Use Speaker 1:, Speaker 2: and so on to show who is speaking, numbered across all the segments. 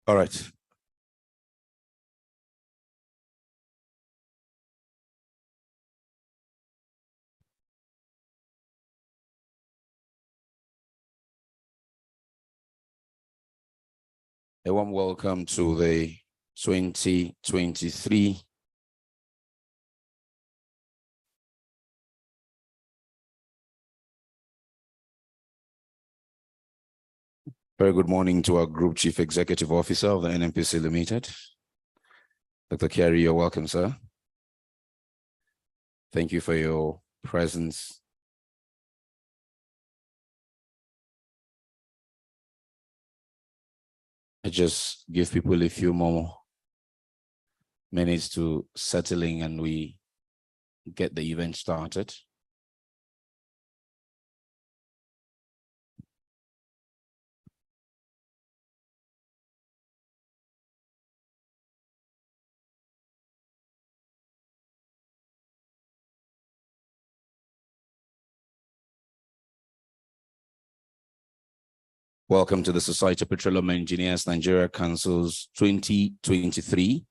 Speaker 1: All right. A warm welcome to the 2023 Very good morning to our Group Chief Executive Officer of the NNPCL Limited. Dr. Kerry, you're welcome, sir. Thank you for your presence. I just give people a few more minutes to settle in and we get the event started. Welcome to the Society of Petroleum Engineers Nigeria Council's 2023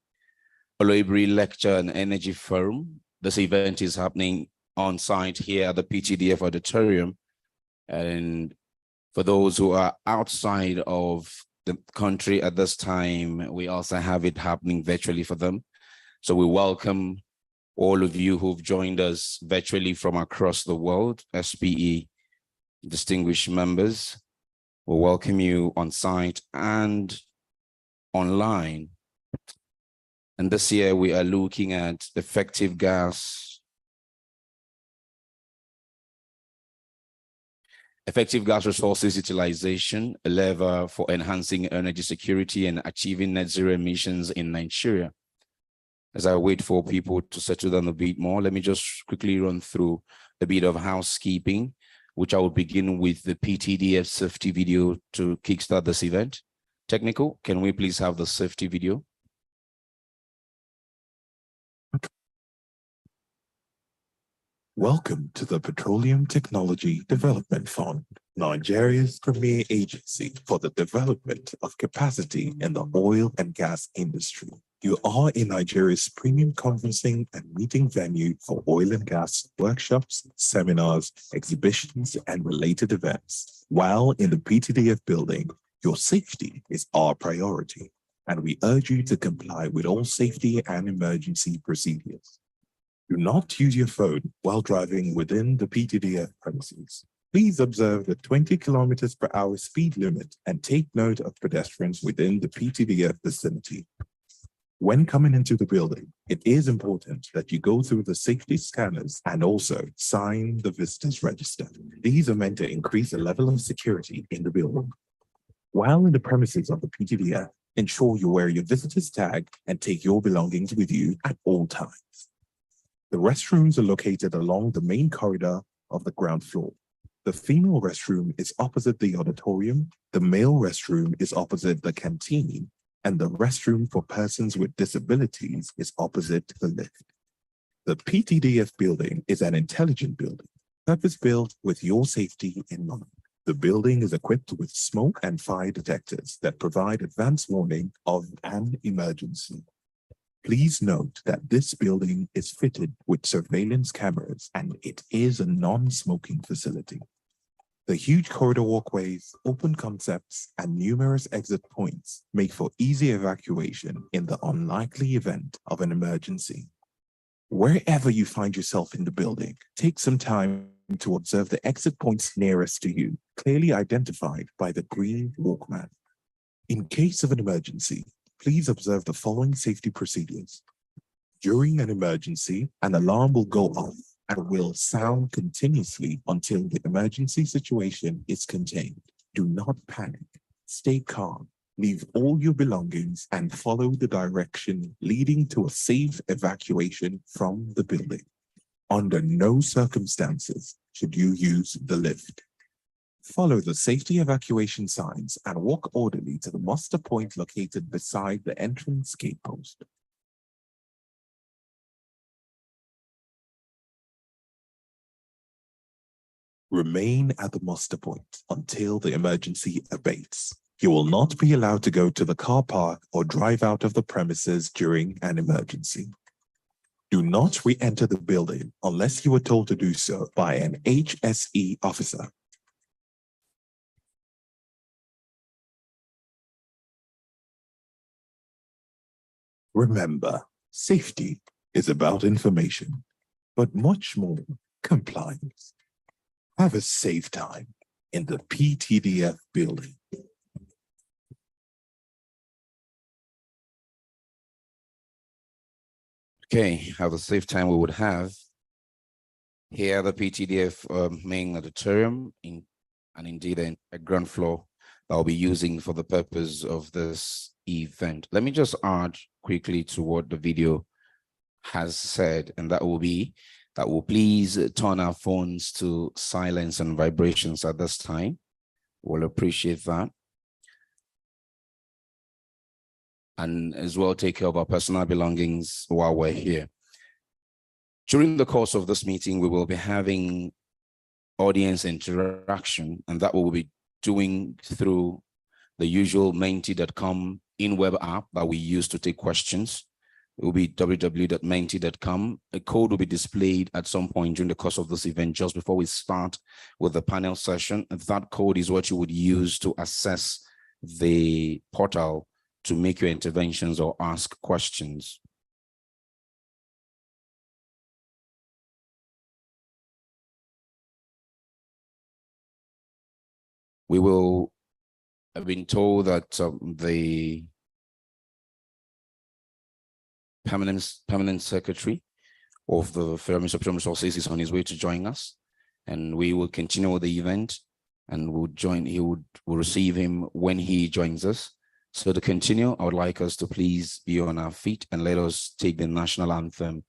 Speaker 1: Oloibri Lecture and Energy Forum. This event is happening on site here at the PTDF Auditorium. And for those who are outside of the country at this time, we also have it happening virtually for them. So we welcome all of you who've joined us virtually from across the world, SPE distinguished members. We welcome you on site and online. And this year we are looking at effective gas resources utilization, a lever for enhancing energy security and achieving net zero emissions in Nigeria. As I wait for people to settle down a bit more, let me just quickly run through a bit of housekeeping, which I will begin with the PTDF safety video to kickstart this event. Technical, can we please have the safety video?
Speaker 2: Welcome to the Petroleum Technology Development Fund, Nigeria's premier agency for the development of capacity in the oil and gas industry. You are in Nigeria's premium conferencing and meeting venue for oil and gas workshops, seminars, exhibitions, and related events. While in the PTDF building, your safety is our priority. and we urge you to comply with all safety and emergency procedures. Do not use your phone while driving within the PTDF premises. Please observe the 20 kilometers per hour speed limit and take note of pedestrians within the PTDF vicinity. When coming into the building, it is important that you go through the safety scanners and also sign the visitors register. These are meant to increase the level of security in the building. While in the premises of the PTDF, ensure you wear your visitor's tag and take your belongings with you at all times. The restrooms are located along the main corridor of the ground floor. The female restroom is opposite the auditorium, the male restroom is opposite the canteen, and the restroom for persons with disabilities is opposite the lift. The PTDF building is an intelligent building, purpose-built with your safety in mind. The building is equipped with smoke and fire detectors that provide advance warning of an emergency. Please note that this building is fitted with surveillance cameras and it is a non-smoking facility. The huge corridor walkways, open concepts, and numerous exit points make for easy evacuation in the unlikely event of an emergency. Wherever you find yourself in the building, take some time to observe the exit points nearest to you, clearly identified by the green walkman. In case of an emergency, please observe the following safety procedures. During an emergency, an alarm will go off and will sound continuously until the emergency situation is contained. Do not panic. Stay calm. Leave all your belongings and follow the direction leading to a safe evacuation from the building. Under no circumstances should you use the lift. Follow the safety evacuation signs and walk orderly to the muster point located beside the entrance gate post. Remain at the muster point until the emergency abates. You will not be allowed to go to the car park or drive out of the premises during an emergency. Do not re-enter the building unless you are told to do so by an HSE officer. Remember, safety is about information, but much more compliance. Have a safe time in the PTDF building.
Speaker 1: Okay, have a safe time we would have. Here, the PTDF main auditorium and indeed a ground floor that I'll be using for the purpose of this event. Let me just add quickly to what the video has said, and that will be that we'll please turn our phones to silence and vibrations at this time. We'll appreciate that. And as well, take care of our personal belongings while we're here. During the course of this meeting, we will be having audience interaction, and that we'll be doing through the usual menti.com in-web app that we use to take questions. It will be www.menti.com. A code will be displayed at some point during the course of this event, just before we start with the panel session. And that code is what you would use to access the portal to make your interventions or ask questions. We will have been told that the permanent secretary of the Federal Ministry of Petroleum Resources is on his way to join us, and we will continue with the event, and we'll receive him when he joins us. So to continue, I would like us to please be on our feet and let us take the national anthem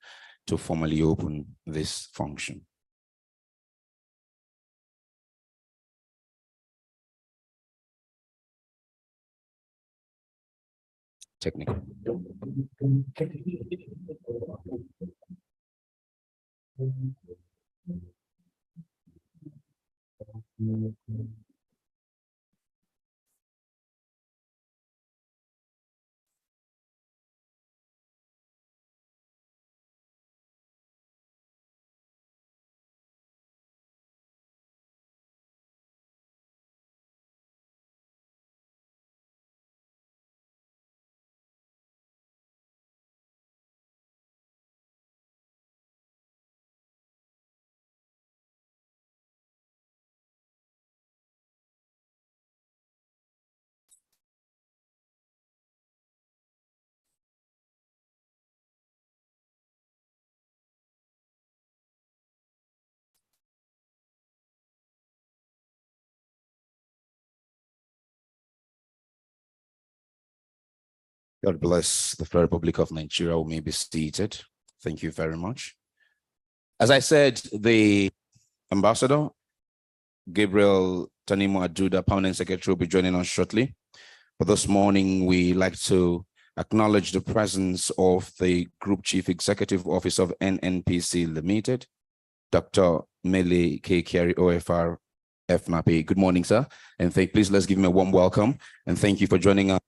Speaker 1: to formally open this function. Technical. God bless the Federal Republic of Nigeria. We may be seated. Thank you very much. As I said, the Ambassador, Gabriel Tanimo Aduda, Permanent Secretary, will be joining us shortly. But this morning, we like to acknowledge the presence of the Group Chief Executive Officer of NNPC Limited, Dr. Mele K. Kiari, OFR, FNAP. Good morning, sir. And please let's give him a warm welcome. And thank you for joining us.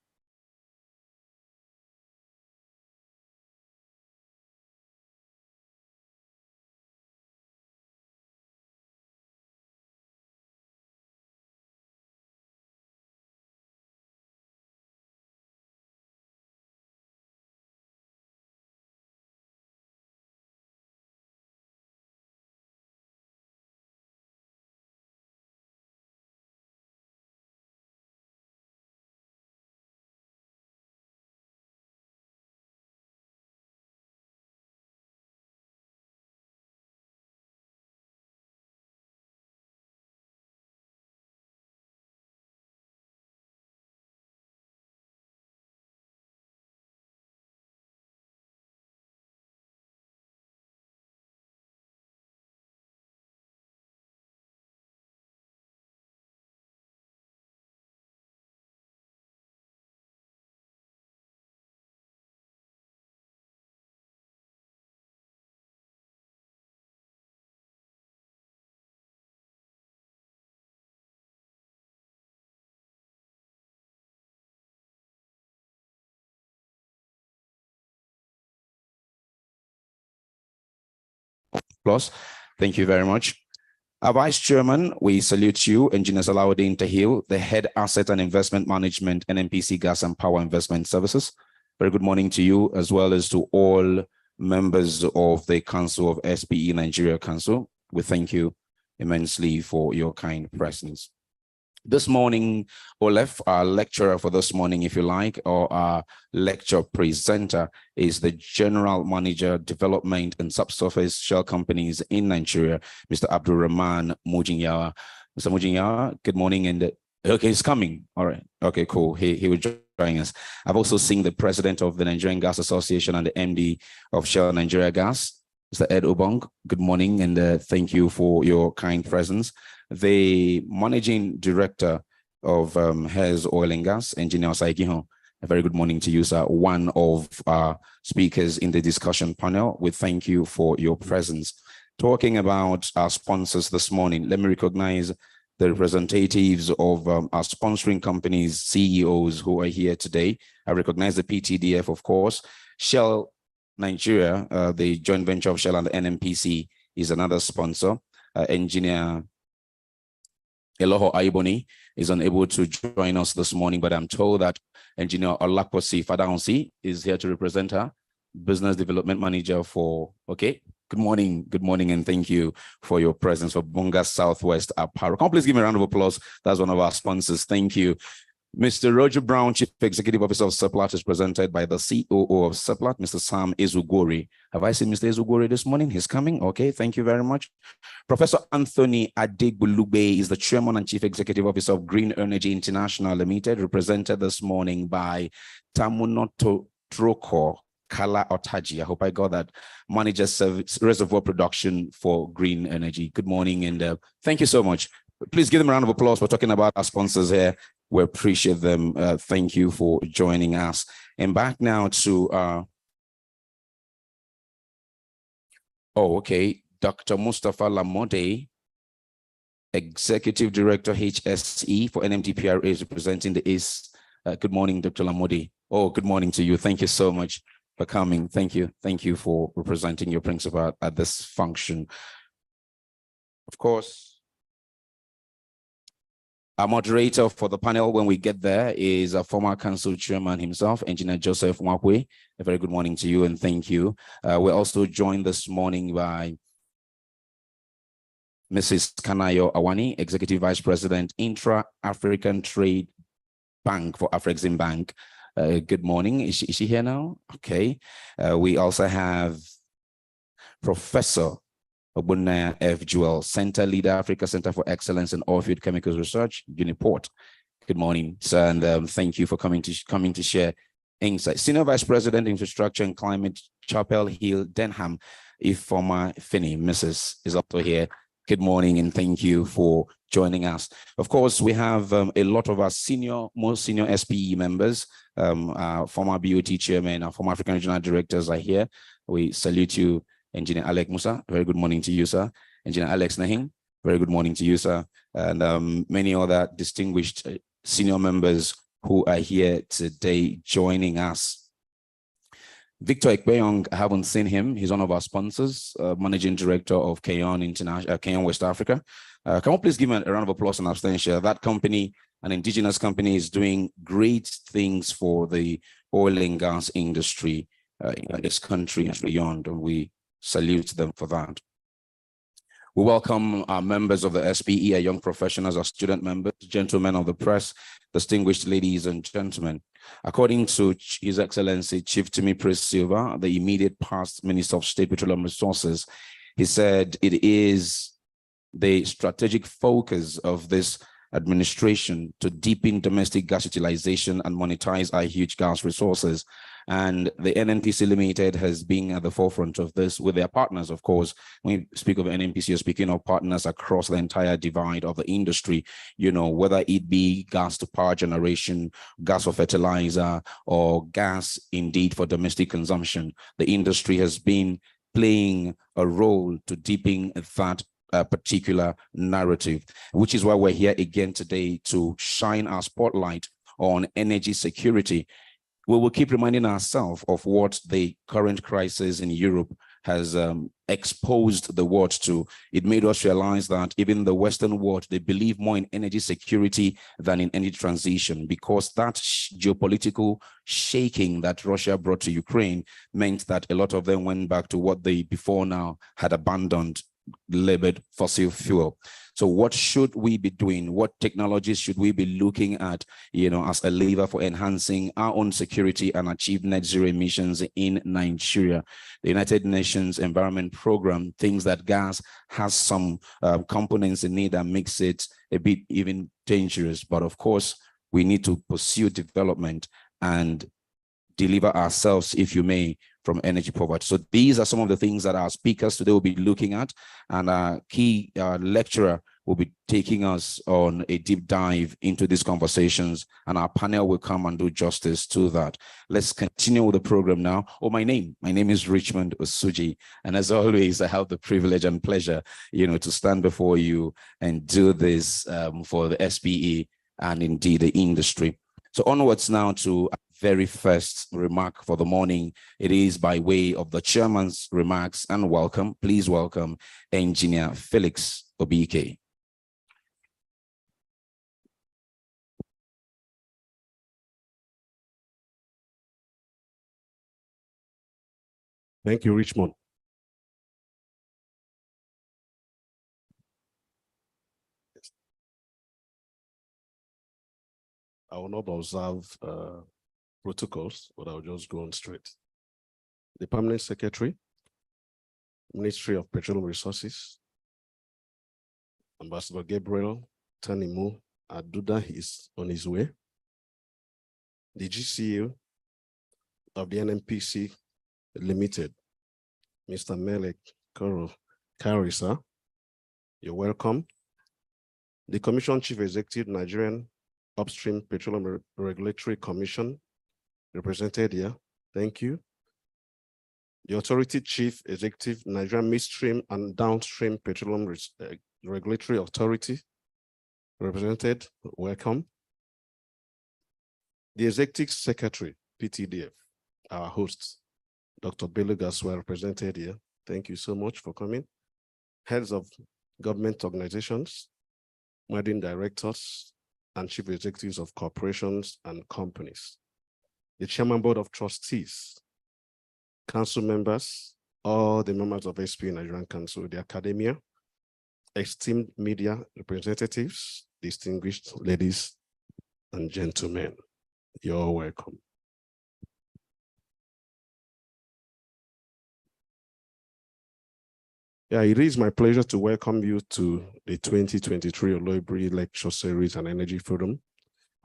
Speaker 1: Plus, thank you very much. Our Vice Chairman, we salute you, Engineer Salahuddin Tahil, the Head Asset and Investment Management, NNPC Gas and Power Investment Services. Very good morning to you, as well as to all members of the Council of SPE Nigeria Council. We thank you immensely for your kind presence. This morning, Speolef, our lecturer for this morning, if you like, or our lecture presenter, is the General Manager, Development and Subsurface Shell Companies in Nigeria, Mr. Abdul Rahman Mujinyawa. Mr. Mujinyawa, good morning. And okay, he's coming. All right. Okay, cool. He will join us. I've also seen the President of the Nigerian Gas Association and the MD of Shell Nigeria Gas, Mr. Ed Obong. Good morning, and thank you for your kind presence. The Managing Director of Hess Oil and Gas, Engineer Osaigiho. A very good morning to you, sir. One of our speakers in the discussion panel. We thank you for your presence. Talking about our sponsors this morning, let me recognize the representatives of our sponsoring companies, CEOs who are here today. I recognize the PTDF, of course. Shell Nigeria, the joint venture of Shell and the NNPC, is another sponsor. Engineer Eloho Aiboni is unable to join us this morning, but I'm told that Engineer Olaposi Fadaonsi is here to represent her, Business Development Manager for, okay, good morning, and thank you for your presence for Bonga Southwest Apparel. Come on, please give me a round of applause. That's one of our sponsors. Thank you. Mr. Roger Brown, Chief Executive Officer of Seplat, is presented by the COO of Seplat, Mr. Sam Ezugori. Have I seen Mr. Ezugori this morning? He's coming. Okay, thank you very mumuch. Professor Anthony Adegbulugbe is the Chairman and Chief Executive Officer of Green Energy International Limited, represented this morning by Tamunoto Troko Kala Otaji. I hope I got that. Manager Service Reservoir Production for Green Energy. Good morning, and thank you so much. Please give them a round of applause for talking about our sponsors here. We appreciate them. Thank you for joining us. And back now to Dr. Mustafa Lamode, Executive Director HSE for NMDPRA, is representing the East. Good morning, Dr. Lamode. Oh, good morning to you. Thank you so much for coming. Thank you. Thank you for representing your principal at this function. Of course, our moderator for the panel when we get there is a former council chairman himself, Engineer Joseph Mwakwe. A very good morning to you and thank you. We're also joined this morning by Mrs. Kanayo Awani, Executive Vice President, Intra-African Trade Bank for Afrexim Bank. Good morning. Is she here now? Okay. We also have Professor Obunaya F. Jewel, Center Leader, Africa Center for Excellence in Oilfield Chemicals Research, Uniport. Good morning, sir, and thank you for coming to share Insight. Senior Vice President, Infrastructure and Climate, Chapel Hill, Denham, Ifoma Finney, Mrs. is up to here. Good morning and thank you for joining us. Of course, we have a lot of our most senior SPE members, our former BOT chairman, our former African regional directors are here. We salute you, Engineer Alex Musa. Very good morning to you, sir. Engineer Alex Nahin. Very good morning to you, sir. And many other distinguished senior members who are here today joining us. Victor Ekpeyong, I haven't seen him. He's one of our sponsors, Managing Director of Keyon International, Keyon West Africa. Can we please give him a round of applause and abstention? That company, an indigenous company, is doing great things for the oil and gas industry in this country and beyond, and we salute them for that. We welcome our members of the SPE, our young professionals, our student members, gentlemen of the press, distinguished ladies and gentlemen. According to His Excellency Chief Timipris Silva, the immediate past Minister of State Petroleum Resources, he said it is the strategic focus of this administration to deepen domestic gas utilization and monetize our huge gas resources. And the NNPC Limited has been at the forefront of this with their partners, of course. When we speak of NNPC, you're speaking of partners across the entire divide of the industry, you know, whether it be gas to power generation, gas for fertilizer, or gas indeed for domestic consumption. The industry has been playing a role to deepen that particular narrative, which is why we're here again today to shine our spotlight on energy security. We will keep reminding ourselves of what the current crisis in Europe has exposed the world to. It made us realize that even the Western world, they believe more in energy security than in energy transition, because that geopolitical shaking that Russia brought to Ukraine meant that a lot of them went back to what they before now had abandoned, labored fossil fuel. So what should we be doing? What technologies should we be looking at, you know, as a lever for enhancing our own security and achieve net zero emissions in Nigeria? The United Nations Environment Program thinks that gas has some components in it that makes it a bit even dangerous. But of course, we need to pursue development and deliver ourselves, if you may, from energy poverty. So these are some of the things that our speakers today will be looking at, and our key lecturer will be taking us on a deep dive into these conversations, and our panel will come and do justice to that. Let's continue with the program now. My name is Richmond Osuji, and as always, I have the privilege and pleasure, you know, to stand before you and do this for the SPE and indeed the industry. So onwards now to our very first remark for the morning. It is by way of the chairman's remarks and welcome. Please welcome Engineer Felix Obike.
Speaker 3: Thank you, Richmond. I will not observe protocols, but I'll just go on straight. The Permanent Secretary, Ministry of Petroleum Resources, Ambassador Gabriel Tanimu Aduda is on his way. The GCU of the NNPC Limited, Mr. Melek Karisa, you're welcome. The Commission Chief Executive, Nigerian Upstream Petroleum Regulatory Commission, represented here, thank you. The Authority Chief Executive, Nigerian Midstream and Downstream Petroleum Regulatory Authority, represented, welcome. The Executive Secretary, PTDF, our host, Dr. Bello Gaswa, represented here, thank you so much for coming. Heads of government organizations, managing directors, and chief executives of corporations and companies, the Chairman Board of Trustees, council members, all the members of SPE Nigerian Council, the academia, esteemed media representatives, distinguished ladies and gentlemen, you're welcome. Yeah, it is my pleasure to welcome you to the 2023 Oloibiri Lecture Series and Energy Forum,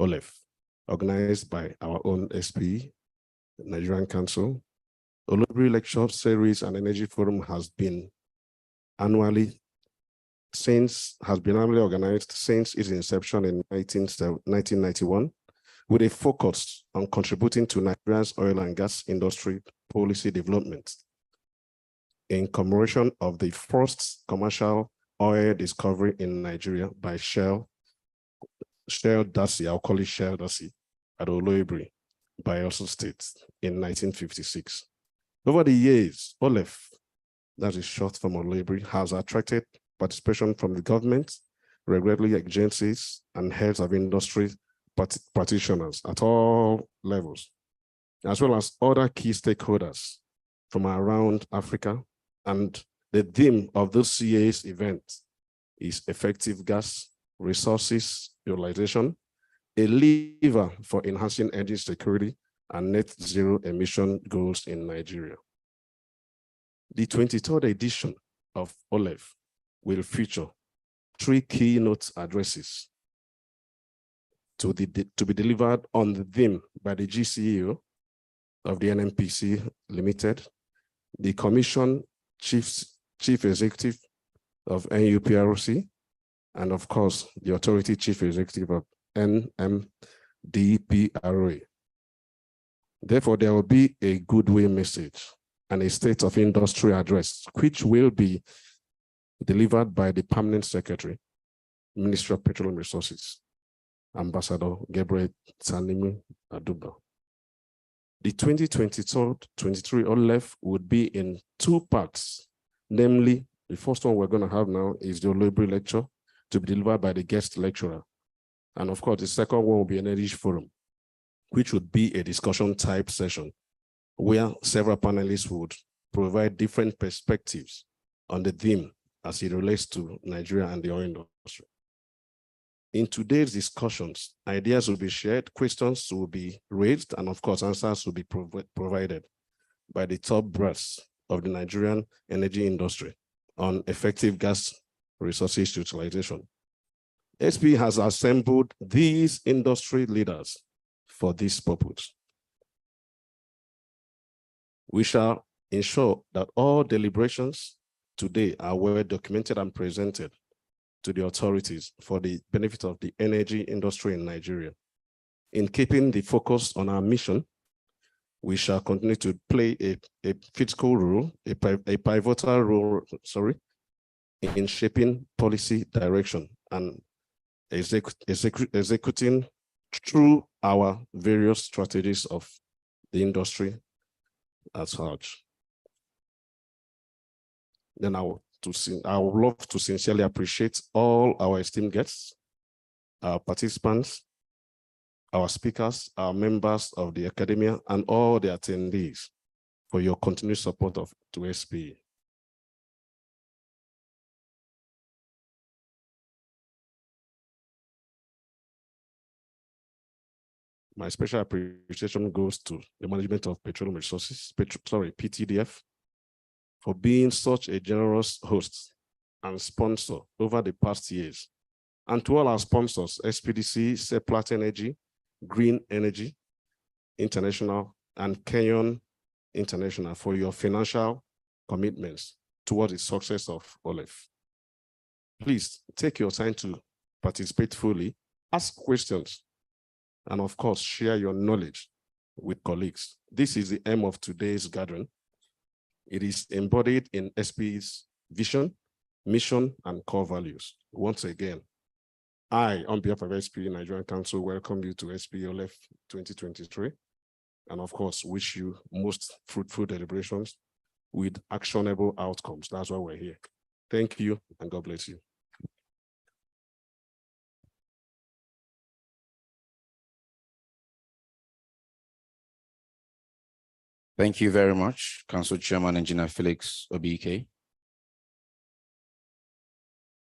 Speaker 3: OLEF, organized by our own SPE Nigerian Council. Olobri Lecture Series and Energy Forum has been annually organized since its inception in 1991, with a focus on contributing to Nigeria's oil and gas industry policy development. In commemoration of the first commercial oil discovery in Nigeria by Shell Darcy, I'll call it Shell Darcy, at Oloibri, Bayelsa State in 1956. Over the years, OLEF, that is short form of Oloibri, has attracted participation from the government, regulatory agencies, and heads of industry practitioners at all levels, as well as other key stakeholders from around Africa. And the theme of this CA's event is effective gas resources utilization, a lever for enhancing energy security and net zero emission goals in Nigeria. The 23rd edition of OLEF will feature 3 keynote addresses to be delivered on the theme by the GCEO of the NNPC Limited, the Commission Chief Executive of NUPRC, and of course, the Authority Chief Executive of NMDPRA. Therefore, there will be a goodwill message and a state of industry address, which will be delivered by the Permanent Secretary, Ministry of Petroleum Resources, Ambassador Gabriel Tanimu Aduba. The 2022-23 OLEF would be in 2 parts. Namely, the first one we're going to have now is the Olobri lecture to be delivered by the guest lecturer. And of course, the second one will be an energy forum, which would be a discussion type session where several panelists would provide different perspectives on the theme as it relates to Nigeria and the oil industry. In today's discussions, ideas will be shared, questions will be raised, and of course, answers will be provided by the top brass of the Nigerian energy industry on effective gas resources utilization. SP has assembled these industry leaders for this purpose. We shall ensure that all deliberations today are well documented and presented to the authorities for the benefit of the energy industry in Nigeria. In keeping the focus on our mission, we shall continue to play a critical role, a pivotal role, in shaping policy direction and executing through our various strategies of the industry at large. Then I would love to sincerely appreciate all our esteemed guests, our participants, our speakers, our members of the academia, and all the attendees for your continued support to SPE. My special appreciation goes to the management of Petroleum Resources, PTDF, for being such a generous host and sponsor over the past years. And to all our sponsors, SPDC, Seplat Energy, Green Energy International, and Kenyon International, for your financial commitments towards the success of OLEF. Please take your time to participate fully, ask questions, and of course, share your knowledge with colleagues. This is the aim of today's gathering. It is embodied in SP's vision, mission, and core values. Once again, I, on behalf of SP Nigerian Council, welcome you to Speolef 2023. And of course, wish you most fruitful deliberations with actionable outcomes. That's why we're here. Thank you, and God bless you.
Speaker 1: Thank you very much, Council Chairman Engineer Felix Obike,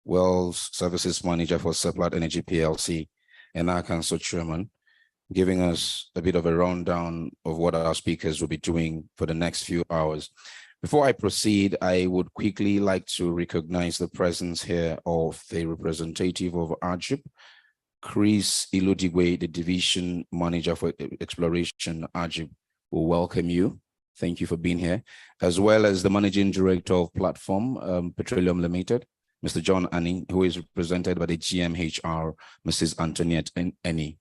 Speaker 1: Wells Services Manager for Seplat Energy PLC, and our Council Chairman, giving us a bit of a rundown of what our speakers will be doing for the next few hours. Before I proceed, I would quickly like to recognize the presence here of the representative of AGIP, Chris Iludigwe, the Division Manager for Exploration, AGIP. we welcome you. Thank you for being here, as well as the Managing Director of Platform Petroleum Limited, Mr. John Annie, who is represented by the GMHR, Mrs. Antoinette Annie.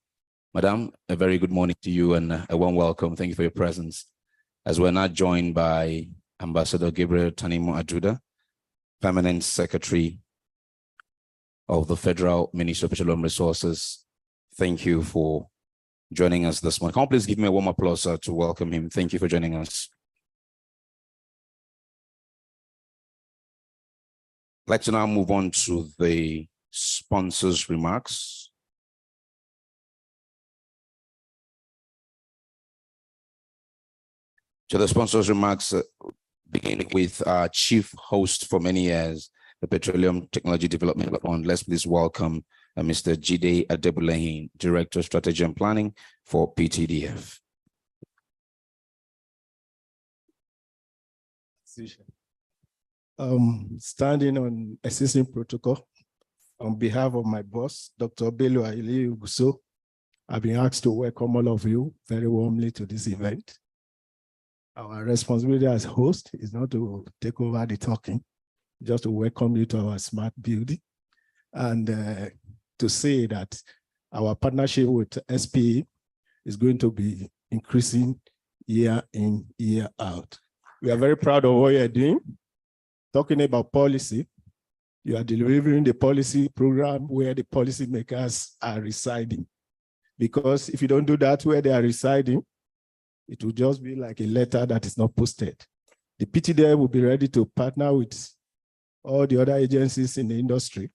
Speaker 1: Madam, a very good morning to you and a warm welcome. Thank you for your presence. As we're now joined by Ambassador Gabriel Tanimo Aduda, Permanent Secretary of the Federal Ministry of Petroleum Resources. Thank you for joining us this morning. Can you please give me a warm applause to welcome him? Thank you for joining us. I'd like to now move on to the sponsors' remarks. So the sponsors' remarks begin with our chief host for many years, the Petroleum Technology Development Fund. Let's please welcome Mr. Jide Adebulahin, Director of Strategy and Planning for PTDF.
Speaker 4: Standing on existing protocol, on behalf of my boss, Dr. Bello Aili Uguso, I've been asked to welcome all of you very warmly to this event. Our responsibility as host is not to take over the talking, just to welcome you to our smart building and to say that our partnership with SPE is going to be increasing year in, year out. We are very proud of what you're doing. Talking about policy, you are delivering the policy program where the policymakers are residing. Because if you don't do that where they are residing, it will just be like a letter that is not posted. The PTDF will be ready to partner with all the other agencies in the industry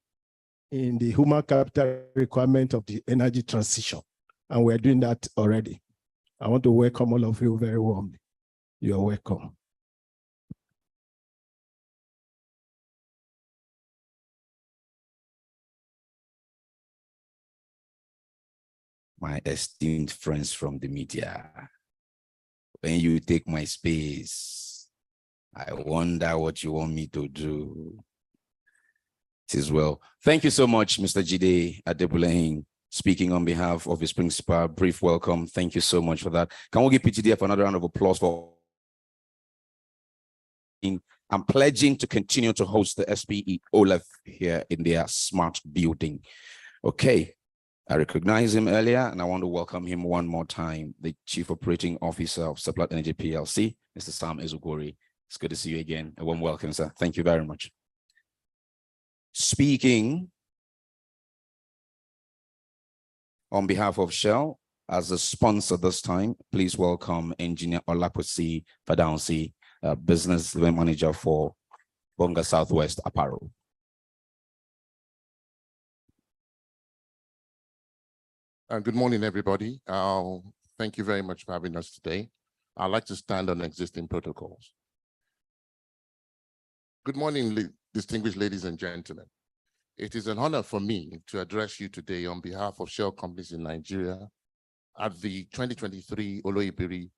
Speaker 4: in the human capital requirement of the energy transition. And we're doing that already. I want to welcome all of you very warmly. You're welcome.
Speaker 1: My esteemed friends from the media, when you take my space, I wonder what you want me to do. It is well. Thank you so much, Mr. Jide Adebulahin, speaking on behalf of his principal. Brief welcome. Thank you so much for that. Can we give PTDF another round of applause for I'm pledging to continue to host the Speolef here in their smart building. Okay. I recognized him earlier, and I want to welcome him one more time, the Chief Operating Officer of Speolef Energy PLC, Mr. Sam Ezugori. It's good to see you again. A warm welcome, sir. Thank you very much. Speaking on behalf of Shell, as a sponsor this time, please welcome Engineer Olaposi Fadansi, Business Development Manager for Bonga Southwest Apparel.
Speaker 5: Good morning, everybody. Thank you very much for having us today. I'd like to stand on existing protocols. Good morning, distinguished ladies and gentlemen. It is an honor for me to address you today on behalf of Shell companies in Nigeria at the 2023 Oloibiri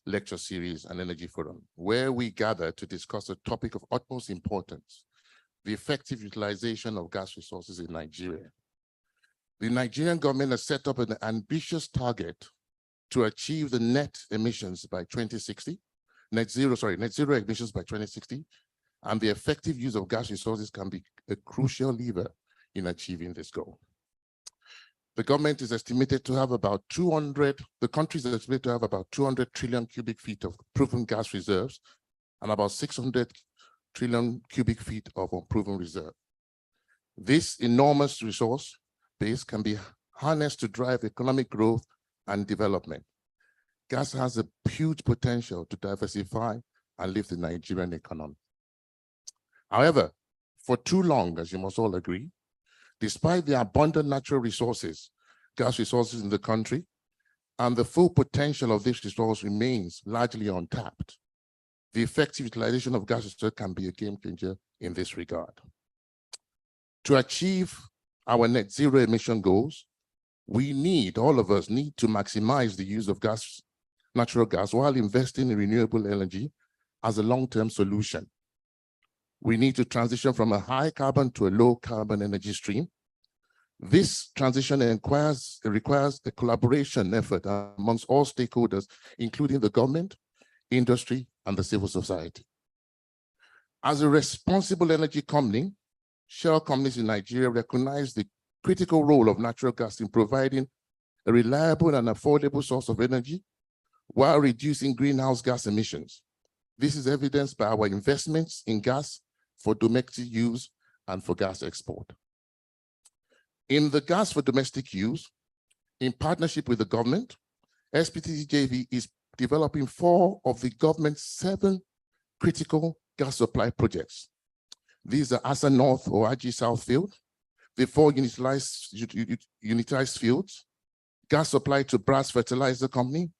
Speaker 5: Lecture Series and Energy Forum, where we gather to discuss a topic of utmost importance, the effective utilization of gas resources in Nigeria. The Nigerian government has set up an ambitious target to achieve the net emissions by 2060, net zero emissions by 2060, and the effective use of gas resources can be a crucial lever in achieving this goal. The government is estimated to have about the country is estimated to have about 200 trillion cubic feet of proven gas reserves and about 600 trillion cubic feet of unproven reserve. This enormous resource base can be harnessed to drive economic growth and development. Gas has a huge potential to diversify and lift the Nigerian economy. However, for too long, as you must all agree, despite the abundant natural resources, gas resources in the country, and the full potential of this resource remains largely untapped, the effective utilization of gas resources can be a game changer in this regard. To achieve our net zero emission goals, all of us need to maximize the use of natural gas while investing in renewable energy as a long-term solution. We need to transition from a high carbon to a low carbon energy stream. This transition requires a collaboration effort amongst all stakeholders, including the government, industry, and the civil society. As a responsible energy company, shell companies in Nigeria recognize the critical role of natural gas in providing a reliable and affordable source of energy while reducing greenhouse gas emissions. This is evidenced by our investments in gas for domestic use and for gas export. In the gas for domestic use, in partnership with the government, SPTC JV is developing 4 of the government's 7 critical gas supply projects. These are Asa North or Aji South Field, the 4 unitized fields, gas supply to Brass Fertilizer Company,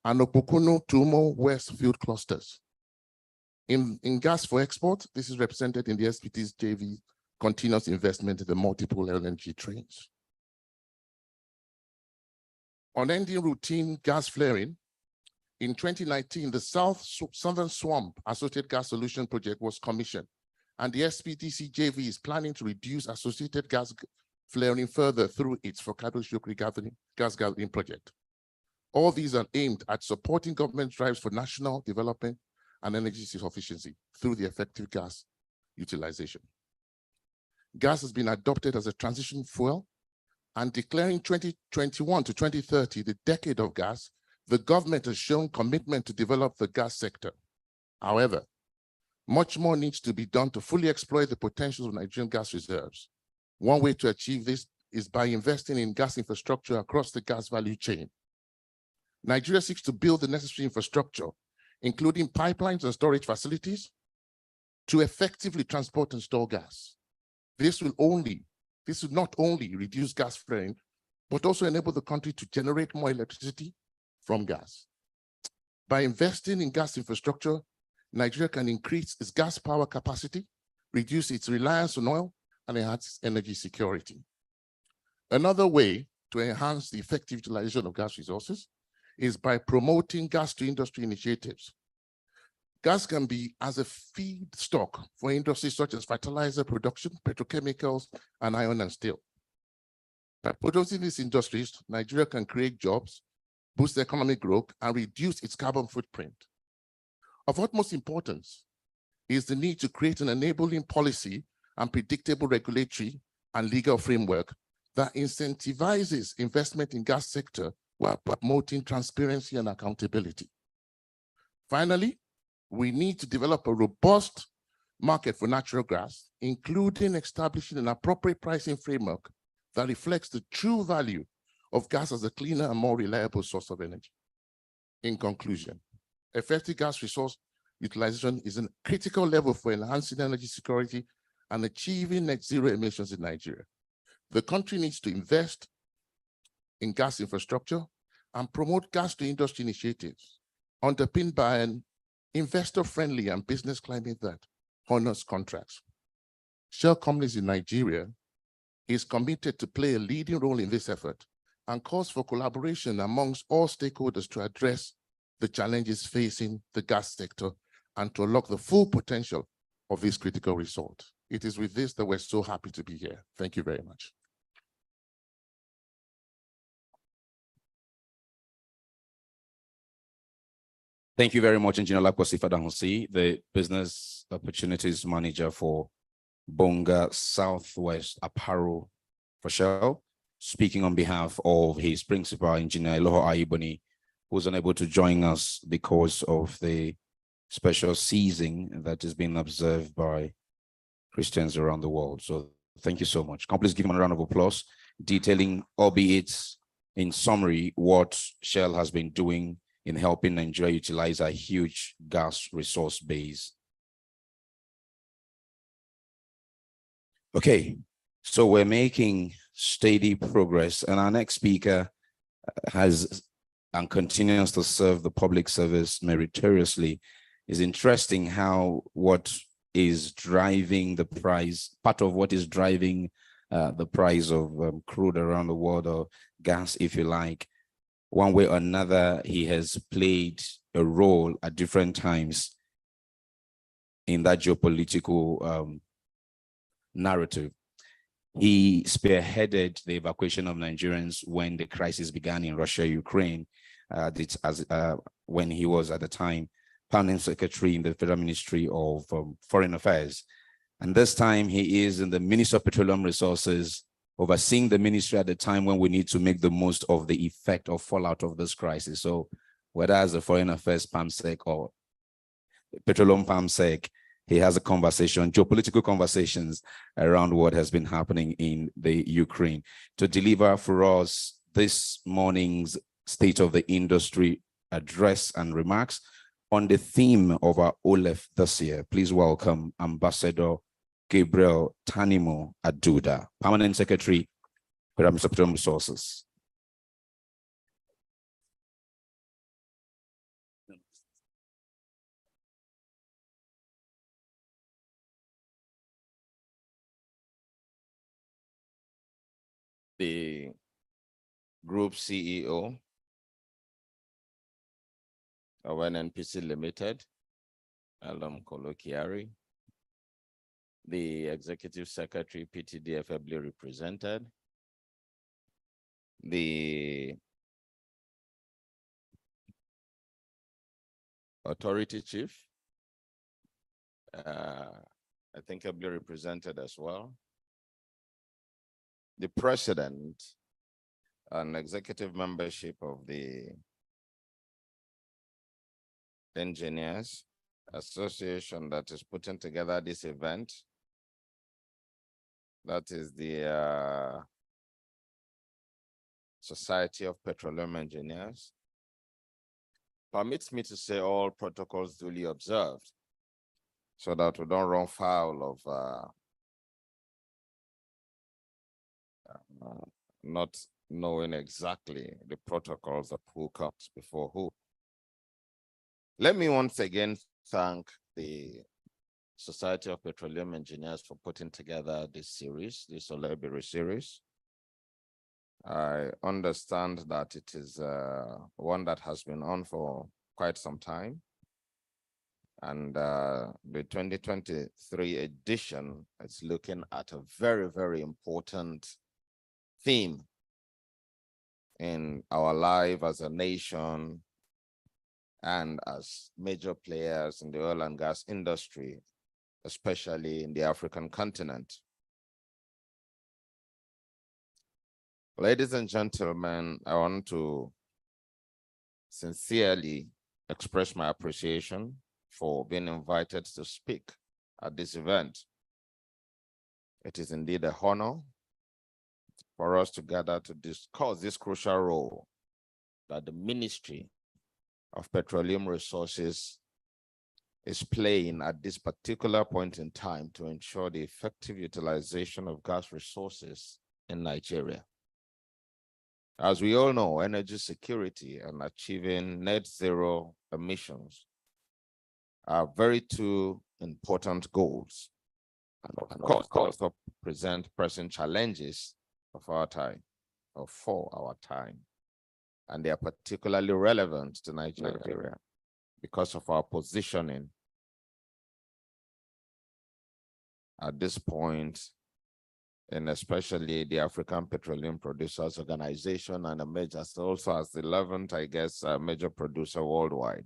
Speaker 5: and Opokuno Tumo West Field clusters. In gas for export, this is represented in the SPT's JV continuous investment in the multiple LNG trains. On ending routine gas flaring, in 2019, the Southern Swamp Associated Gas Solution Project was commissioned, and the SPTC JV is planning to reduce associated gas flaring further through its Fokado Shukri gas gathering project. All these are aimed at supporting government drives for national development and energy sufficiency through the effective gas utilization. Gas has been adopted as a transition fuel, and declaring 2021 to 2030 the decade of gas, the government has shown commitment to develop the gas sector. However, much more needs to be done to fully exploit the potential of Nigerian gas reserves. One way to achieve this is by investing in gas infrastructure across the gas value chain. Nigeria seeks to build the necessary infrastructure, including pipelines and storage facilities, to effectively transport and store gas. This will not only reduce gas flaring, but also enable the country to generate more electricity from gas. By investing in gas infrastructure, Nigeria can increase its gas power capacity, reduce its reliance on oil, and enhance its energy security. Another way to enhance the effective utilization of gas resources is by promoting gas-to-industry initiatives. Gas can be as a feedstock for industries such as fertilizer production, petrochemicals, and iron and steel. By producing these industries, Nigeria can create jobs, boost economic growth, and reduce its carbon footprint. Of utmost importance is the need to create an enabling policy and predictable regulatory and legal framework that incentivizes investment in gas sector while promoting transparency and accountability. Finally, we need to develop a robust market for natural gas, including establishing an appropriate pricing framework that reflects the true value of gas as a cleaner and more reliable source of energy. In conclusion, effective gas resource utilization is a critical level for enhancing energy security and achieving net zero emissions in Nigeria. The country needs to invest in gas infrastructure and promote gas-to-industry initiatives underpinned by an investor-friendly and business climate that honors contracts. Shell companies in Nigeria is committed to play a leading role in this effort and calls for collaboration amongst all stakeholders to address the challenges facing the gas sector and to unlock the full potential of this critical resource. It is with this that we're so happy to be here. Thank you very much.
Speaker 1: Thank you very much, Engineer Lakwasi Fadahusi, the Business Opportunities Manager for Bonga Southwest Apparel for Shell, speaking on behalf of his principal engineer, Eloho Aiboni, who was unable to join us because of the special season that is being observed by Christians around the world. So thank you so much. Can you please give him a round of applause, detailing, albeit in summary, what Shell has been doing in helping Nigeria utilize a huge gas resource base. Okay, so we're making steady progress, and our next speaker has and continues to serve the public service meritoriously. It's interesting how what is driving the price, part of what is driving the price of crude around the world, or gas, if you like, one way or another, he has played a role at different times in that geopolitical narrative. He spearheaded the evacuation of Nigerians when the crisis began in Russia, Ukraine, when he was at the time Permanent Secretary in the Federal Ministry of Foreign Affairs. And this time he is in the Ministry of Petroleum Resources, overseeing the ministry at the time when we need to make the most of the effect or fallout of this crisis. So whether as the Foreign Affairs PAMSEC or Petroleum PAMSEC, he has a conversation, geopolitical conversations around what has been happening in the Ukraine. To deliver for us this morning's State of the Industry address and remarks on the theme of our OLEF this year, please welcome Ambassador Gabriel Tanimo Aduda, Permanent Secretary, Petroleum Resources.
Speaker 6: The Group CEO of NNPC Limited, Alam Kolokiari, the Executive Secretary, PTDF, ably represented, the Authority Chief, I think ably represented as well, the President and Executive Membership of the Engineers Association that is putting together this event. That is the Society of Petroleum Engineers. Permits me to say all protocols duly observed so that we don't run foul of not knowing exactly the protocols of who comes before who. Let me once again thank the Society of Petroleum Engineers for putting together this series, this Olebiri series. I understand that it is one that has been on for quite some time. And the 2023 edition is looking at a very, very important theme in our life as a nation and as major players in the oil and gas industry, especially in the African continent. Ladies and gentlemen, I want to sincerely express my appreciation for being invited to speak at this event. It is indeed an honor for us to gather to discuss this crucial role that the Ministry of Petroleum Resources is playing at this particular point in time to ensure the effective utilization of gas resources in Nigeria. As we all know, energy security and achieving net zero emissions are very two important goals, and of course present pressing challenges of our time, or for our time. And they are particularly relevant to Nigeria because of our positioning at this point, and especially the African Petroleum Producers Organization and a major, also as the 11th, I guess, major producer worldwide.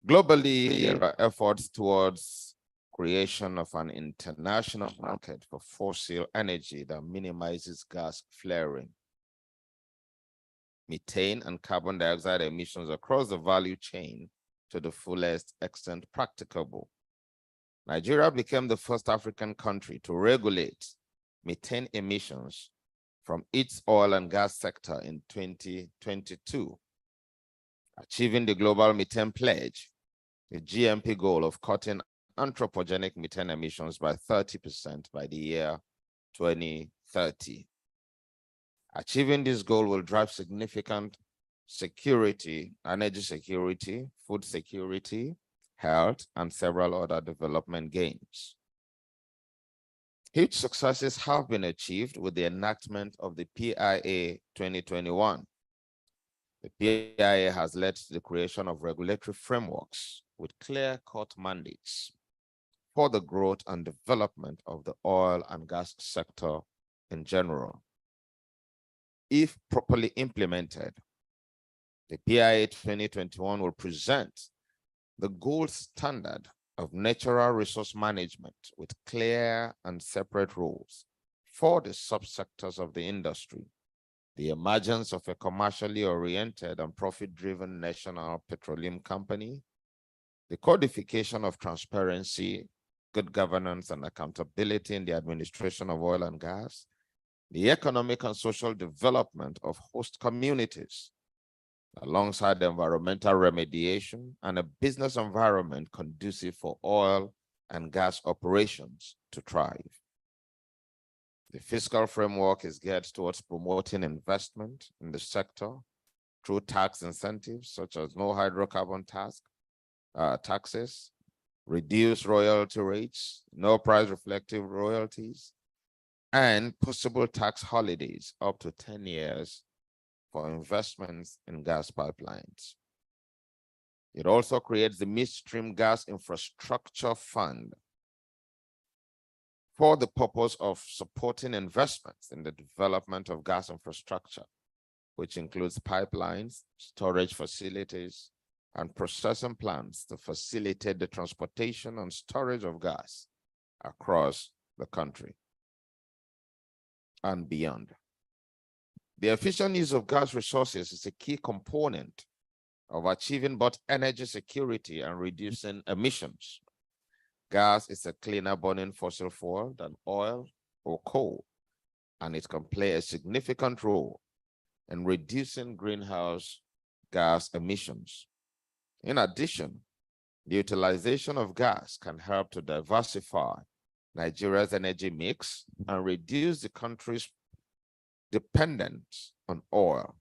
Speaker 6: Globally, there are efforts towards creation of an international market for fossil energy that minimizes gas flaring, methane and carbon dioxide emissions across the value chain to the fullest extent practicable. Nigeria became the first African country to regulate methane emissions from its oil and gas sector in 2022, achieving the global methane pledge, the GMP goal of cutting anthropogenic methane emissions by 30% by the year 2030. Achieving this goal will drive significant security, energy security, food security, health, and several other development gains. Huge successes have been achieved with the enactment of the PIA 2021. The PIA has led to the creation of regulatory frameworks with clear-cut mandates for the growth and development of the oil and gas sector in general. If properly implemented, the PIA 2021 will present the gold standard of natural resource management with clear and separate rules for the subsectors of the industry, the emergence of a commercially oriented and profit-driven national petroleum company, the codification of transparency, good governance, and accountability in the administration of oil and gas, the economic and social development of host communities, alongside the environmental remediation and a business environment conducive for oil and gas operations to thrive. The fiscal framework is geared towards promoting investment in the sector through tax incentives such as no hydrocarbon taxes, reduced royalty rates, no price reflective royalties, and possible tax holidays up to 10 years for investments in gas pipelines. It also creates the Midstream Gas Infrastructure Fund for the purpose of supporting investments in the development of gas infrastructure, which includes pipelines, storage facilities, and processing plants to facilitate the transportation and storage of gas across the country and beyond. The efficient use of gas resources is a key component of achieving both energy security and reducing emissions. Gas is a cleaner burning fossil fuel than oil or coal, and it can play a significant role in reducing greenhouse gas emissions. In addition, the utilization of gas can help to diversify Nigeria's energy mix and reduce the country's dependence on oil.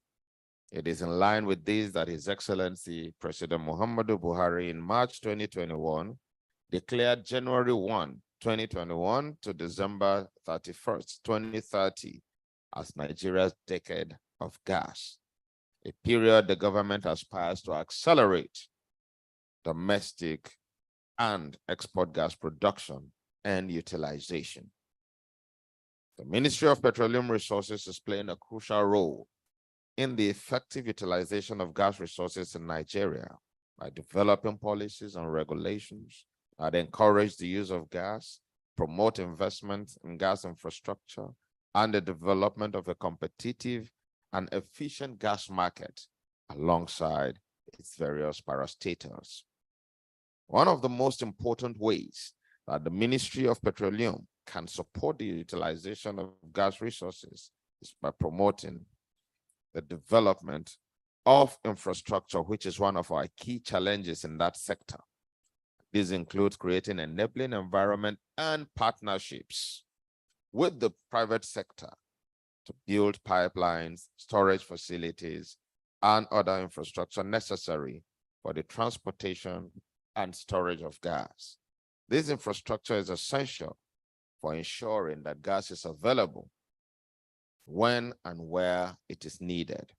Speaker 6: It is in line with this that His Excellency President Muhammadu Buhari in March 2021 declared January 1, 2021 to December 31st, 2030 as Nigeria's decade of gas, a period the government aspires to accelerate domestic and export gas production and utilization. The Ministry of Petroleum Resources is playing a crucial role in the effective utilization of gas resources in Nigeria by developing policies and regulations that encourage the use of gas, promote investment in gas infrastructure, and the development of a competitive and efficient gas market alongside its various parastatals. One of the most important ways that the Ministry of Petroleum can support the utilization of gas resources is by promoting the development of infrastructure, which is one of our key challenges in that sector. These include creating an enabling environment and partnerships with the private sector to build pipelines, storage facilities, and other infrastructure necessary for the transportation and storage of gas. This infrastructure is essential for ensuring that gas is available when and where it is needed,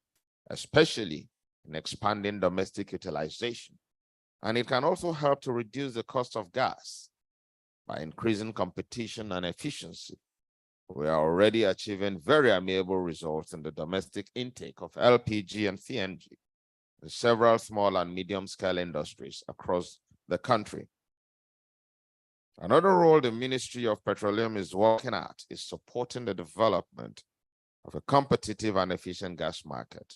Speaker 6: especially in expanding domestic utilization. And it can also help to reduce the cost of gas by increasing competition and efficiency. We are already achieving very amiable results in the domestic intake of LPG and CNG in several small and medium-scale industries across the country. Another role the Ministry of Petroleum is working at is supporting the development of a competitive and efficient gas market.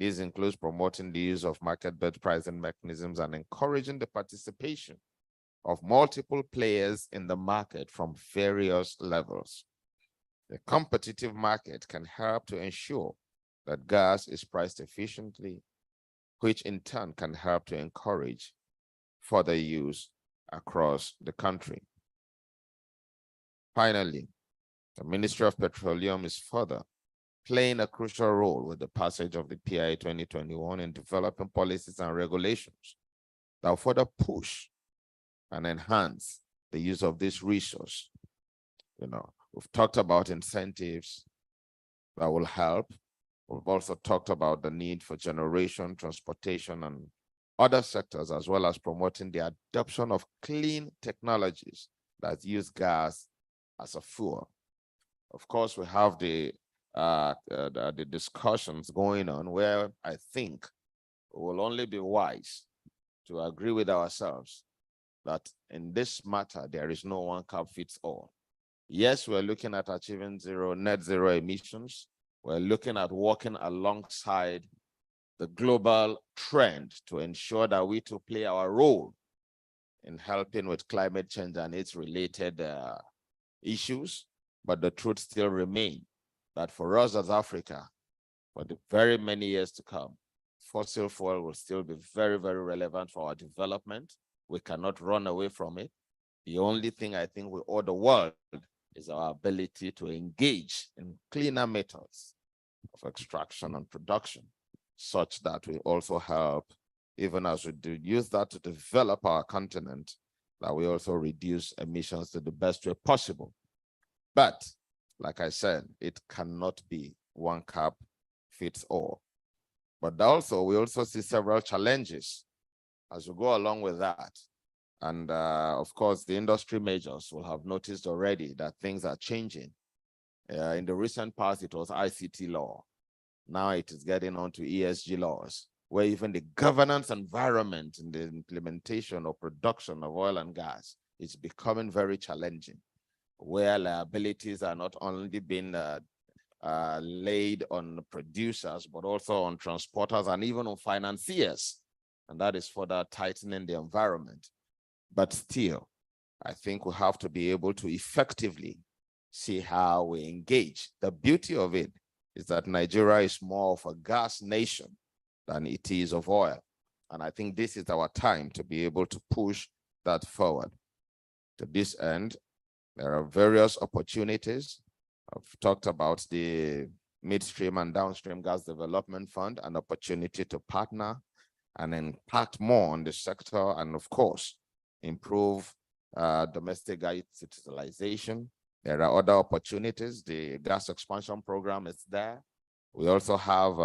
Speaker 6: This includes promoting the use of market-based pricing mechanisms and encouraging the participation of multiple players in the market from various levels. The competitive market can help to ensure that gas is priced efficiently, which in turn can help to encourage further use across the country. Finally, the Ministry of Petroleum is further playing a crucial role with the passage of the PIA 2021 in developing policies and regulations that will further push and enhance the use of this resource. We've talked about incentives that will help. We've also talked about the need for generation, transportation, and other sectors, as well as promoting the adoption of clean technologies that use gas as a fuel. Of course, we have the discussions going on where I think we will only be wise to agree with ourselves that in this matter, there is no one cap fits all. Yes, we're looking at achieving net zero emissions. We're looking at working alongside the global trend to ensure that we too play our role in helping with climate change and its related issues. But the truth still remains that for us as Africa, for the very many years to come, fossil fuel will still be very, very relevant for our development. We cannot run away from it. The only thing I think we owe the world is our ability to engage in cleaner methods of extraction and production, such that we also help, even as we do use that to develop our continent, that we also reduce emissions to the best way possible. But like I said, it cannot be one cap fits all. But also, we also see several challenges as we go along with that. And of course, the industry majors will have noticed already that things are changing. In the recent past, it was ICT law. Now it is getting on to ESG laws, where even the governance environment in the implementation or production of oil and gas is becoming very challenging, where liabilities are not only being laid on producers, but also on transporters and even on financiers. And that is further tightening the environment. But still, I think we have to be able to effectively see how we engage. The beauty of it is that Nigeria is more of a gas nation than it is of oil. And I think this is our time to be able to push that forward. To this end, there are various opportunities. I've talked about the midstream and downstream gas development fund, an opportunity to partner and impact more on the sector, and of course, improve domestic gas utilization. There are other opportunities. The gas expansion program is there. We also have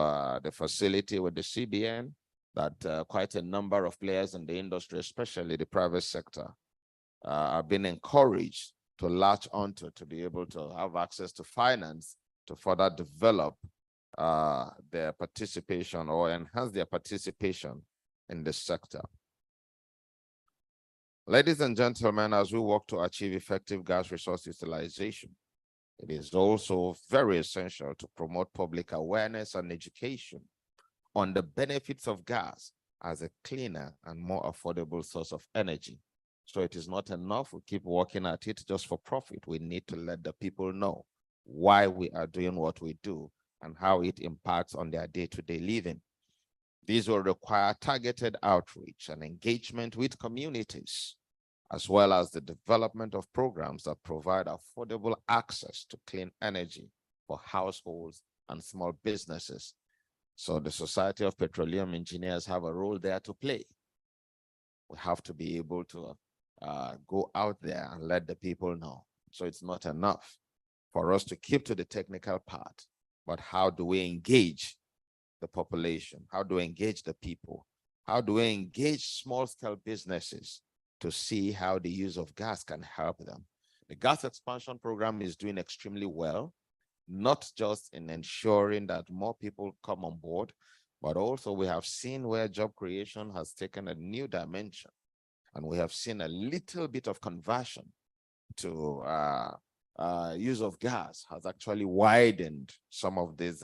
Speaker 6: the facility with the CBN that quite a number of players in the industry, especially the private sector, are being encouraged to latch onto, to be able to have access to finance to further develop their participation or enhance their participation in the sector. Ladies and gentlemen, as we work to achieve effective gas resource utilization, it is also very essential to promote public awareness and education on the benefits of gas as a cleaner and more affordable source of energy. So it is not enough we keep working at it just for profit. We need to let the people know why we are doing what we do and how it impacts on their day-to-day living. These will require targeted outreach and engagement with communities, as well as the development of programs that provide affordable access to clean energy for households and small businesses. So the Society of Petroleum Engineers have a role there to play. We have to be able to go out there and let the people know. So it's not enough for us to keep to the technical part, but how do we engage the population? How do we engage the people? How do we engage small-scale businesses to see how the use of gas can help them? The gas expansion program is doing extremely well, not just in ensuring that more people come on board, but also we have seen where job creation has taken a new dimension. And we have seen a little bit of conversion to use of gas has actually widened some of these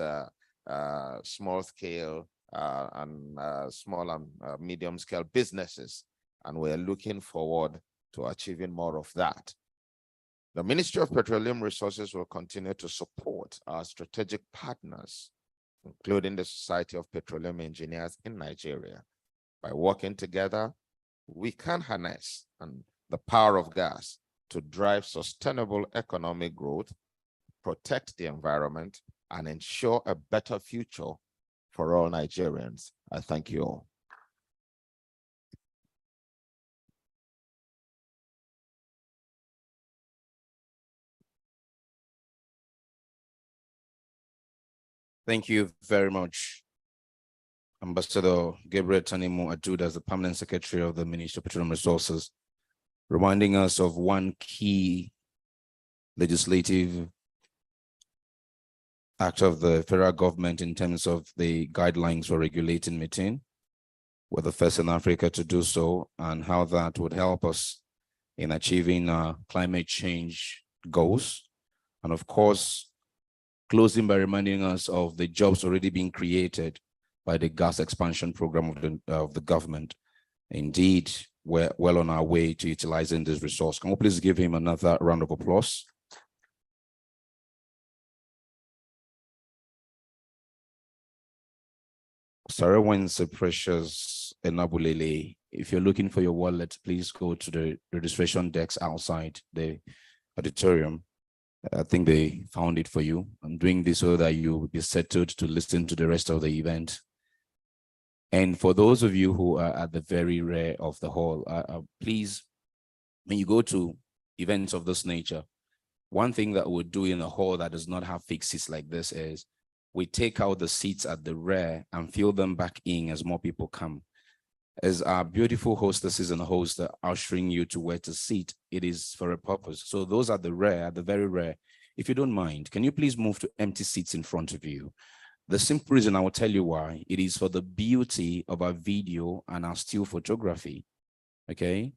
Speaker 6: small scale and small and medium scale businesses. And we're looking forward to achieving more of that. The Ministry of Petroleum Resources will continue to support our strategic partners, including the Society of Petroleum Engineers in Nigeria. By working together, we can harness the power of gas to drive sustainable economic growth, protect the environment, and ensure a better future for all Nigerians. I thank you all.
Speaker 1: Thank you very much, Ambassador Gabriel Tanimo Adud as the Permanent Secretary of the Ministry of Petroleum Resources, reminding us of one key legislative act of the federal government in terms of the guidelines for regulating methane. We're the first in Africa to do so, and how that would help us in achieving climate change goals. And of course, closing by reminding us of the jobs already being created by the gas expansion program of the government. Indeed, we're well on our way to utilizing this resource. Can we please give him another round of applause? Sarah Wense Precious Enabulele, if you're looking for your wallet, please go to the registration desk outside the auditorium. I think they found it for you. I'm doing this so that you will be settled to listen to the rest of the event. And for those of you who are at the very rear of the hall, please, when you go to events of this nature, one thing that we'll do in a hall that does not have fixed seats like this is we take out the seats at the rear and fill them back in as more people come. As our beautiful hostesses and hosts are ushering you to where to sit, it is for a purpose. So those at the rear, at the very rear, if you don't mind, can you please move to empty seats in front of you? The simple reason I will tell you why, it is for the beauty of our video and our still photography, okay?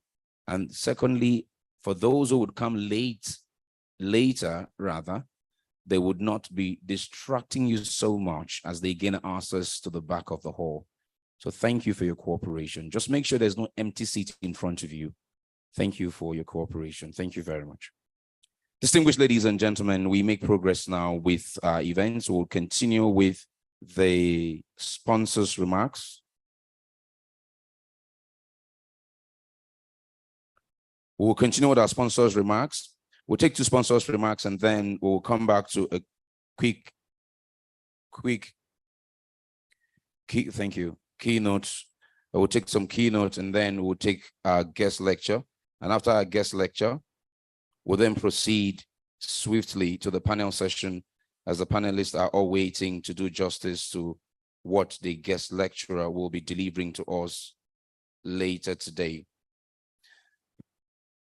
Speaker 1: And secondly, for those who would come later, they would not be distracting you so much as they gain access to the back of the hall. So thank you for your cooperation. Just make sure there's no empty seat in front of you. Thank you for your cooperation. Thank you very much. Distinguished ladies and gentlemen, we make progress now with our events. We'll continue with the sponsors' remarks. We'll continue with our sponsors' remarks. We'll take two sponsors' remarks and then we'll come back to a keynote. We'll take some keynote and then we'll take our guest lecture. And after our guest lecture, we'll then proceed swiftly to the panel session as the panelists are all waiting to do justice to what the guest lecturer will be delivering to us later today.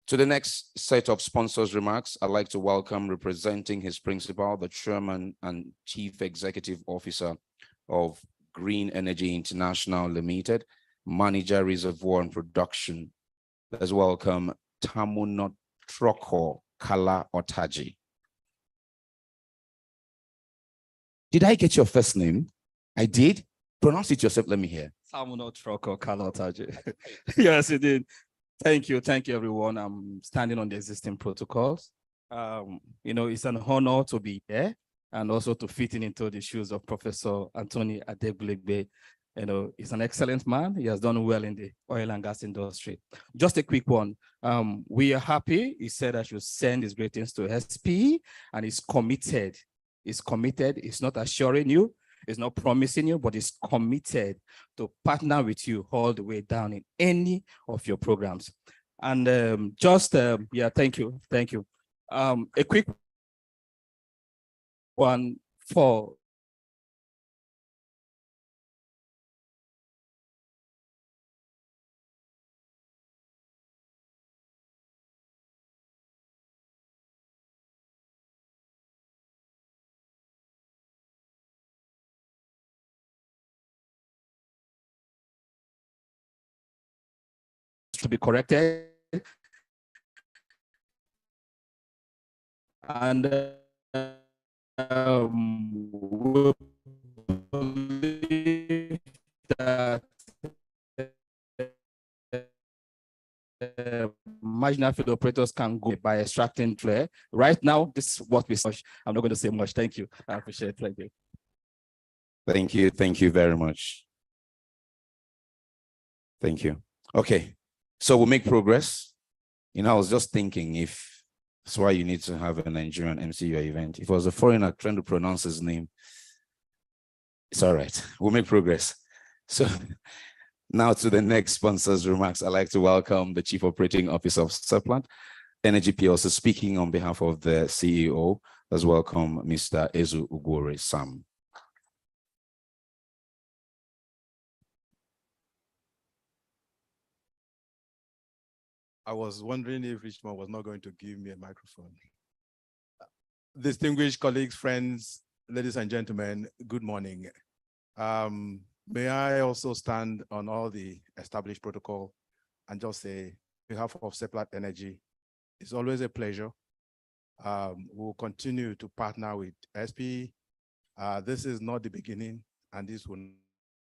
Speaker 1: To the next set of sponsors' remarks, I'd like to welcome, representing his principal, the Chairman and Chief Executive Officer of Green Energy International Limited, Manager Reservoir and Production. Let's welcome Tamunotroko Kala Otaji. Did I get your first name? I did? Pronounce it yourself, let me hear.
Speaker 7: Tamunotroko Kala Otaji. Yes, it did. Thank you, everyone. I'm standing on the existing protocols. It's an honor to be here and also to fit into the shoes of Professor Anthony Adegbulegbe. He's an excellent man. He has done well in the oil and gas industry. Just a quick one. We are happy. He said I should send his greetings to SP, and he's committed. He's committed. He's not assuring you. He's not promising you, but he's committed to partner with you all the way down in any of your programs. And thank you. A quick one for to be corrected. And we believe that marginal field operators can go by extracting flare. Right now, this is what we saw. I'm not going to say much. Thank you. I appreciate it. Thank you.
Speaker 1: Thank you. Thank you very much. Thank you. Okay. So we'll make progress. I was just thinking if that's why you need to have a Nigerian MC your event. If it was a foreigner trying to pronounce his name, it's all right. We'll make progress. So now to the next sponsor's remarks. I'd like to welcome the Chief Operating Officer of Seplat Energy PLC, speaking on behalf of the CEO. Let's welcome Mr. Ezu Ugwore Sam.
Speaker 8: I was wondering if Richmond was not going to give me a microphone. Distinguished colleagues, friends, ladies and gentlemen, good morning. May I also stand on all the established protocol and just say, on behalf of Seplat Energy, it's always a pleasure. We'll continue to partner with SP. This is not the beginning, and this will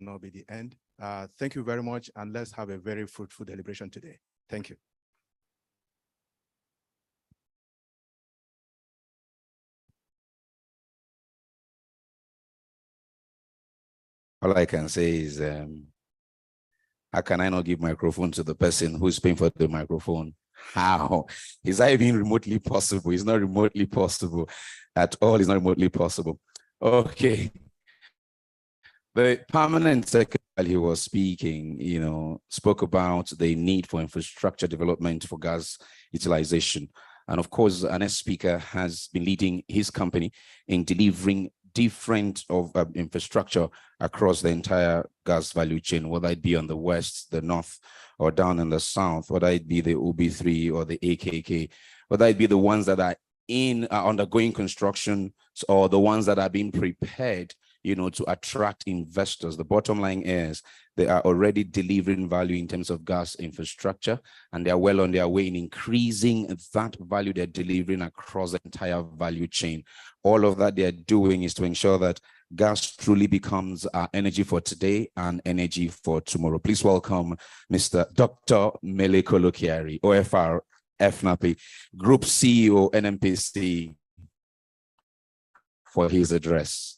Speaker 8: not be the end. Thank you very much, and let's have a very fruitful deliberation today. Thank you.
Speaker 1: All I can say is, how can I not give microphone to the person who's paying for the microphone? How? Is that even remotely possible? It's not remotely possible at all. It's not remotely possible. Okay. The permanent secretary, while he was speaking, spoke about the need for infrastructure development for gas utilization. And of course, our next speaker has been leading his company in delivering different infrastructure across the entire gas value chain, whether it be on the west, the north, or down in the south, whether it be the OB3 or the AKK, whether it be the ones that are undergoing construction or the ones that are being prepared, to attract investors. The bottom line is they are already delivering value in terms of gas infrastructure, and they are well on their way in increasing that value they're delivering across the entire value chain. All of that they're doing is to ensure that gas truly becomes energy for today and energy for tomorrow. Please welcome Mr. Dr. Mele Kolokiari, OFR, FNAPI, Group CEO, NNPCL, for his address.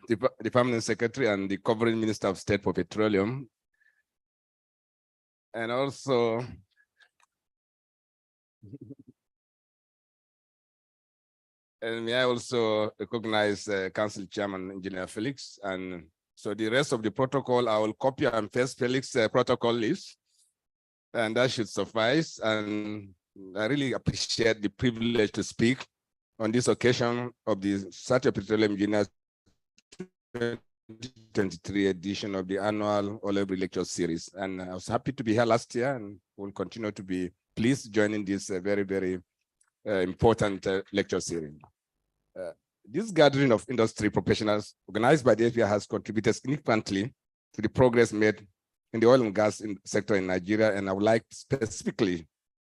Speaker 9: The Permanent Secretary and the covering Minister of State for Petroleum, and also and may I also recognize Council Chairman Engineer Felix, and so the rest of the protocol I will copy and paste Felix protocol list, and that should suffice. And I really appreciate the privilege to speak on this occasion of the Society of Petroleum Engineers 2023 edition of the annual Olebri Lecture Series. And I was happy to be here last year and will continue to be pleased joining this very, very important lecture series. This gathering of industry professionals organized by the FBI has contributed significantly to the progress made in the oil and gas sector in Nigeria, and I would like to specifically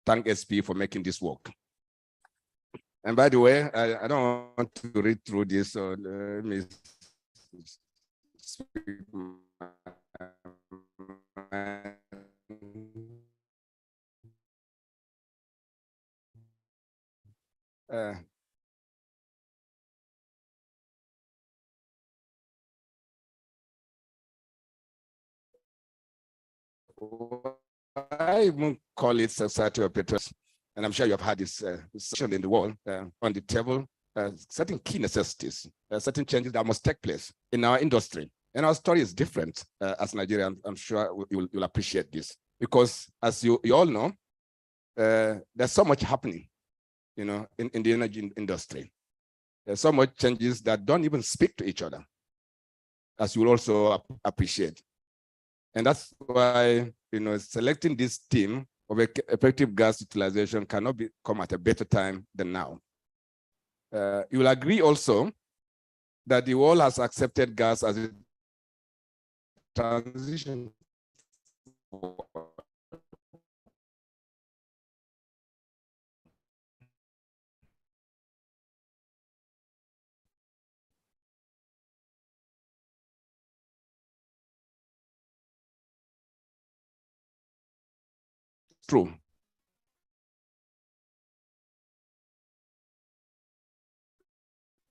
Speaker 9: thank SP for making this work. And by the way, I don't want to read through this, so let me speak I even call it Society of Petroleum, and I'm sure you have had this session in the world on the table, certain key necessities, certain changes that must take place in our industry. And our story is different as Nigerians. I'm sure you'll appreciate this, because as you all know, there's so much happening, in the energy industry. There's so much changes that don't even speak to each other, as you will also appreciate. And that's why, selecting this team of effective gas utilization cannot come at a better time than now. You will agree also that the world has accepted gas as a transition. True.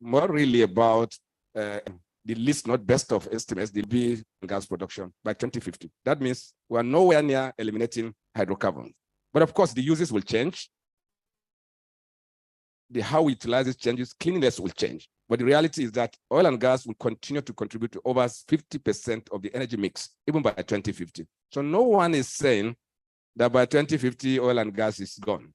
Speaker 9: More really about the least, not best of estimates, the be gas production by 2050. That means we are nowhere near eliminating hydrocarbons. But of course, the uses will change. how we utilize this changes, cleanliness will change. But the reality is that oil and gas will continue to contribute to over 50% of the energy mix, even by 2050. So no one is saying that by 2050, oil and gas is gone.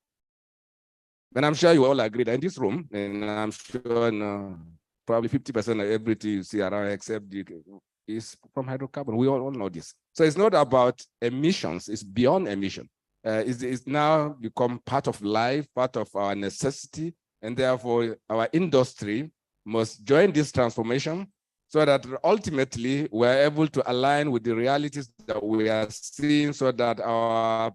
Speaker 9: And I'm sure you all agree that in this room, and I'm sure probably 50% of everything you see around except is from hydrocarbon. We all know this. So it's not about emissions, it's beyond emission. It's now become part of life, part of our necessity, and therefore our industry must join this transformation so that ultimately we're able to align with the realities that we are seeing so that our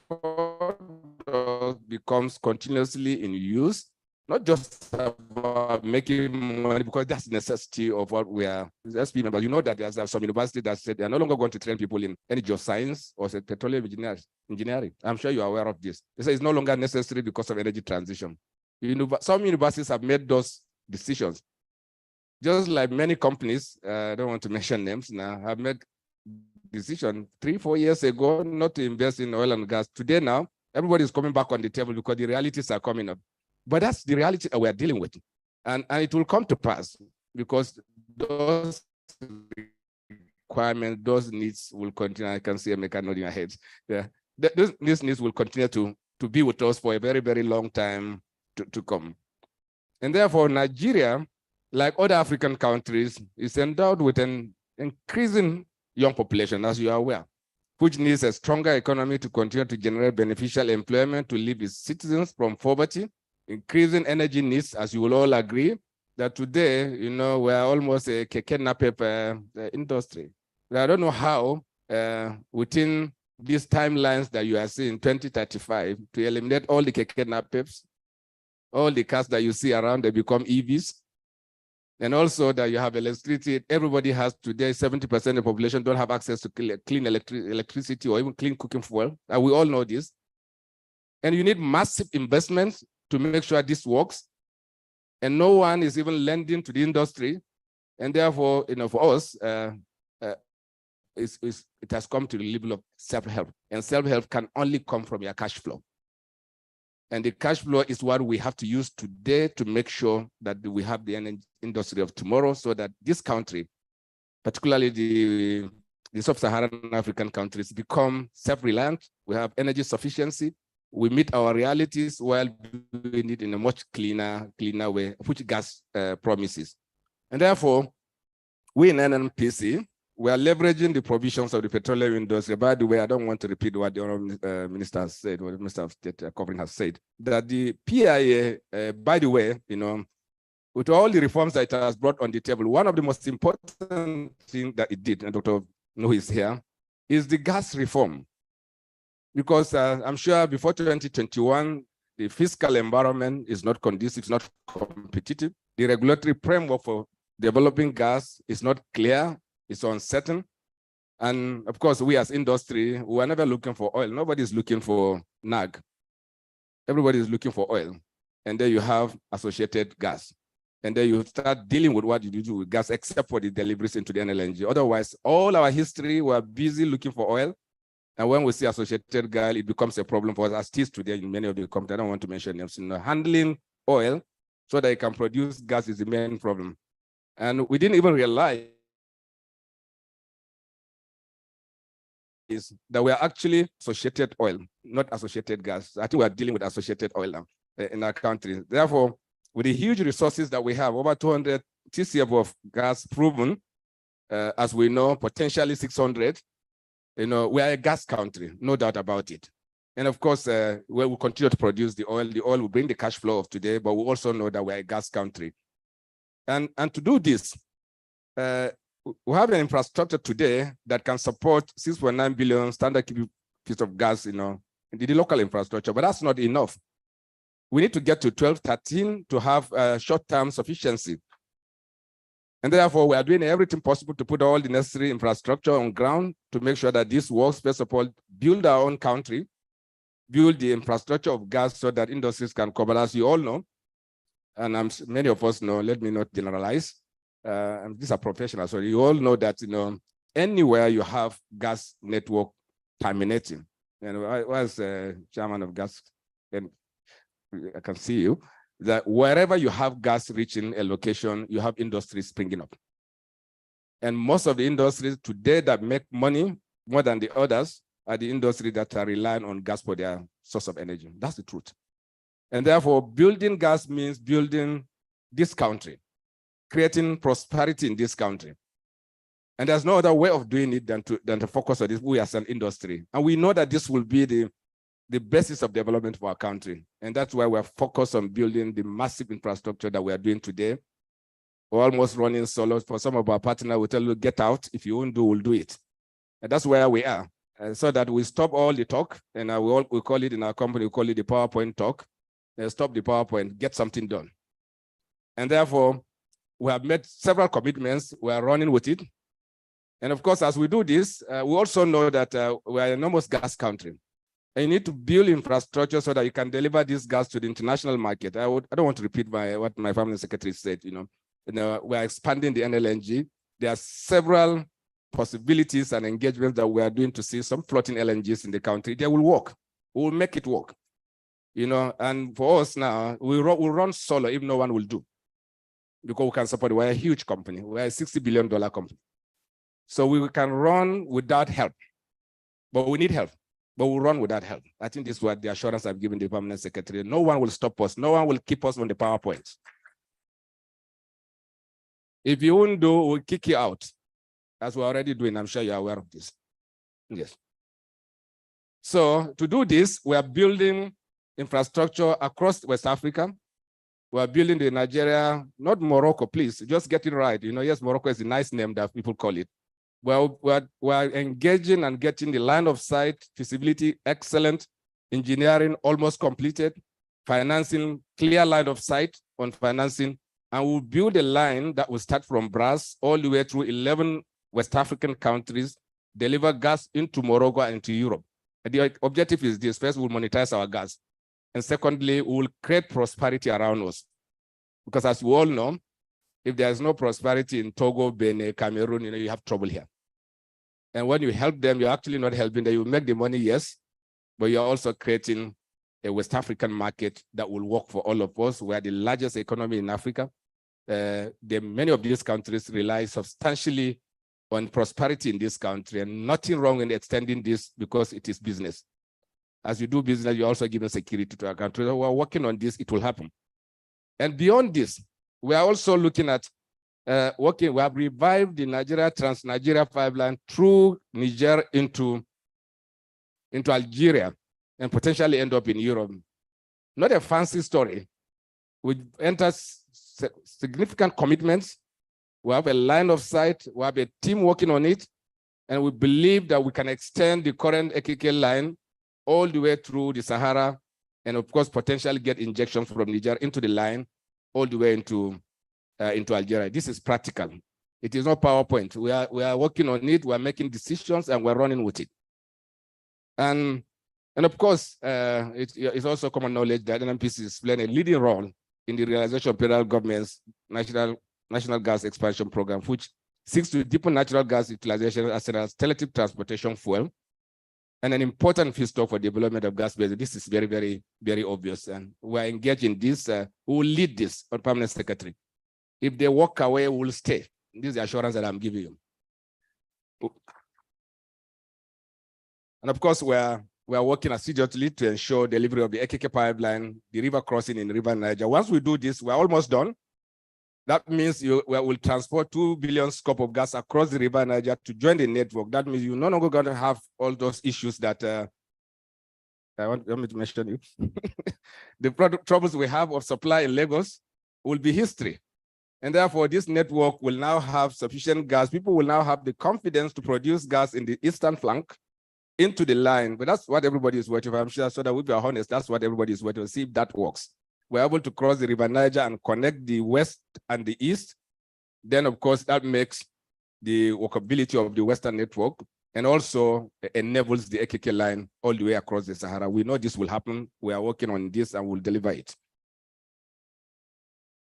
Speaker 9: product becomes continuously in use, not just about making money, because that's the necessity of what we are. SP members, you know that there's some university that said they are no longer going to train people in energy science or petroleum engineering. I'm sure you are aware of this. They say it's no longer necessary because of energy transition. Some universities have made those decisions. Just like many companies, I don't want to mention names now, have made decision 3-4 years ago not to invest in oil and gas. Today now, everybody is coming back on the table because the realities are coming up. But that's the reality that we are dealing with. And it will come to pass because those requirements, those needs will continue. I can see a mechanic nodding your head. Yeah. These needs will continue to be with us for a very, very long time to come. And therefore, Nigeria, like other African countries, is endowed with an increasing young population, as you are aware, which needs a stronger economy to continue to generate beneficial employment to leave its citizens from poverty, increasing energy needs, as you will all agree, that today, we're almost a kekena paper industry. I don't know how, within these timelines that you are seeing, 2035, to eliminate all the kekena papers, all the cars that you see around, they become EVs. And also that you have electricity. Everybody has today, 70% of the population don't have access to clean electricity or even clean cooking fuel. And we all know this. And you need massive investments to make sure this works. And no one is even lending to the industry. And therefore, for us, it has come to the level of self-help. And self-help can only come from your cash flow. And the cash flow is what we have to use today to make sure that we have the energy industry of tomorrow so that this country, particularly the sub-Saharan African countries, become self-reliant. We have energy sufficiency. We meet our realities while doing it in a much cleaner way, which gas promises. And therefore, we in NNPC, we are leveraging the provisions of the petroleum industry. By the way, I don't want to repeat what the Honourable Minister has said, or the Minister of State covering has said, that the PIA, by the way, with all the reforms that it has brought on the table, one of the most important things that it did, and Dr. Nuhu is here, is the gas reform. Because I'm sure before 2021, the fiscal environment is not conducive, it's not competitive. The regulatory framework for developing gas is not clear. It's uncertain. And of course, we as industry, we are never looking for oil. Nobody is looking for NAG. Everybody is looking for oil. And then you have associated gas. And then you start dealing with what you do with gas, except for the deliveries into the NLNG. Otherwise, all our history, we're busy looking for oil. And when we see associated gas, it becomes a problem for us, as it is today in many of the companies. I don't want to mention names. Handling oil so that it can produce gas is the main problem. And we didn't even realize is that we are actually associated oil, not associated gas. I think we are dealing with associated oil now in our country. Therefore, with the huge resources that we have, over 200 TCF of gas proven, as we know, potentially 600, we are a gas country, no doubt about it. And of course, we will continue to produce the oil. The oil will bring the cash flow of today, but we also know that we are a gas country. And to do this, we have an infrastructure today that can support 6.9 billion standard cubic feet of gas, in the local infrastructure, but that's not enough. We need to get to 12, 13 to have short-term sufficiency. And therefore, we are doing everything possible to put all the necessary infrastructure on ground to make sure that this works. First of all, build our own country, build the infrastructure of gas so that industries can cover, as you all know. And many of us know, let me not generalize. These are professionals, so you all know that anywhere you have gas network terminating. I was chairman of gas, and I can see you. that wherever you have gas reaching a location, you have industries springing up. And most of the industries today that make money more than the others are the industries that are relying on gas for their source of energy. That's the truth. And therefore, building gas means building this country, creating prosperity in this country. And there's no other way of doing it than to focus on this, we as an industry. And we know that this will be the basis of development for our country. And that's why we're focused on building the massive infrastructure that we are doing today. We're almost running solo. For some of our partners, we tell you, get out. If you won't do, we'll do it. And that's where we are. So that we stop all the talk, and we call it in our company, we call it the PowerPoint talk. Stop the PowerPoint, get something done. And therefore, we have made several commitments. We are running with it. And of course, as we do this, we also know that we are an enormous gas country. And you need to build infrastructure so that you can deliver this gas to the international market. I don't want to repeat what my family secretary said. We are expanding the NLNG. There are several possibilities and engagements that we are doing to see some floating LNGs in the country. They will work. We will make it work. And for us now, we'll run solo if no one will do. Because we can support it. We're a huge company. We're a $60 billion company. So we can run without help. But we need help. But we'll run without help. I think this is what the assurance I've given the permanent secretary. No one will stop us. No one will keep us on the PowerPoint. If you won't do, we'll kick you out. As we're already doing, I'm sure you're aware of this. Yes. So to do this, we are building infrastructure across West Africa. We are building the Nigeria, not Morocco, please, just get it right. Yes, Morocco is a nice name that people call it. Well, we're engaging and getting the line of sight, feasibility, excellent, engineering almost completed, financing, clear line of sight on financing, and we'll build a line that will start from Brass all the way through 11 West African countries, deliver gas into Morocco and into Europe. And the objective is this: first, we'll monetize our gas. And secondly, we will create prosperity around us. Because as we all know, if there's no prosperity in Togo, Benin, Cameroon, you have trouble here. And when you help them, you're actually not helping them. You make the money, yes, but you're also creating a West African market that will work for all of us. We are the largest economy in Africa. Many of these countries rely substantially on prosperity in this country, and nothing wrong in extending this because it is business. As you do business, you're also giving security to our country. We're working on this, it will happen. And beyond this, we are also looking at we have revived the Nigeria Trans-Nigeria pipeline through Niger into Algeria and potentially end up in Europe. Not a fancy story. We enter significant commitments. We have a line of sight. We have a team working on it. And we believe that we can extend the current AKK line all the way through the Sahara, and of course, potentially get injections from Niger into the line all the way into Algeria. This is practical. It is not PowerPoint. We are working on it. We are making decisions, and we're running with it. And of course, it's also common knowledge that NNPC is playing a leading role in the realization of federal government's national gas expansion program, which seeks to deepen natural gas utilization as an alternative transportation fuel and an important feedstock for development of gas basin. This is very, very, very obvious. And we're engaged in this. We will lead this on permanent secretary. If they walk away, we'll stay. This is the assurance that I'm giving you. And of course, we are working assiduously to ensure delivery of the AKK pipeline, the river crossing in River Niger. Once we do this, we're almost done. That means we will transport 2 billion scoop of gas across the River Niger to join the network. That means you're no longer going to have all those issues that I want me to mention you. The troubles we have of supply in Lagos will be history. And therefore, this network will now have sufficient gas. People will now have the confidence to produce gas in the eastern flank into the line. But that's what everybody is waiting for. I'm sure, so that we'll be honest, that's what everybody is waiting to see if that works. We're able to cross the River Niger and connect the west and the east. Then, of course, that makes the workability of the Western network and also enables the AKK line all the way across the Sahara. We know this will happen. We are working on this and we'll deliver it.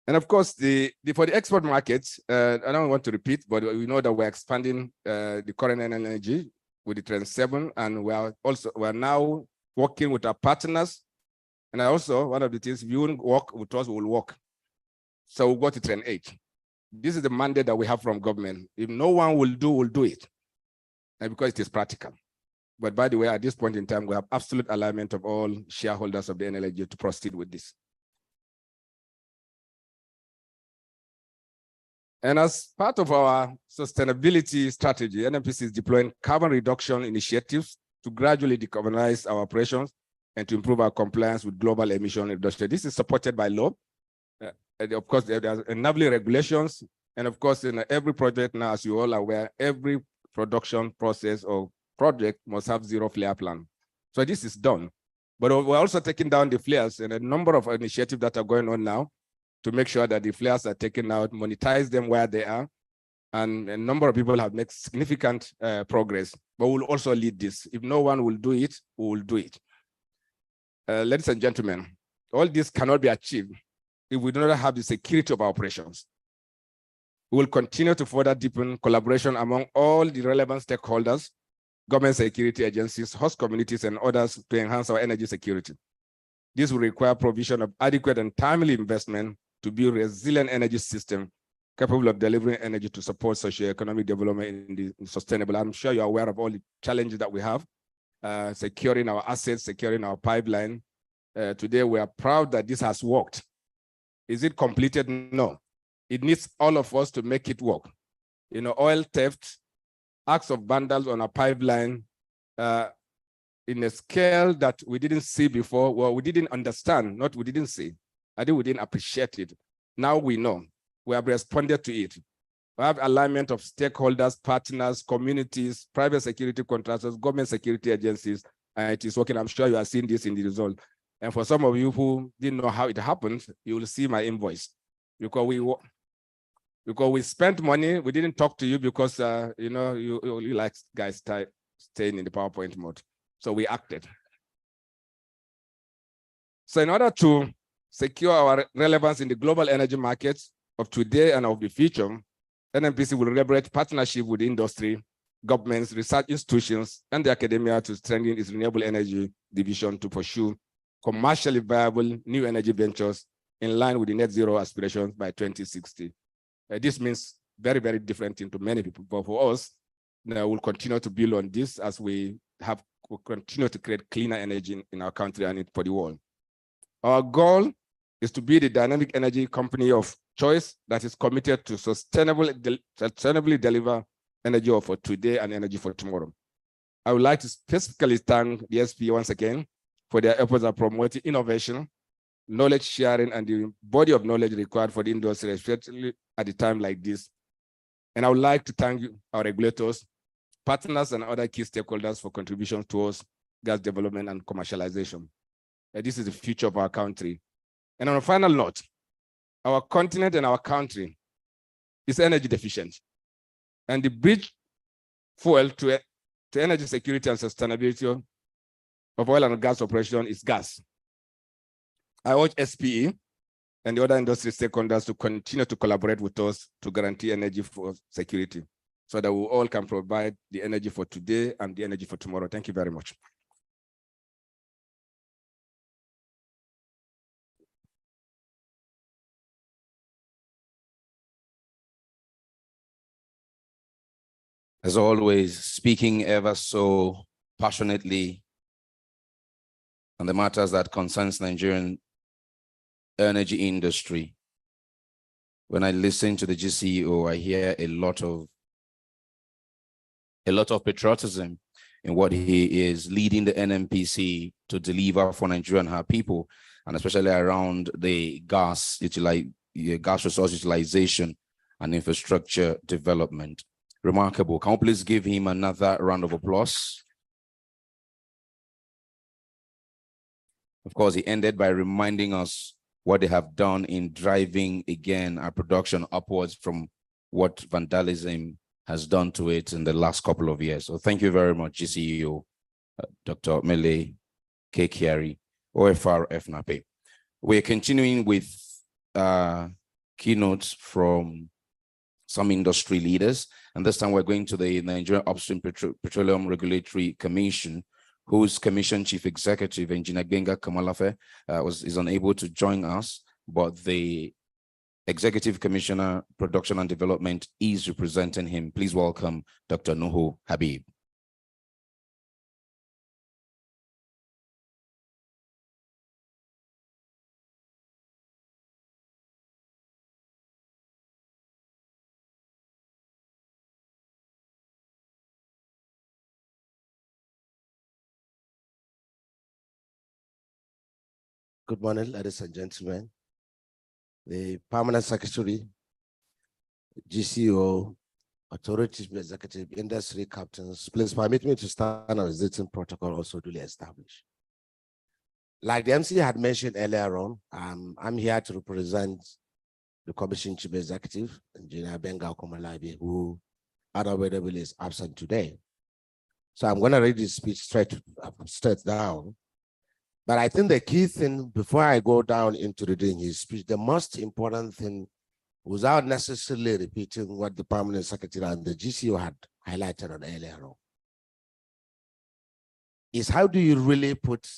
Speaker 9: And of course, for the export markets, I don't want to repeat, but we know that we're expanding the current energy with the Trend 7, and we're now working with our partners And also, one of the things, if you won't walk with us, we'll walk. So we'll go to train 8. This is the mandate that we have from government. If no one will do, we'll do it. And because it is practical. But by the way, at this point in time, we have absolute alignment of all shareholders of the NLG to proceed with this. And as part of our sustainability strategy, NNPC is deploying carbon reduction initiatives to gradually decarbonize our operations and to improve our compliance with global emission reduction. This is supported by law. And of course, there are enabling regulations. And of course, in every project now, as you all are aware, every production process or project must have zero flare plan. So this is done. But we're also taking down the flares, and a number of initiatives that are going on now to make sure that the flares are taken out, monetize them where they are. And a number of people have made significant progress, but we'll also lead this. If no one will do it, we will do it. Ladies and gentlemen, all this cannot be achieved if we do not have the security of our operations. We will continue to further deepen collaboration among all the relevant stakeholders, government security agencies, host communities, and others to enhance our energy security. This will require provision of adequate and timely investment to build a resilient energy system capable of delivering energy to support socio-economic development in the sustainable. I'm sure you're aware of all the challenges that we have, securing our assets, securing our pipeline. Today, we are proud that this has worked. Is it completed? No. It needs all of us to make it work. You know, oil theft, acts of vandals on a pipeline in a scale that we didn't see before. Well, we didn't understand, not we didn't see. I think we didn't appreciate it. Now we know. We have responded to it. We have alignment of stakeholders, partners, communities, private security contractors, government security agencies, and it is working. I'm sure you are seeing this in the result. And for some of you who didn't know how it happened, you will see my invoice. Because we spent money, we didn't talk to you because you know you like guys staying in the PowerPoint mode. So we acted. So in order to secure our relevance in the global energy markets of today and of the future, NNPC will leverage partnership with industry, governments, research institutions, and the academia to strengthen its renewable energy division to pursue commercially viable new energy ventures in line with the net zero aspirations by 2060. This means very, very different thing to many people, but for us, we'll continue to build on this as we'll continue to create cleaner energy in our country and for the world. Our goal is to be the dynamic energy company of choice that is committed to sustainably deliver energy for today and energy for tomorrow. I would like to specifically thank the SP once again for their efforts at promoting innovation, knowledge sharing, and the body of knowledge required for the industry, especially at a time like this. And I would like to thank our regulators, partners, and other key stakeholders for contributions towards gas development and commercialization. This is the future of our country. And on a final note, our continent and our country is energy deficient. And the bridge fuel to energy security and sustainability of oil and gas operation is gas. I urge SPE and the other industry stakeholders to continue to collaborate with us to guarantee energy for security so that we all can provide the energy for today and the energy for tomorrow. Thank you very much.
Speaker 1: As always, speaking ever so passionately on the matters that concerns Nigerian energy industry. When I listen to the GCEO, I hear a lot of patriotism in what he is leading the NNPC to deliver for Nigeria and her people, and especially around the gas resource utilization and infrastructure development. Remarkable. Can we please give him another round of applause? Of course, he ended by reminding us what they have done in driving again our production upwards from what vandalism has done to it in the last couple of years. So thank you very much, GCEO, Dr. Mele Kekiari, OFR FNAPE. We're continuing with keynotes from some industry leaders. And this time we're going to the Nigerian Upstream Petroleum Regulatory Commission, whose Commission Chief Executive, Engineer Gbenga Kamalafe, is unable to join us, but the Executive Commissioner, Production and Development is representing him. Please welcome Dr. Nuhu Habib.
Speaker 10: Good morning, ladies and gentlemen. The Permanent Secretary, GCO, authorities, executive, industry captains, please permit me to stand on a visiting protocol also duly established. Like the MC had mentioned earlier on, I'm here to represent the Commission Chief Executive, Engineer Gbenga Kamalafe, who unavoidably is absent today. So I'm going to read his speech straight down. But I think the key thing, before I go down into reading his speech, the most important thing, without necessarily repeating what the Permanent Secretary and the GCO had highlighted on earlier on, is how do you really put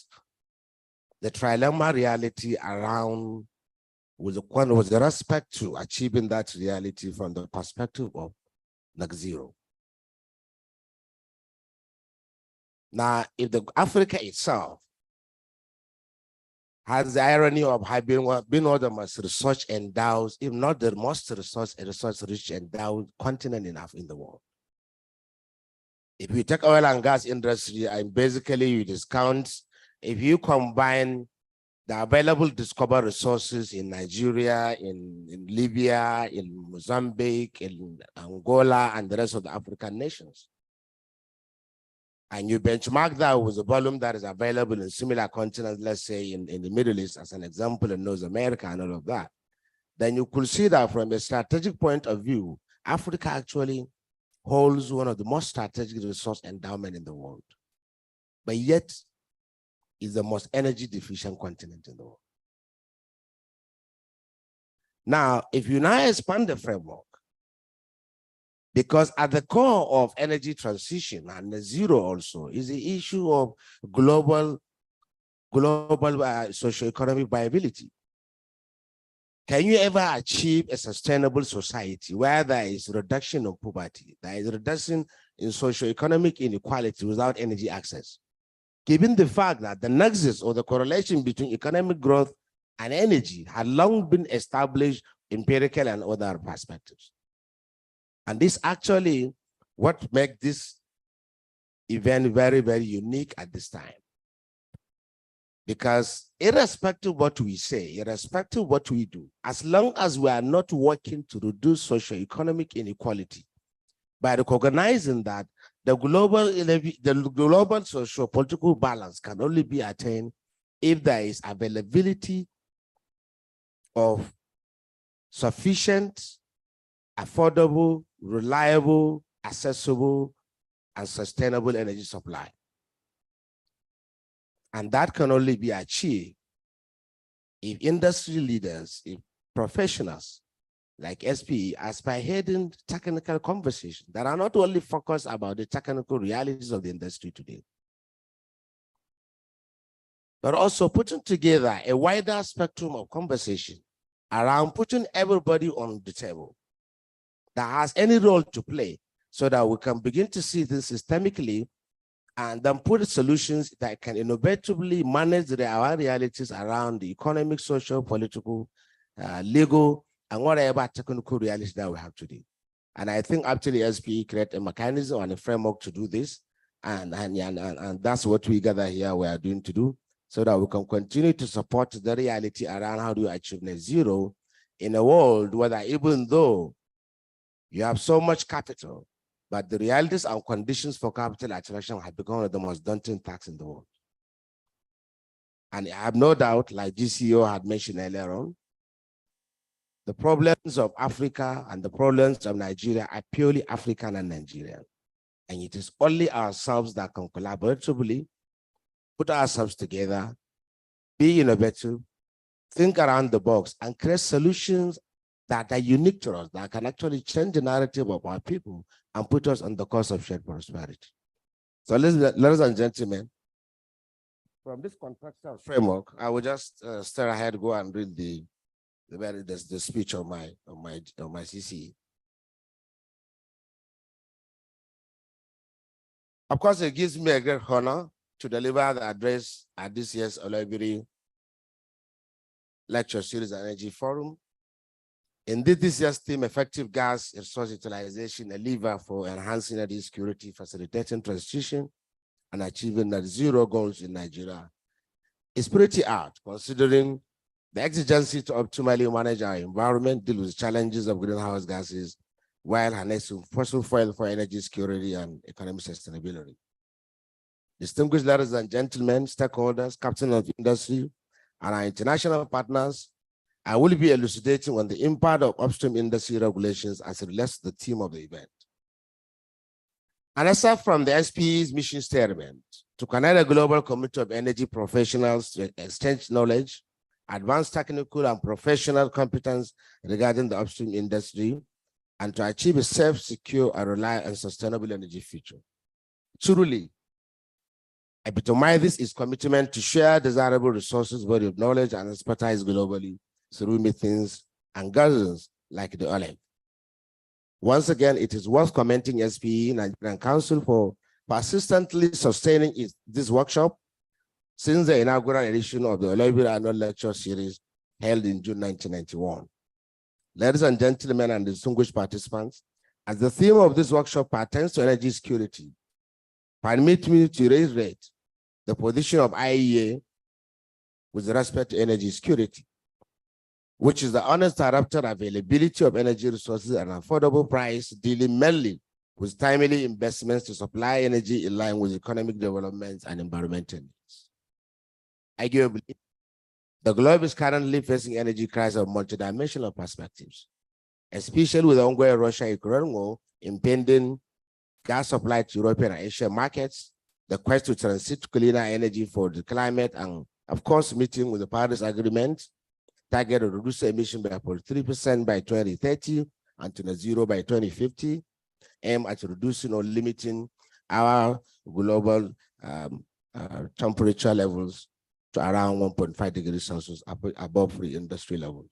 Speaker 10: the trilemma reality around with respect to achieving that reality from the perspective of net zero. Now, if the Africa itself has the irony of having been one of the most resource endowed, if not the most resource-rich endowed continent enough in the world. If you take oil and gas industry, and basically you discount, if you combine the available discovered resources in Nigeria, in Libya, in Mozambique, in Angola, and the rest of the African nations, and you benchmark that with the volume that is available in similar continents, let's say in the Middle East, as an example, in North America and all of that, then you could see that from a strategic point of view, Africa actually holds one of the most strategic resource endowment in the world, but yet is the most energy deficient continent in the world. Now, if you now expand the framework, because at the core of energy transition and the zero also is the issue of global socioeconomic viability. Can you ever achieve a sustainable society where there is reduction of poverty, there is reduction in socioeconomic inequality without energy access? Given the fact that the nexus or the correlation between economic growth and energy had long been established empirical and other perspectives. And this actually what makes this event very, very unique at this time. Because irrespective of what we say, irrespective of what we do, as long as we are not working to reduce socioeconomic inequality by recognizing that the global socio-political balance can only be attained if there is availability of sufficient, affordable, reliable, accessible, and sustainable energy supply. And that can only be achieved if industry leaders, if professionals like SPE are spearheading technical conversations that are not only focused about the technical realities of the industry today, but also putting together a wider spectrum of conversation around putting everybody on the table that has any role to play so that we can begin to see this systemically and then put solutions that can innovatively manage our realities around the economic, social, political, legal, and whatever technical realities that we have today. And I think actually SPE create a mechanism and a framework to do this. And that's what we gather here we are doing to do so that we can continue to support the reality around how do you achieve net zero in a world where even though you have so much capital, but the realities and conditions for capital attraction have become one of the most daunting tasks in the world. And I have no doubt, like GCO had mentioned earlier on, the problems of Africa and the problems of Nigeria are purely African and Nigerian. And it is only ourselves that can collaboratively put ourselves together, be innovative, think around the box, and create solutions that are unique to us, that can actually change the narrative of our people and put us on the course of shared prosperity. So ladies and gentlemen, from this contractual framework, I will just start ahead, go and read the speech of my CC. Of course, it gives me a great honor to deliver the address at this year's Olibiri Lecture Series and Energy Forum. In this year's theme, Effective Gas Resource Utilization, a lever for enhancing energy security, facilitating transition, and achieving net zero goals in Nigeria, is pretty hard, considering the exigency to optimally manage our environment, deal with challenges of greenhouse gases, while harnessing fossil fuel for energy security and economic sustainability. Distinguished ladies and gentlemen, stakeholders, captains of industry, and our international partners, I will be elucidating on the impact of upstream industry regulations as it relates to the theme of the event. And aside from the SPE's mission statement, to connect a global community of energy professionals to exchange knowledge, advance technical and professional competence regarding the upstream industry, and to achieve a safe, secure, and reliable and sustainable energy future. Truly, epitomizes its commitment to share desirable resources, body of knowledge, and expertise globally through meetings and gatherings like the Speolef. Once again, it is worth commenting SPE Nigerian Council for persistently sustaining this workshop since the inaugural edition of the Olibiri Annual Lecture Series held in June 1991. Ladies and gentlemen and distinguished participants, as the theme of this workshop pertains to energy security, permit me to reiterate the position of IEA with respect to energy security, which is the uninterrupted availability of energy resources at an affordable price, dealing mainly with timely investments to supply energy in line with economic development and environmental needs. Arguably, the globe is currently facing energy crisis of multidimensional perspectives, especially with the ongoing Russia-Ukraine war, impending gas supply to European and Asian markets, the quest to transit to cleaner energy for the climate, and of course, meeting with the Paris Agreement, target to reduce emission by 43% by 2030 and to net zero by 2050, aim at reducing or limiting our global temperature levels to around 1.5 degrees Celsius above pre-industry levels.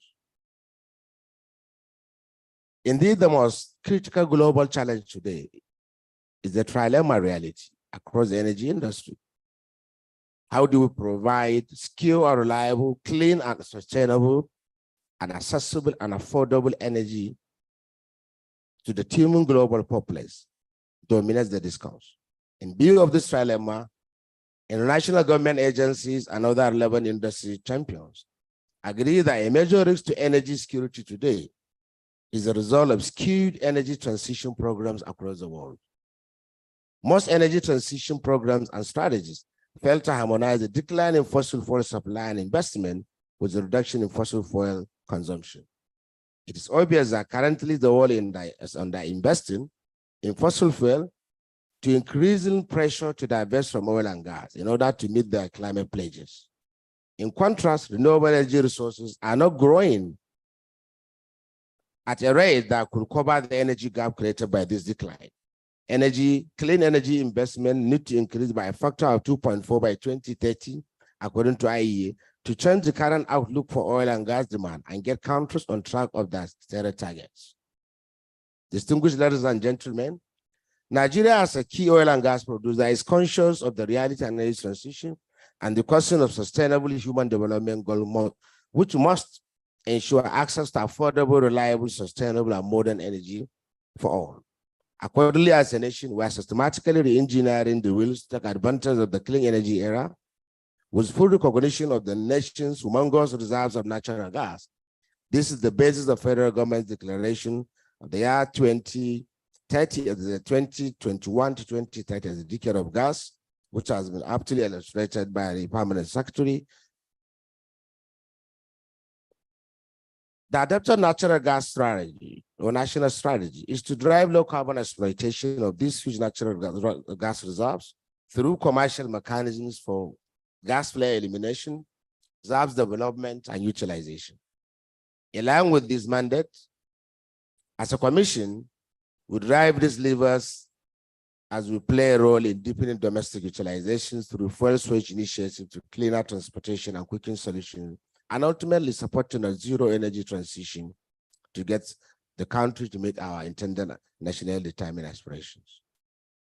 Speaker 10: Indeed, the most critical global challenge today is the trilemma reality across the energy industry. How do we provide secure, reliable, clean, and sustainable, and accessible and affordable energy to the teeming global populace? Dominates the discourse. In view of this trilemma, international government agencies and other relevant industry champions agree that a major risk to energy security today is a result of skewed energy transition programs across the world. Most energy transition programs and strategies fail to harmonize the decline in fossil fuel supply and investment with the reduction in fossil fuel consumption. It is obvious that currently the world is underinvesting in fossil fuel to increasing pressure to divest from oil and gas in order to meet their climate pledges. In contrast, renewable energy resources are not growing at a rate that could cover the energy gap created by this decline. Clean energy investment need to increase by a factor of 2.4 by 2030, according to IEA, to change the current outlook for oil and gas demand and get countries on track of their stated targets. Distinguished ladies and gentlemen, Nigeria as a key oil and gas producer is conscious of the reality and energy transition and the question of sustainable human development goal, which must ensure access to affordable, reliable, sustainable, and modern energy for all. Accordingly, as a nation, we are systematically re-engineering the wheels to take advantage of the clean energy era with full recognition of the nation's humongous reserves of natural gas. This is the basis of federal government's declaration of the year 2030, as the 2021 to 2030 as a decade of gas, which has been aptly illustrated by the Permanent Secretary. The adopted natural gas strategy or national strategy is to drive low carbon exploitation of these huge natural gas reserves through commercial mechanisms for gas flare elimination, reserves development, and utilization. Along with this mandate, as a commission, we drive these levers as we play a role in deepening domestic utilization through fuel switch initiatives to cleaner transportation and cooking solutions, and ultimately supporting a zero energy transition to get the country to meet our intended national retirement aspirations.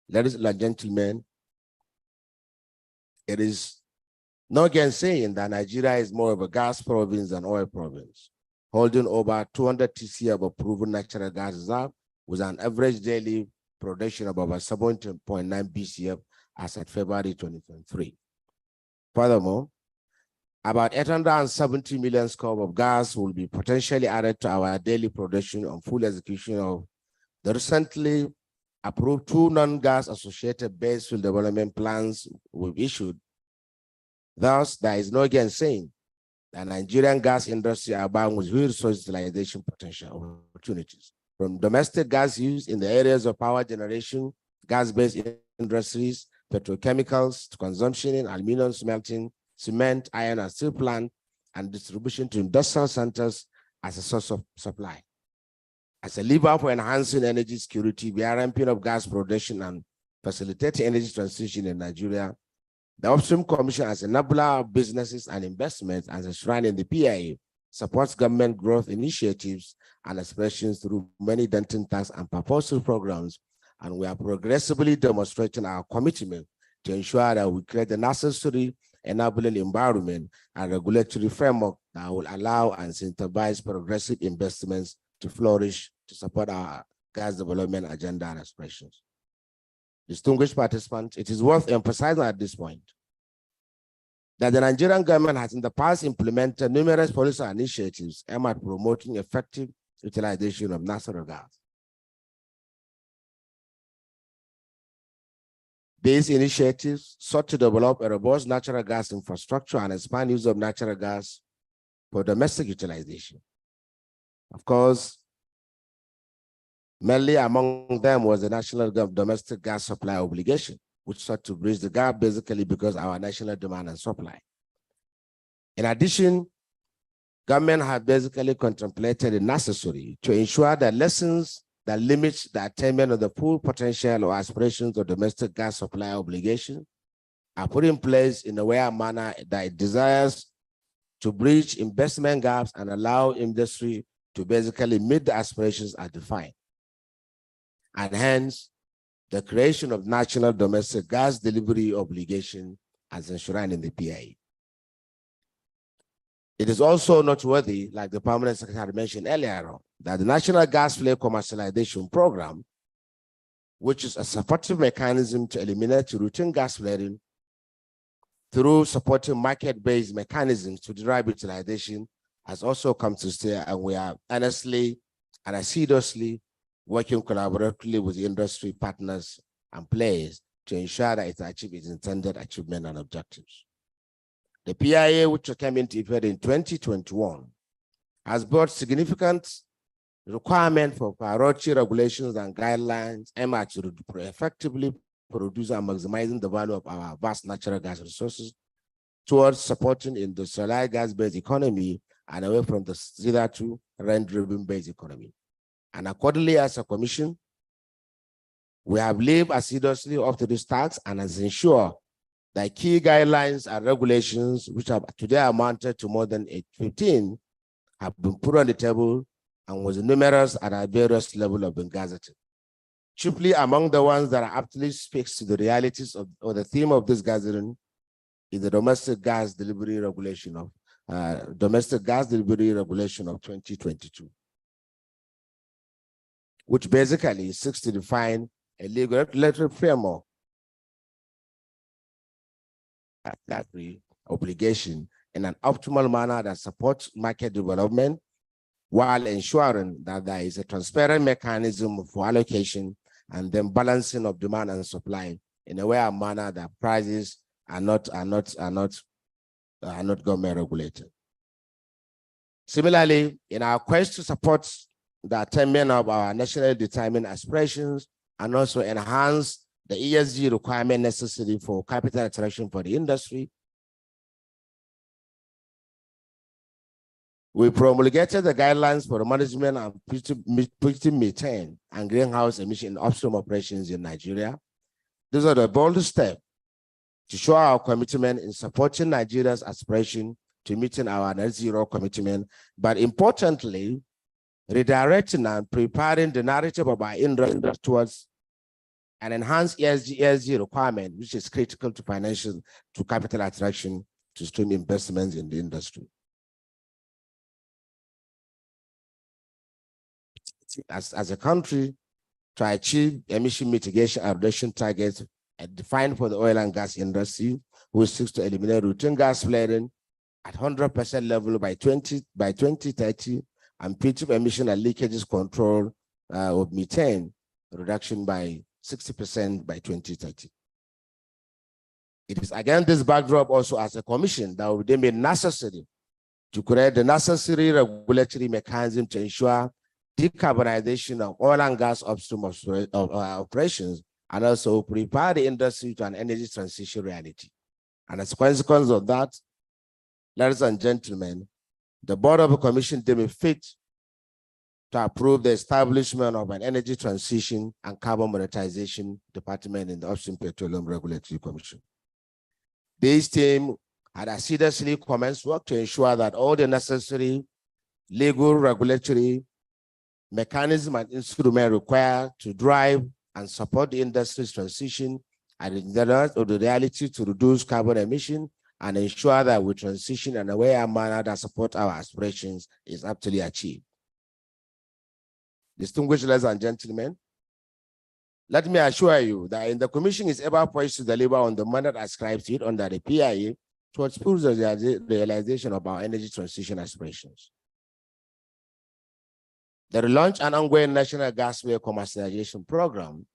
Speaker 10: Ladies and gentlemen, it is no gainsaying that Nigeria is more of a gas province than oil province, holding over 200 TCF of proven natural gas reserve with an average daily production of over 7.9 BCF as at February 2023. Furthermore, about 870 million scf of gas will be potentially added to our daily production on full execution of the recently approved 2 non-gas associated base field development plans we've issued. Thus, there is no gainsaying the Nigerian gas industry abounds with huge resource utilization potential opportunities, from domestic gas use in the areas of power generation, gas-based industries, petrochemicals, to consumption in aluminum smelting, cement, iron and steel plant, and distribution to industrial centers as a source of supply. As a lever for enhancing energy security, we are ramping up gas production and facilitating energy transition in Nigeria. The Upstream Commission, as an enabler of businesses and investments, as enshrined in the PIA, supports government growth initiatives and aspirations through many denting tasks and purposeful programs, and we are progressively demonstrating our commitment to ensure that we create the necessary enabling environment and regulatory framework that will allow and incentivize progressive investments to flourish to support our gas development agenda and aspirations. Distinguished participants, it is worth emphasizing at this point that the Nigerian government has in the past implemented numerous policy initiatives aimed at promoting effective utilization of natural gas. These initiatives sought to develop a robust natural gas infrastructure and expand use of natural gas for domestic utilization. Of course, mainly among them was the national domestic gas supply obligation, which sought to bridge the gap basically because our national demand and supply. In addition, government have basically contemplated the necessary to ensure that lessons that limit the attainment of the full potential or aspirations of domestic gas supply obligation are put in place in a way and manner that it desires to bridge investment gaps and allow industry to basically meet the aspirations as defined. And hence, the creation of national domestic gas delivery obligation as enshrined in the PIA. It is also noteworthy, like the Permanent Secretary mentioned earlier on, that the National Gas Flare Commercialization Program, which is a supportive mechanism to eliminate routine gas flaring through supporting market-based mechanisms to derive utilization, has also come to stay, and we are honestly and assiduously working collaboratively with industry partners and players to ensure that it achieves its intended achievement and objectives. The PIA, which came into effect in 2021, has brought significant requirement for priority regulations and guidelines aimed to effectively produce and maximizing the value of our vast natural gas resources towards supporting industrialized gas-based economy and away from the zero-to rent-driven based economy. And accordingly, as a commission, we have lived assiduously up to this task and has ensured that key guidelines and regulations, which have today amounted to more than 15, have been put on the table and was numerous at our various levels of being gazetted. Chiefly among the ones that aptly speaks to the realities of or the theme of this gathering is the domestic gas delivery regulation of 2022. Which basically seeks to define a legal regulatory framework that obligation in an optimal manner that supports market development while ensuring that there is a transparent mechanism for allocation and then balancing of demand and supply in a way and manner that prices are not government regulated. Similarly, in our quest to support the attainment of our national retirement aspirations and also enhance the ESG requirement necessary for capital attraction for the industry, we promulgated the guidelines for the management of polluting methane and greenhouse emission in upstream operations in Nigeria, These are the bold steps to show our commitment in supporting Nigeria's aspiration to meeting our net zero commitment, but importantly, redirecting and preparing the narrative of our industry towards an enhanced ESG requirement, which is critical to capital attraction to stream investments in the industry. As a country, to achieve emission mitigation and reduction targets defined for the oil and gas industry, which seeks to eliminate routine gas flaring at 100% level by 2030, and future emission and leakages control of methane reduction by 60% by 2030. It is again this backdrop also as a commission that will be made necessary to create the necessary regulatory mechanism to ensure decarbonization of oil and gas upstream operations, and also prepare the industry to an energy transition reality. And as a consequence of that, ladies and gentlemen, the Board of the Commission deemed fit to approve the establishment of an energy transition and carbon monetization department in the Upstream Petroleum Regulatory Commission. This team had assiduously commenced work to ensure that all the necessary legal, regulatory mechanism and instrument required to drive and support the industry's transition and the reality to reduce carbon emission and ensure that we transition in a way and manner that support our aspirations is aptly achieved. Distinguished ladies and gentlemen, let me assure you that the Commission is ever poised to deliver on the mandate ascribed to it under the PIA towards full realization of our energy transition aspirations. The relaunch and ongoing National Gasway Commercialization Program,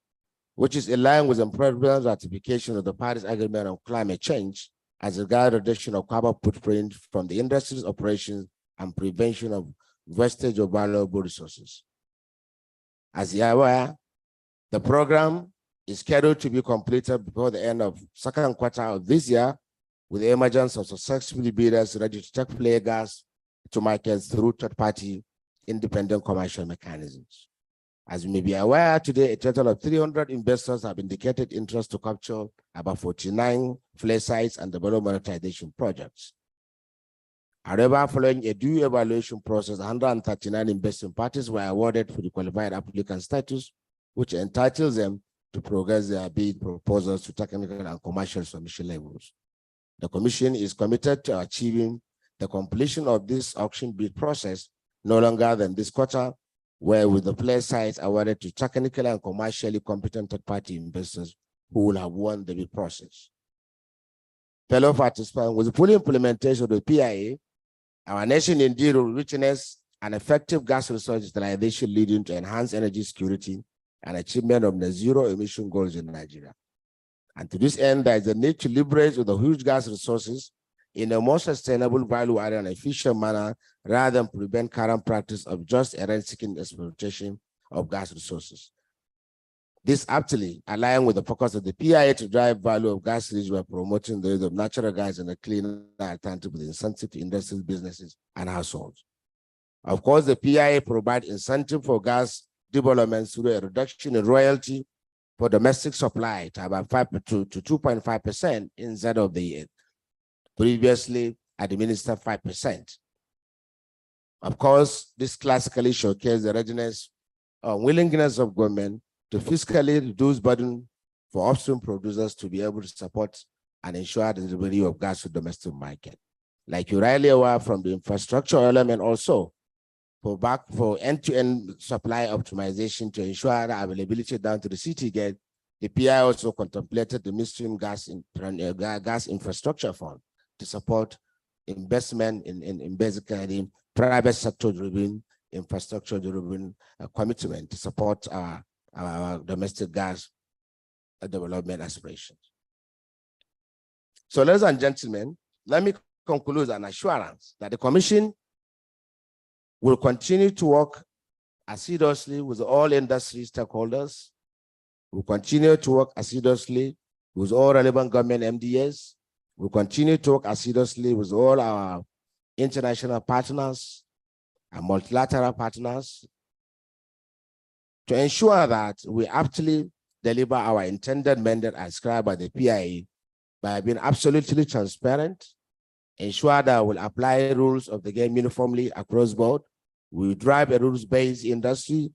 Speaker 10: which is in line with the President's ratification of the Paris Agreement on Climate Change as regards reduction of carbon footprint from the industry's operations and prevention of wastage of valuable resources. As you are aware, the program is scheduled to be completed before the end of second quarter of this year, with the emergence of successful bidders ready to take flare gas to markets through third-party independent commercial mechanisms. As you may be aware, today a total of 300 investors have indicated interest to capture about 49 flare sites and develop monetization projects. However, following a due evaluation process, 139 investing parties were awarded for the qualified applicant status, which entitles them to progress their bid proposals to technical and commercial submission levels. The Commission is committed to achieving the completion of this auction bid process no longer than this quarter, where with the flare sites awarded to technically and commercially competent third-party investors who will have won the bid process. Fellow participants, with the full implementation of the PIA, our nation indeed will witness an effective gas resource utilization leading to enhanced energy security and achievement of net zero emission goals in Nigeria. And to this end, there is a need to leverage the huge gas resources in a more sustainable, value-added, and efficient manner, rather than prevent current practice of just rent-seeking exploitation of gas resources. This aptly aligns with the focus of the PIA to drive value of gas reserves by promoting the use of natural gas and a cleaner alternative with incentive to industries, businesses, and households. Of course, the PIA provides incentive for gas development through a reduction in royalty for domestic supply to about 2.5% instead of the previously administered 5%. Of course, this classically showcases the readiness or willingness of government to fiscally reduce burden for upstream producers to be able to support and ensure the delivery of gas to the domestic market. Like you rightly aware from the infrastructure element also, for end-to-end supply optimization to ensure the availability down to the city gate, the PI also contemplated the midstream gas infrastructure fund to support investment in basically private sector-driven, infrastructure-driven commitment to support our domestic gas development aspirations. So, ladies and gentlemen, let me conclude an assurance that the Commission will continue to work assiduously with all industry stakeholders. We'll continue to work assiduously with all relevant government MDAs. We'll continue to work assiduously with all our international partners and multilateral partners to ensure that we aptly deliver our intended mandate ascribed by the PIA by being absolutely transparent, ensure that we'll apply rules of the game uniformly across board. We drive a rules-based industry,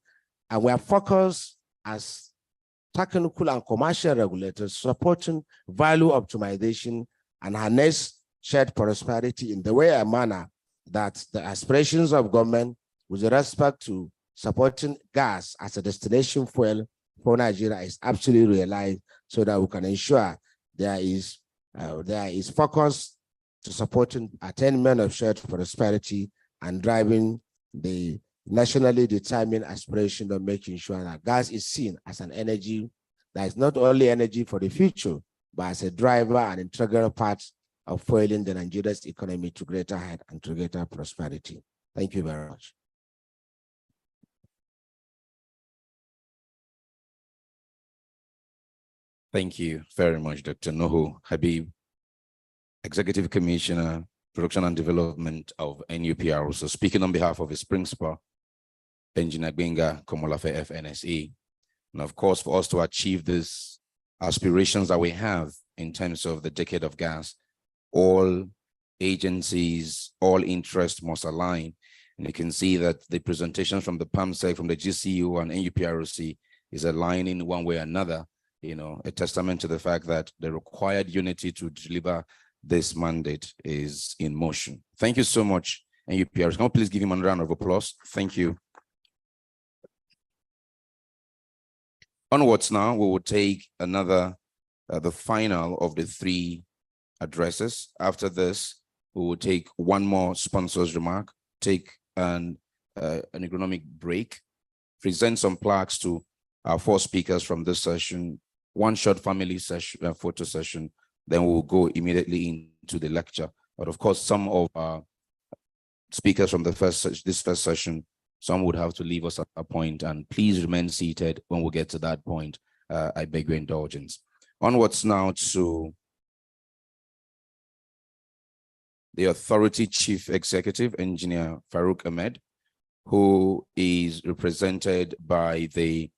Speaker 10: and we are focused as technical and commercial regulators supporting value optimization and harness shared prosperity in the way and manner that the aspirations of government with respect to supporting gas as a destination fuel for Nigeria is absolutely realized, so that we can ensure there is focus to supporting attainment of shared prosperity and driving the nationally determined aspiration of making sure that gas is seen as an energy that is not only energy for the future, but as a driver and integral part of fueling the Nigeria's economy to greater height and to greater prosperity. Thank you very much.
Speaker 1: Thank you very much, Dr. Nuhu Habib, Executive Commissioner, Production and Development of NUPRC. So speaking on behalf of his principal, Engineer Benga Komolafe FNSE. And of course, for us to achieve these aspirations that we have in terms of the decade of gas, all agencies, all interests must align. And you can see that the presentations from the PAMSEC, from the GCU and NUPRC is aligning one way or another, you know, a testament to the fact that the required unity to deliver this mandate is in motion. Thank you so much, NUPRC. Can you please give him a round of applause? Thank you. Onwards now, we will take another, the final of the 3 addresses. After this, we will take one more sponsor's remark, take an economic break, present some plaques to our 4 speakers from this session, one short family session, photo session, then we'll go immediately into the lecture. But of course, some of our speakers from this first session, some would have to leave us at a point, and please remain seated when we get to that point. I beg your indulgence. Onwards now to the Authority Chief Executive, Engineer Farouk Ahmed, who is represented by the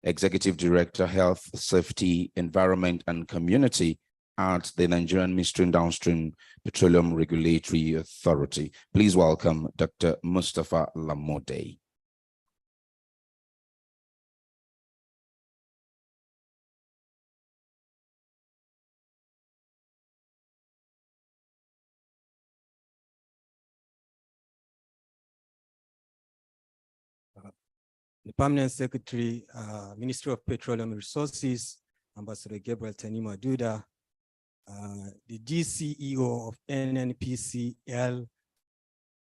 Speaker 1: Executive Director, Health, Safety, Environment, and Community at the Nigerian Midstream Downstream Petroleum Regulatory Authority. Please welcome Dr. Mustafa Lamode.
Speaker 11: The Permanent Secretary, Ministry of Petroleum Resources, Ambassador Gabriel Tanima Duda, the GCEO of NNPCL,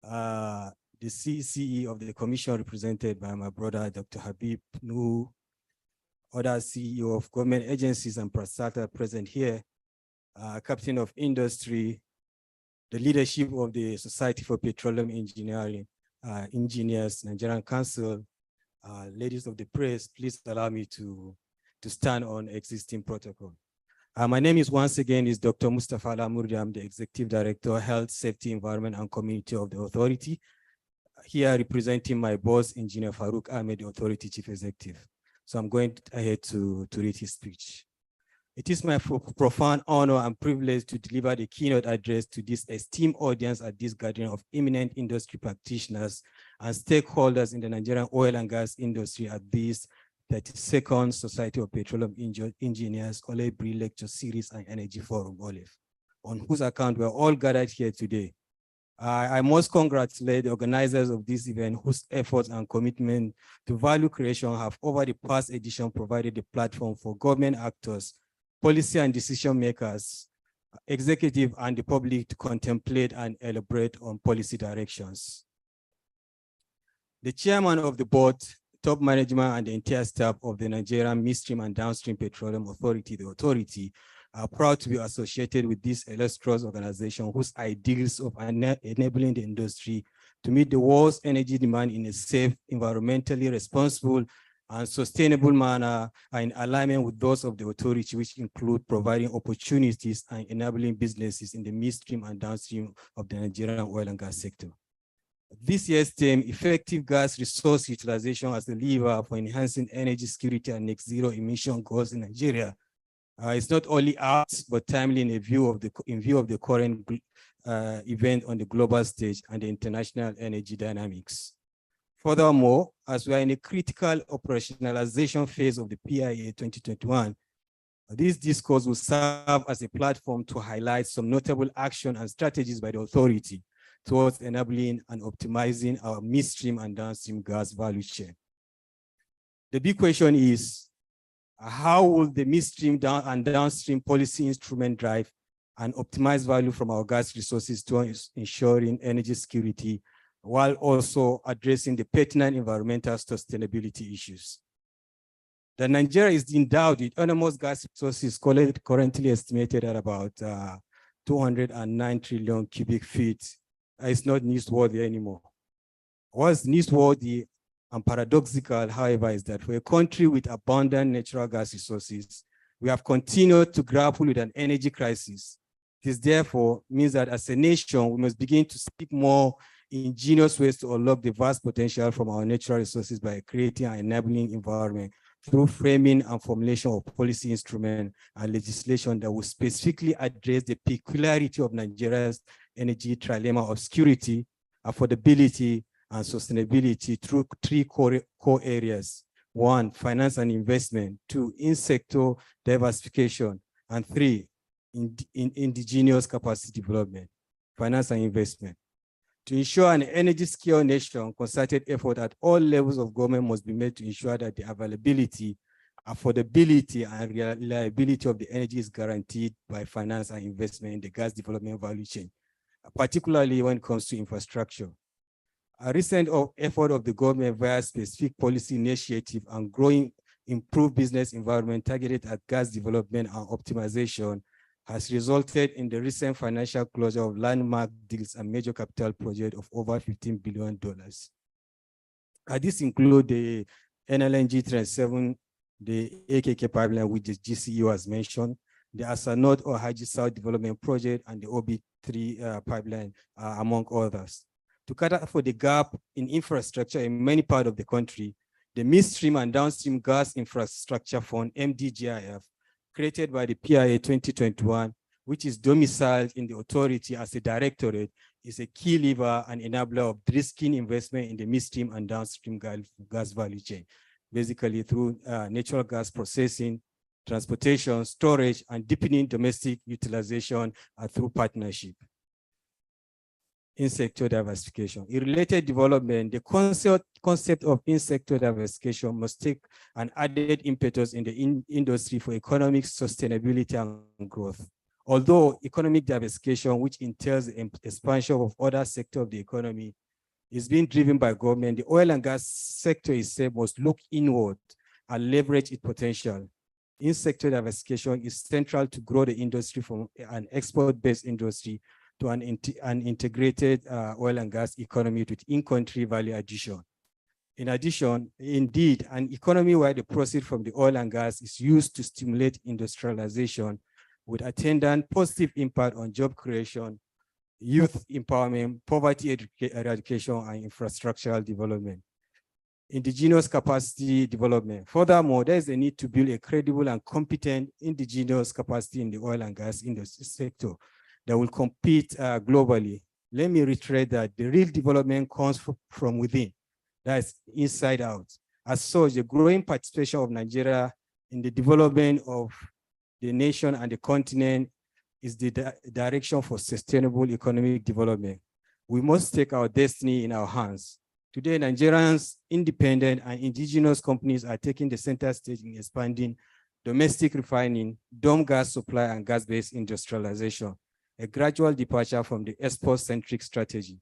Speaker 11: the CCE of the Commission represented by my brother, Dr. Habib Nuhu, other CEO of government agencies and parastatal present here, Captain of Industry, the leadership of the Society for Petroleum Engineering, Engineers, Nigerian Council, ladies of the press, please allow me to stand on existing protocol. My name is once again Dr. Mustafa Lamurde. I'm the Executive Director, Health, Safety, Environment, and Community of the Authority. Here representing my boss, Engineer Farouk Ahmed, the Authority Chief Executive. So I'm going ahead to read his speech. It is my profound honor and privilege to deliver the keynote address to this esteemed audience at this gathering of eminent industry practitioners and stakeholders in the Nigerian oil and gas industry at this 32nd Society of Petroleum Engineers Olebri Lecture Series and Energy Forum, OLEF, on whose account we're all gathered here today. I must congratulate the organizers of this event, whose efforts and commitment to value creation have over the past edition provided a platform for government actors, policy and decision makers, executive and the public to contemplate and elaborate on policy directions. The chairman of the board, top management, and the entire staff of the Nigerian Midstream and Downstream Petroleum Authority, the Authority, are proud to be associated with this illustrious organization whose ideals of enabling the industry to meet the world's energy demand in a safe, environmentally responsible, and sustainable manner are in alignment with those of the authority, which include providing opportunities and enabling businesses in the midstream and downstream of the Nigerian oil and gas sector. This year's theme, effective gas resource utilization as a lever for enhancing energy security and net zero emission goals in Nigeria, is not only apt but timely in view of the current event on the global stage and the international energy dynamics. Furthermore, as we are in a critical operationalization phase of the PIA 2021, this discourse will serve as a platform to highlight some notable action and strategies by the authority towards enabling and optimizing our midstream and downstream gas value chain. The big question is, how will the midstream and downstream policy instrument drive and optimize value from our gas resources to ensuring energy security while also addressing the pertinent environmental sustainability issues? That Nigeria is endowed with enormous gas resources currently estimated at about 209 trillion cubic feet. It's not newsworthy anymore. What's newsworthy and paradoxical, however, is that for a country with abundant natural gas resources, we have continued to grapple with an energy crisis. This therefore means that as a nation, we must begin to seek more ingenious ways to unlock the vast potential from our natural resources by creating an enabling environment through framing and formulation of policy instruments and legislation that will specifically address the peculiarity of Nigeria's energy trilemma of security, affordability, and sustainability through three core areas. 1, finance and investment. 2, in-sector diversification. And 3, indigenous capacity development, finance and investment. To ensure an energy secure nation, concerted effort at all levels of government must be made to ensure that the availability, affordability, and reliability of the energy is guaranteed by finance and investment in the gas development value chain, particularly when it comes to infrastructure. A recent effort of the government via specific policy initiative and growing improved business environment targeted at gas development and optimization has resulted in the recent financial closure of landmark deals and major capital projects of over $15 billion. This includes the NLNG 37, the AKK pipeline, which the GCU has mentioned, the Asanot or Haji South Development Project, and the OB3 pipeline, among others. To cater for the gap in infrastructure in many parts of the country, the Midstream and Downstream Gas Infrastructure Fund, MDGIF, created by the PIA 2021, which is domiciled in the authority as a directorate, is a key lever and enabler of de-risking investment in the midstream and downstream gas value chain, basically through natural gas processing, transportation, storage, and deepening domestic utilization through partnership. In-sector diversification. In related development, the concept of in-sector diversification must take an added impetus in the industry for economic sustainability and growth. Although economic diversification, which entails the expansion of other sectors of the economy, is being driven by government, the oil and gas sector itself must look inward and leverage its potential. In-sector diversification is central to grow the industry from an export-based industry to an integrated oil and gas economy with in-country value addition. In addition, indeed, an economy where the proceeds from the oil and gas is used to stimulate industrialization with attendant positive impact on job creation, youth empowerment, poverty eradication, and infrastructural development. Indigenous capacity development. Furthermore, there is a need to build a credible and competent indigenous capacity in the oil and gas industry sector that will compete globally. Let me reiterate that the real development comes from within, that's inside out. As such, the growing participation of Nigeria in the development of the nation and the continent is the direction for sustainable economic development. We must take our destiny in our hands. Today, Nigerians, independent and indigenous companies are taking the center stage in expanding domestic refining, dome gas supply, and gas-based industrialization, a gradual departure from the export-centric strategy.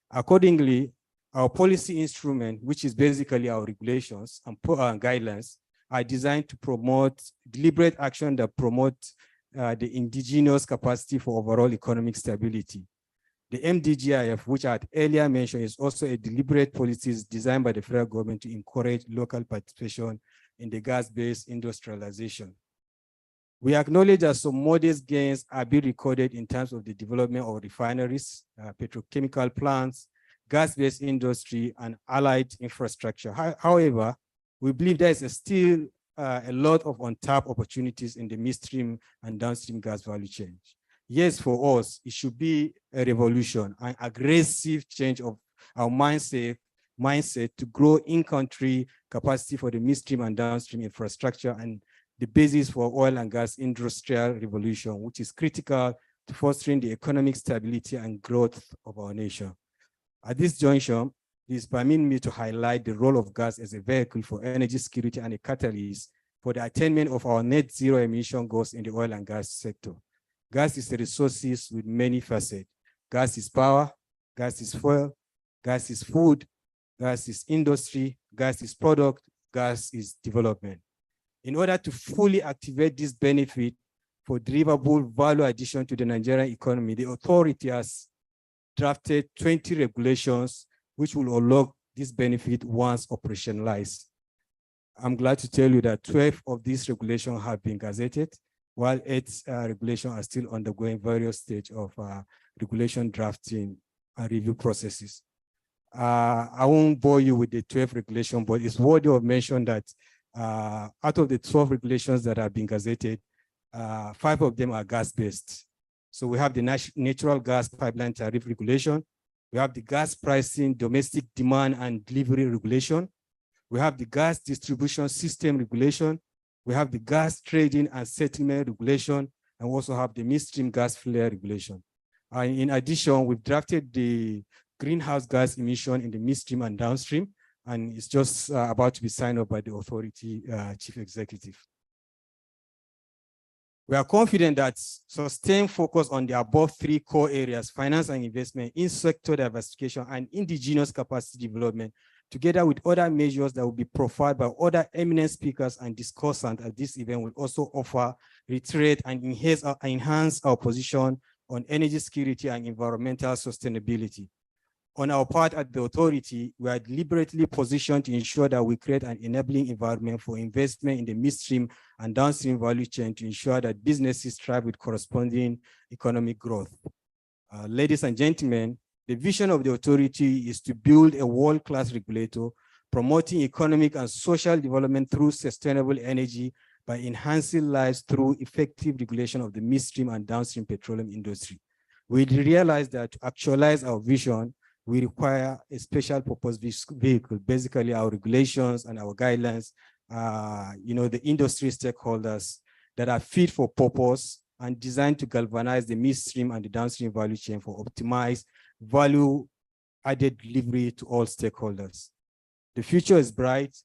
Speaker 11: Accordingly, our policy instrument, which is basically our regulations and guidelines, are designed to promote deliberate action that promote the indigenous capacity for overall economic stability. The MDGIF, which I had earlier mentioned, is also a deliberate policy designed by the federal government to encourage local participation in the gas-based industrialization. We acknowledge that some modest gains are being recorded in terms of the development of refineries, petrochemical plants, gas-based industry, and allied infrastructure. However, we believe there is still a lot of untapped opportunities in the midstream and downstream gas value chain. Yes, for us, it should be a revolution, an aggressive change of our mindset to grow in-country capacity for the midstream and downstream infrastructure and the basis for oil and gas industrial revolution, which is critical to fostering the economic stability and growth of our nation. At this juncture, this permits me to highlight the role of gas as a vehicle for energy security and a catalyst for the attainment of our net zero emission goals in the oil and gas sector. Gas is a resource with many facets. Gas is power, gas is fuel, gas is food, gas is industry, gas is product, gas is development. In order to fully activate this benefit for deliverable value addition to the Nigerian economy, the authority has drafted 20 regulations which will unlock this benefit once operationalized. I'm glad to tell you that 12 of these regulations have been gazetted, while 8 regulations are still undergoing various stages of regulation drafting and review processes. I won't bore you with the 12 regulations, but it's worthy of mention that out of the 12 regulations that have been gazetted, 5 of them are gas-based. So we have the natural gas pipeline tariff regulation. We have the gas pricing, domestic demand and delivery regulation. We have the gas distribution system regulation. We have the gas trading and settlement regulation, and we also have the midstream gas flare regulation. In addition, we've drafted the greenhouse gas emission in the midstream and downstream, and it's just about to be signed up by the authority chief executive. We are confident that sustained focus on the above 3 core areas, finance and investment, in-sector diversification, and indigenous capacity development, together with other measures that will be profiled by other eminent speakers and discussants at this event, will also offer, reiterate, and enhance our position on energy security and environmental sustainability. On our part at the authority, we are deliberately positioned to ensure that we create an enabling environment for investment in the midstream and downstream value chain to ensure that businesses thrive with corresponding economic growth. Ladies and gentlemen, the vision of the authority is to build a world-class regulator, promoting economic and social development through sustainable energy by enhancing lives through effective regulation of the midstream and downstream petroleum industry. We realize that to actualize our vision, we require a special purpose vehicle, basically our regulations and our guidelines, the industry stakeholders that are fit for purpose and designed to galvanize the midstream and the downstream value chain for optimized value-added delivery to all stakeholders. The future is bright,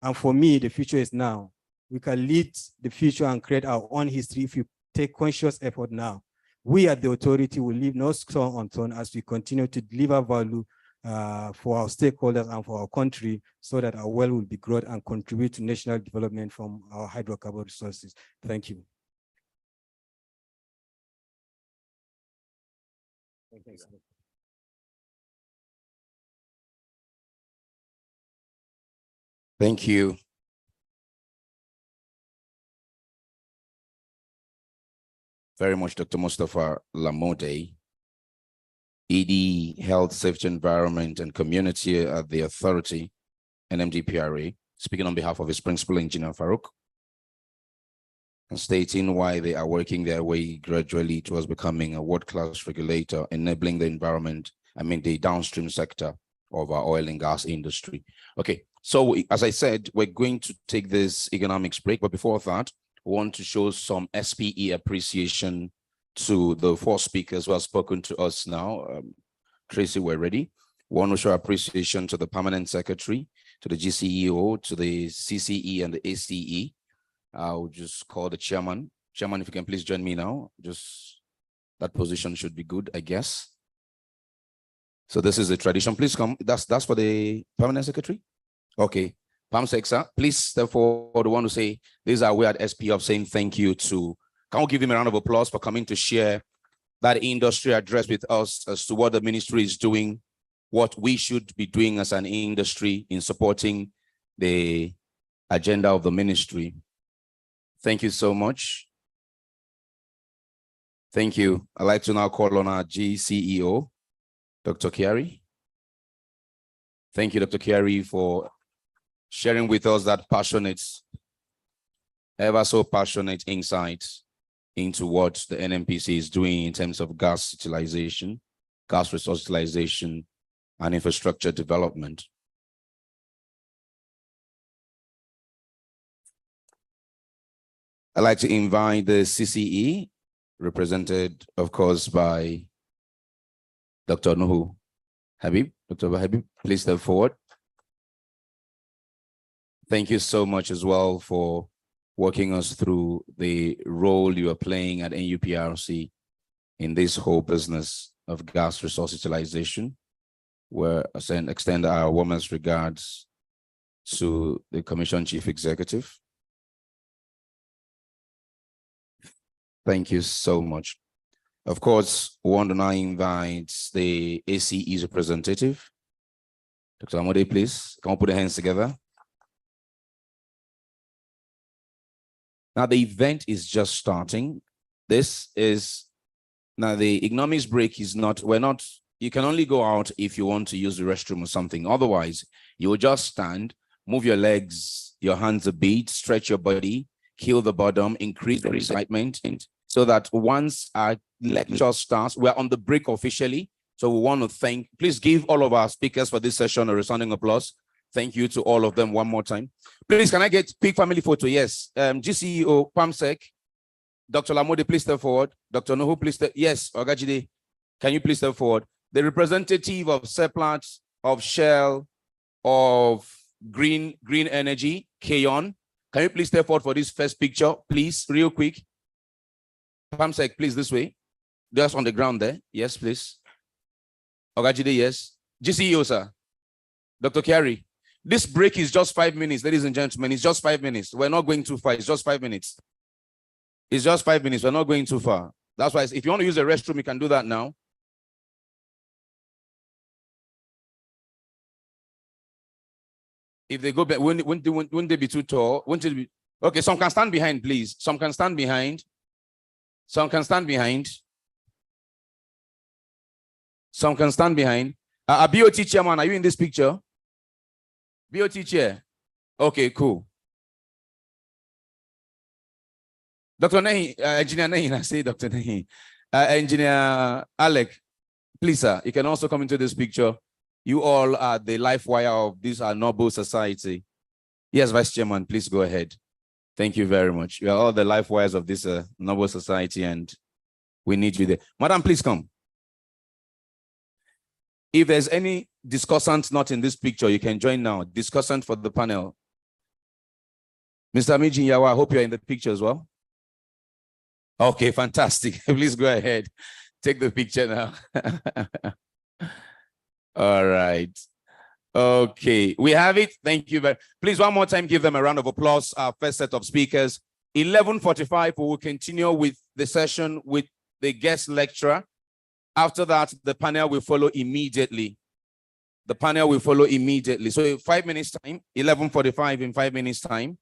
Speaker 11: and for me, the future is now. We can lead the future and create our own history if we take conscious effort now. We at the authority will leave no stone unturned as we continue to deliver value for our stakeholders and for our country so that our well will be grown and contribute to national development from our hydrocarbon resources. Thank you.
Speaker 1: Thank you. Very much, Dr. Mustafa Lamode, ED Health, Safety, Environment, and Community at the Authority, NMDPRA, speaking on behalf of his principal engineer, Farouk, and stating why they are working their way gradually towards becoming a world-class regulator, enabling the environment, the downstream sector of our oil and gas industry. Okay, so as I said, we're going to take this economics break, but before that, want to show some SPE appreciation to the 4 speakers who have spoken to us now. Tracy, we're ready. We want to show appreciation to the Permanent Secretary, to the GCEO, to the CCE and the ACE. I'll just call the chairman. Chairman, if you can please join me now. Just that position should be good, I guess. So this is the tradition. Please come. That's for the Permanent Secretary? Okay. Pamsexa, please step forward. I want to say these are we at SP of saying thank you to. Can we give him a round of applause for coming to share that industry address with us as to what the ministry is doing, what we should be doing as an industry in supporting the agenda of the ministry. Thank you so much. Thank you. I'd like to now call on our GCEO, Dr. Kiari. Thank you, Dr. Kiari, for sharing with us that passionate, ever so passionate insight into what the NNPC is doing in terms of gas utilization, gas resource utilization, and infrastructure development. I'd like to invite the CCE, represented, of course, by Dr. Nuhu Habib. Dr. Habib, please step forward. Thank you so much as well for walking us through the role you are playing at NUPRC in this whole business of gas resource utilization. We're extend our warmest regards to the Commission Chief Executive. Thank you so much. Of course, we want to now invite the ACE's representative. Dr. Amode, please, come on, put the hands together. Now, the event is just starting. This is, now the economics break is not, you can only go out if you want to use the restroom or something. Otherwise, you will just stand, move your legs, your hands a bit, stretch your body, kill the bottom, increase the excitement, so that once our lecture starts, we're on the break officially. So we want to thank, please give all of our speakers for this session a resounding applause. Thank you to all of them one more time. Please, can I get quick family photo? Yes. GCEO, PAMSEC, Dr. Lamode, please step forward. Dr. Nuhu, please step. Yes, Ogajide, can you please step forward? The representative of Seplat, of Shell, of Green Energy, Keon, can you please step forward for this first picture, please, real quick? PAMSEC, please, this way. Just on the ground there. Yes, please. Ogajide, yes. GCEO, sir. Dr. Kiari, this break is just 5 minutes, ladies and gentlemen. It's just 5 minutes. We're not going too far. It's just 5 minutes. It's just 5 minutes. We're not going too far. That's why if you want to use the restroom, you can do that now. If they go back, wouldn't they be too tall? Wouldn't it be? Okay, some can stand behind, please. Some can stand behind. Some can stand behind. Some can stand behind. A BOT chairman, are you in this picture? BOT chair. Okay, cool. Dr. Nehi, Engineer Nehi, I say Dr. Nehi. Engineer Alec, please, sir, you can also come into this picture. You all are the life wire of this noble society. Yes, Vice Chairman, please go ahead. Thank you very much. You are all the life wires of this noble society, and we need you there. Madam, please come. If there's any discussant not in this picture, you can join now. Discussant for the panel. Mr. Mijin Yawa, I hope you're in the picture as well. Okay, fantastic. Please go ahead. Take the picture now. All right. Okay, we have it. Thank you very much. Please, one more time, give them a round of applause. Our first set of speakers. 11:45, we will continue with the session with the guest lecturer. After that, the panel will follow immediately. The panel will follow immediately. So in 5 minutes time, 11:45 in 5 minutes time.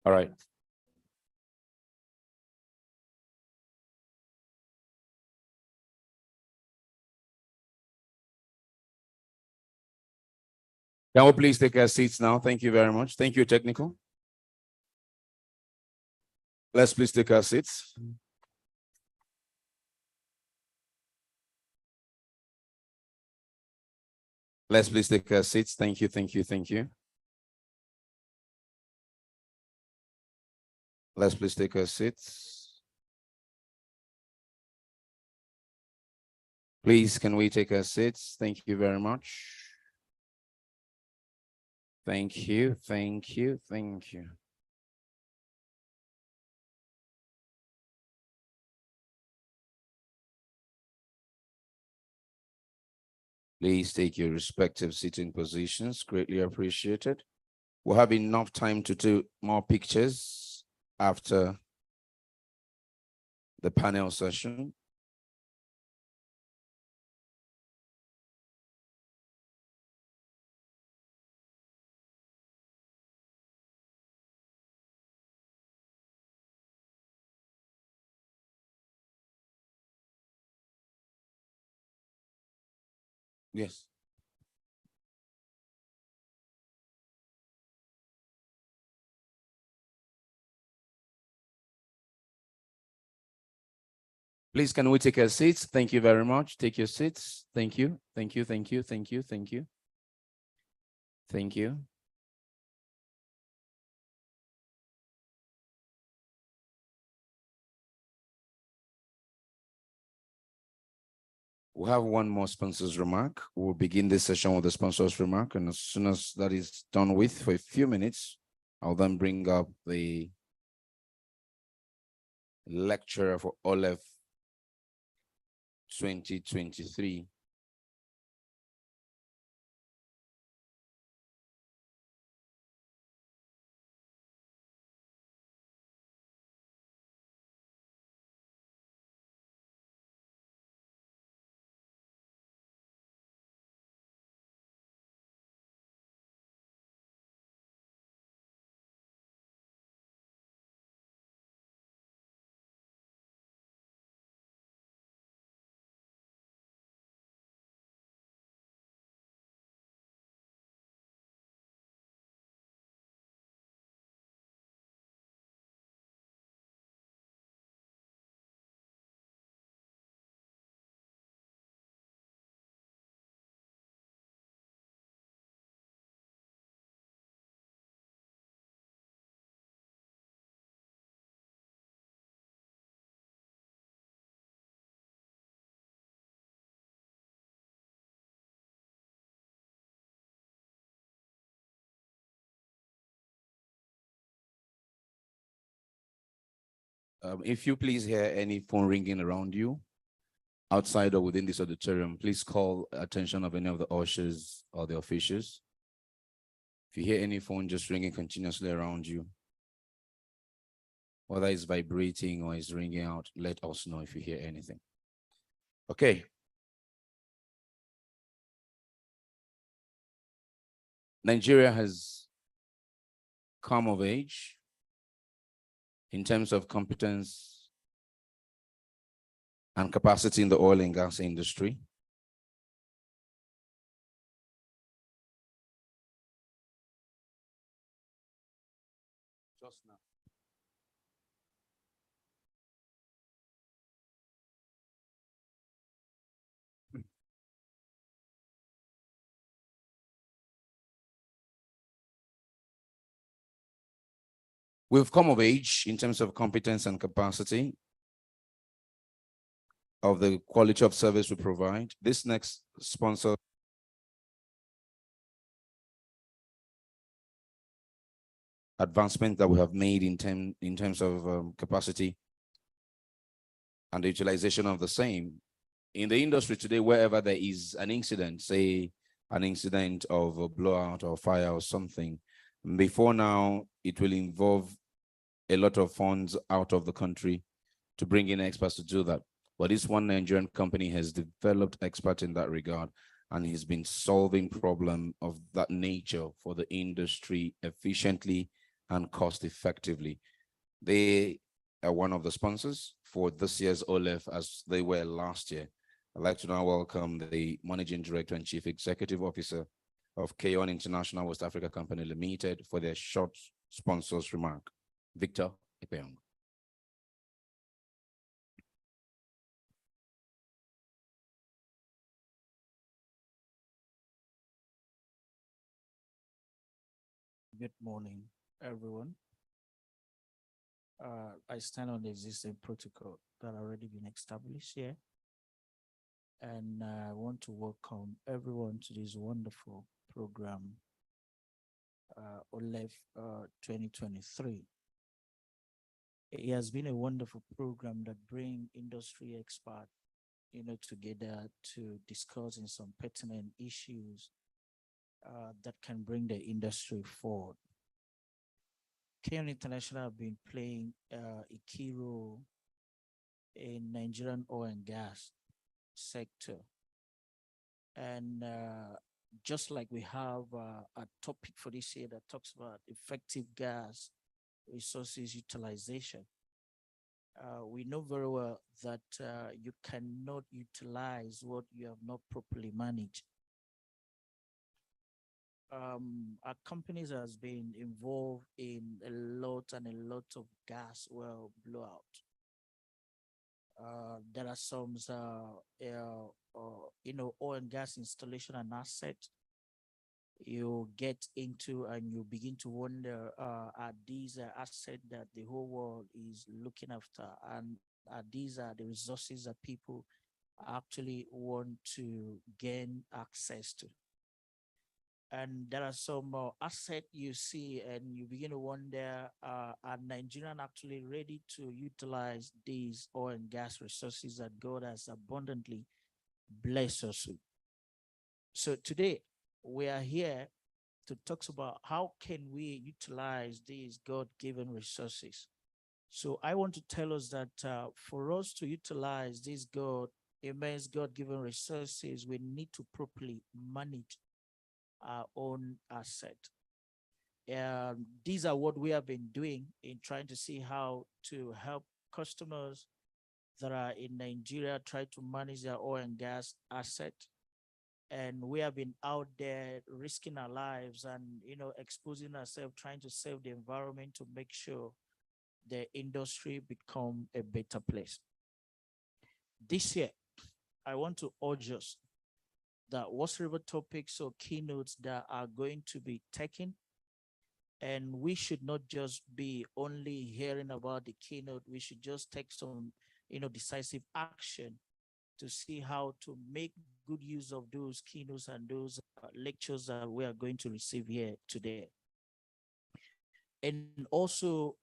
Speaker 1: All right. Can we please take our seats now? Thank you very much. Thank you, technical. Let's please take our seats. Let's please take our seats. Thank you, thank you, thank you. Let's please take our seats. Please, can we take our seats? Thank you very much. Thank you, thank you, thank you. Please take your respective seating positions. Greatly appreciated. We'll have enough time to do more pictures after the panel session. Yes. Please, can we take our seats? Thank you very much. Take your seats. Thank you. Thank you. Thank you. Thank you. Thank you. Thank you. We'll have one more sponsor's remark. We'll begin this session with the sponsor's remark. And as soon as that is done with for a few minutes, I'll then bring up the lecturer for Speolef 2023. If you please hear any phone ringing around you, outside or within this auditorium, please call attention of any of the ushers or the officials. If you hear any phone just ringing continuously around you, whether it's vibrating or it's ringing out, let us know if you hear anything. Okay. Nigeria has come of age in terms of competence and capacity in the oil and gas industry. Just now. We've come of age in terms of competence and capacity of the quality of service we provide. This next sponsor advancement that we have made in terms of capacity and the utilization of the same. In the industry today, wherever there is an incident, say an incident of a blowout or fire or something, before now, it will involve a lot of funds out of the country to bring in experts to do that. But this one Nigerian company has developed experts in that regard, and he's been solving problems of that nature for the industry efficiently and cost effectively. They are one of the sponsors for this year's OLEF, as they were last year. I'd like to now welcome the Managing Director and Chief Executive Officer of Keon International West Africa Company Limited for their short sponsors remark. Victor Ipeyong.
Speaker 12: Good morning, everyone. I stand on the existing protocol that already been established here. And I want to welcome everyone to this wonderful program, OLEF 2023. It has been a wonderful program that brings industry experts, together to discuss in some pertinent issues that can bring the industry forward. Keon International have been playing a key role in Nigerian oil and gas sector. And just like we have a topic for this year that talks about effective gas resources utilization, we know very well that you cannot utilize what you have not properly managed. Our companies has been involved in a lot of gas well blowout. There are some, oil and gas installation and asset you get into and you begin to wonder, are these assets that the whole world is looking after, and these are the resources that people actually want to gain access to? And there are some assets you see and you begin to wonder, are Nigerians actually ready to utilize these oil and gas resources that God has abundantly blessed us with? So today we are here to talk about how can we utilize these God-given resources. So I want to tell us that for us to utilize these immense God-given resources, we need to properly manage our own asset. These are what we have been doing in trying to see how to help customers that are in Nigeria try to manage their oil and gas asset. And we have been out there risking our lives and exposing ourselves, trying to save the environment to make sure the industry become a better place. This year, I want to urge us that whatsoever topics or keynotes that are going to be taken, and we should not just be only hearing about the keynote, we should just take some decisive action to see how to make good use of those keynotes and those lectures that we are going to receive here today. And also,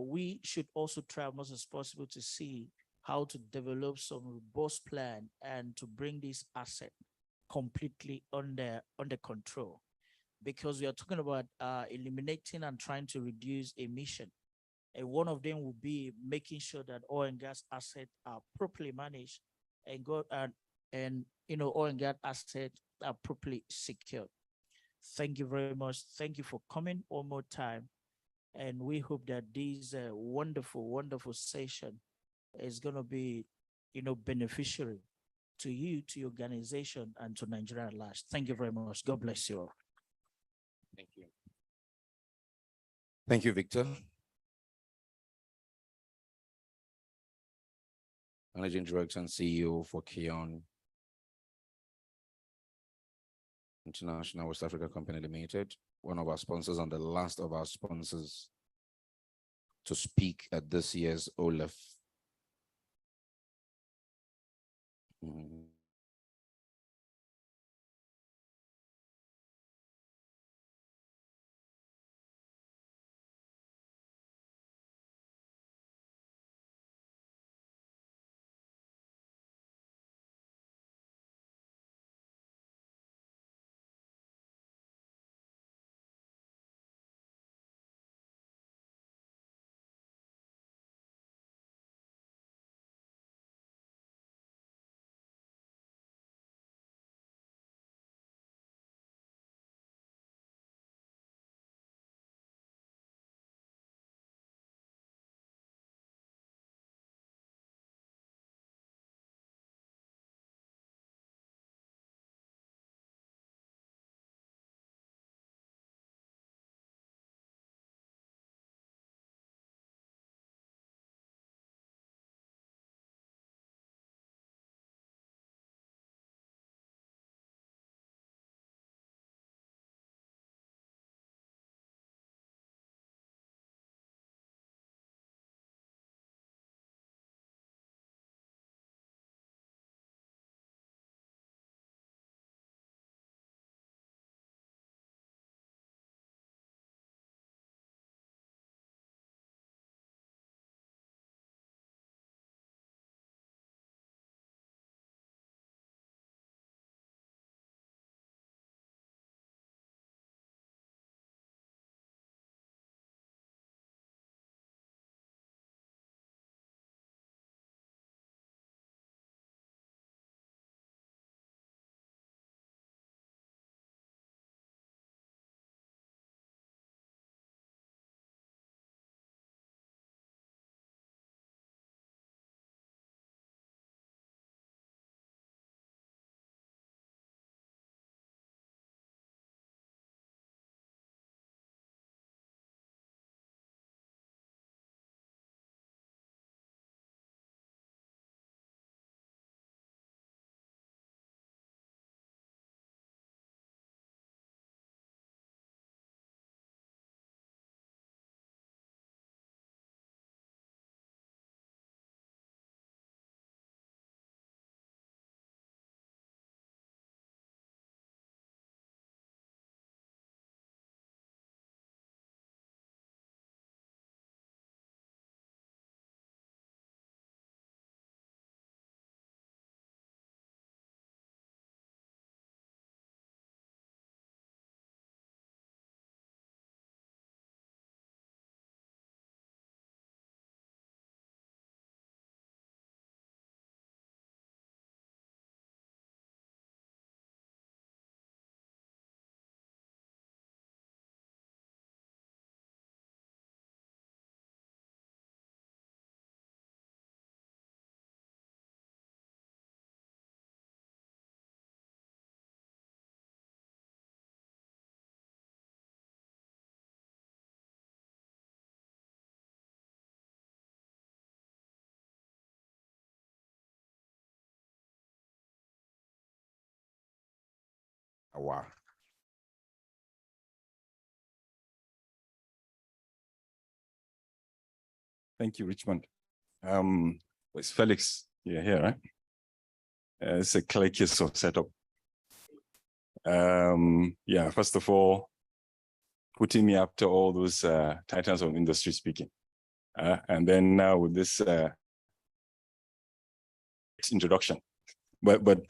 Speaker 12: we should also try as much as possible to see how to develop some robust plan and to bring this asset completely under control, because we are talking about eliminating and trying to reduce emission. And one of them will be making sure that oil and gas assets are properly managed and oil and gas assets are properly secured. Thank you very much. Thank you for coming one more time. And we hope that this wonderful session is going to be, beneficiary to you, to your organization, and to Nigeria at large. Thank you very much. God bless you all.
Speaker 1: Thank you. Thank you, Victor. Managing Director and CEO for Keon International West Africa Company Limited, one of our sponsors and the last of our sponsors to speak at this year's OLEF.
Speaker 9: Wow. Thank you, Richmond. It's Felix. You're here, right? It's a clear case of setup. Yeah, first of all, putting me after all those titans of industry speaking. And then now with this introduction. But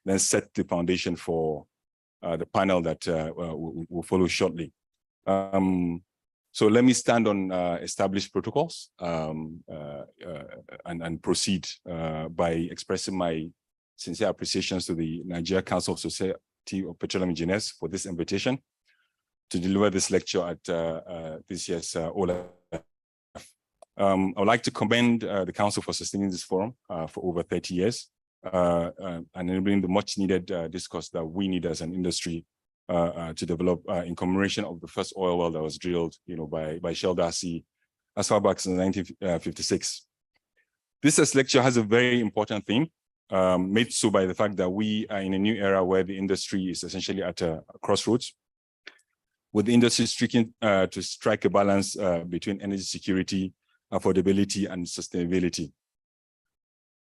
Speaker 9: then set the foundation for the panel that will follow shortly. So let me stand on established protocols and proceed by expressing my sincere appreciations to the Nigeria Council of Society of Petroleum Engineers for this invitation to deliver this lecture at this year's OLEF. I would like to commend the Council for sustaining this forum for over 30 years and enabling the much needed discourse that we need as an industry to develop in commemoration of the first oil well that was drilled, by Shell Darcy as far back since 1956. This lecture has a very important theme, made so by the fact that we are in a new era where the industry is essentially at a crossroads, with the industry seeking to strike a balance between energy security, affordability, and sustainability.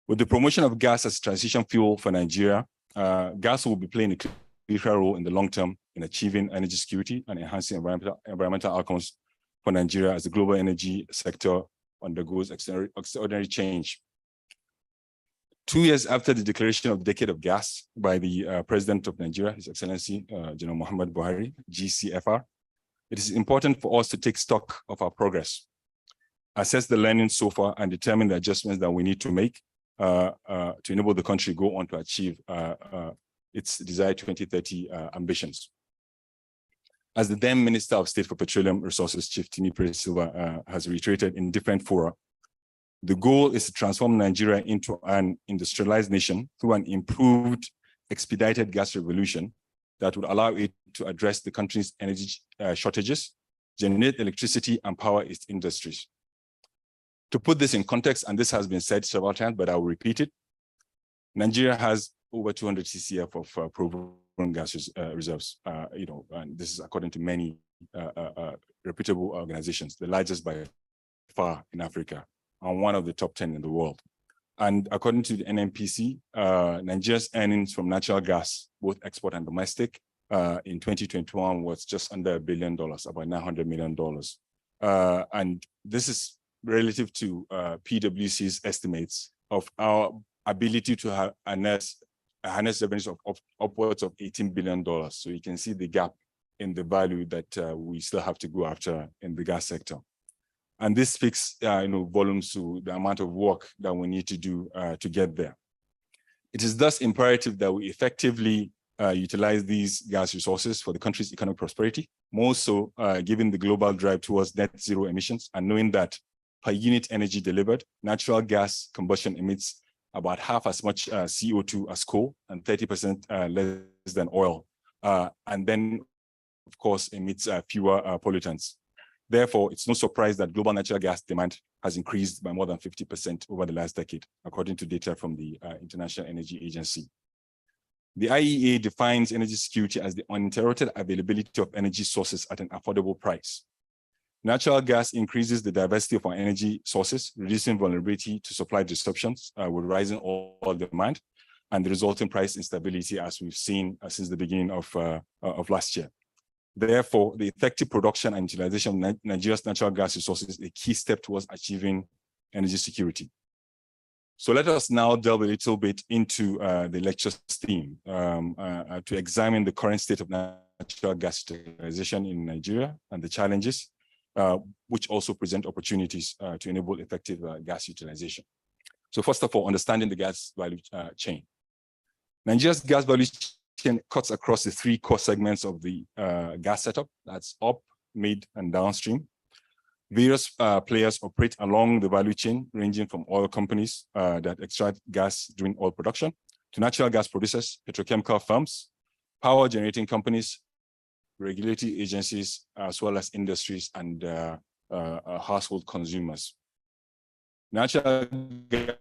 Speaker 9: With the promotion of gas as a transition fuel for Nigeria, gas will be playing a crucial role in the long term in achieving energy security and enhancing environmental outcomes for Nigeria as the global energy sector undergoes extraordinary change. 2 years after the declaration of the Decade of Gas by the President of Nigeria, His Excellency General Muhammad Buhari, GCFR, it is important for us to take stock of our progress, assess the learning so far, and determine the adjustments that we need to make to enable the country go on to achieve its desired 2030 ambitions. As the then Minister of State for Petroleum Resources, Chief Timipre Silva, has reiterated in different fora, the goal is to transform Nigeria into an industrialized nation through an improved, expedited gas revolution that would allow it to address the country's energy shortages, generate electricity, and power its industries. To put this in context, and this has been said several times, but I will repeat it, Nigeria has over 200 CCF of proven gas reserves, and this is according to many reputable organizations, the largest by far in Africa, and one of the top 10 in the world. And according to the NNPC, Nigeria's earnings from natural gas, both export and domestic, in 2021 was just under $1 billion, about $900 million. And this is relative to PwC's estimates of our ability to harness revenues of upwards of $18 billion. So you can see the gap in the value that we still have to go after in the gas sector. And this speaks volumes to the amount of work that we need to do to get there. It is thus imperative that we effectively utilize these gas resources for the country's economic prosperity, more so given the global drive towards net zero emissions, and knowing that per unit energy delivered, natural gas combustion emits about half as much CO2 as coal and 30% less than oil, and then, of course, emits fewer pollutants. Therefore, it's no surprise that global natural gas demand has increased by more than 50% over the last decade, according to data from the International Energy Agency. The IEA defines energy security as the uninterrupted availability of energy sources at an affordable price. Natural gas increases the diversity of our energy sources, reducing vulnerability to supply disruptions with rising oil demand and the resulting price instability, as we've seen since the beginning of last year. Therefore, the effective production and utilization of Nigeria's natural gas resources is a key step towards achieving energy security. So let us now delve a little bit into the lecture's theme to examine the current state of natural gas utilization in Nigeria and the challenges, which also present opportunities to enable effective gas utilization. So first of all, understanding the gas value chain. Nigeria's gas value chain cuts across the three core segments of the gas setup. That's up, mid, and downstream. Various players operate along the value chain, ranging from oil companies that extract gas during oil production to natural gas producers, petrochemical firms, power generating companies,
Speaker 13: regulatory agencies, as well as industries and household consumers. Natural gas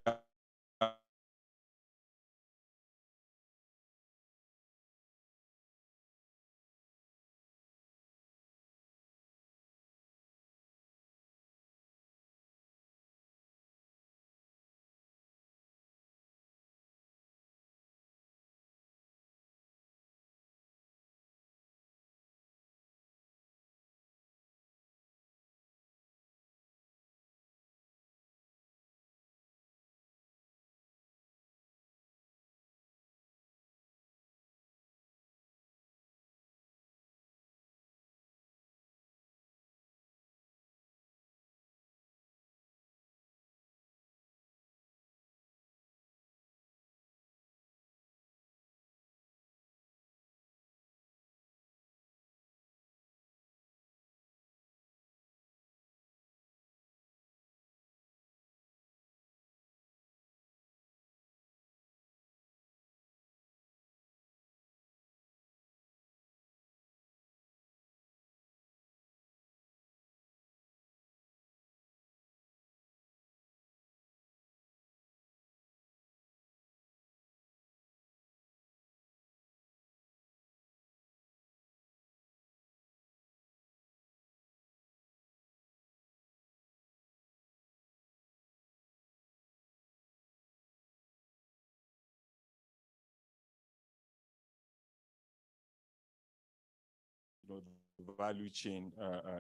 Speaker 13: the value chain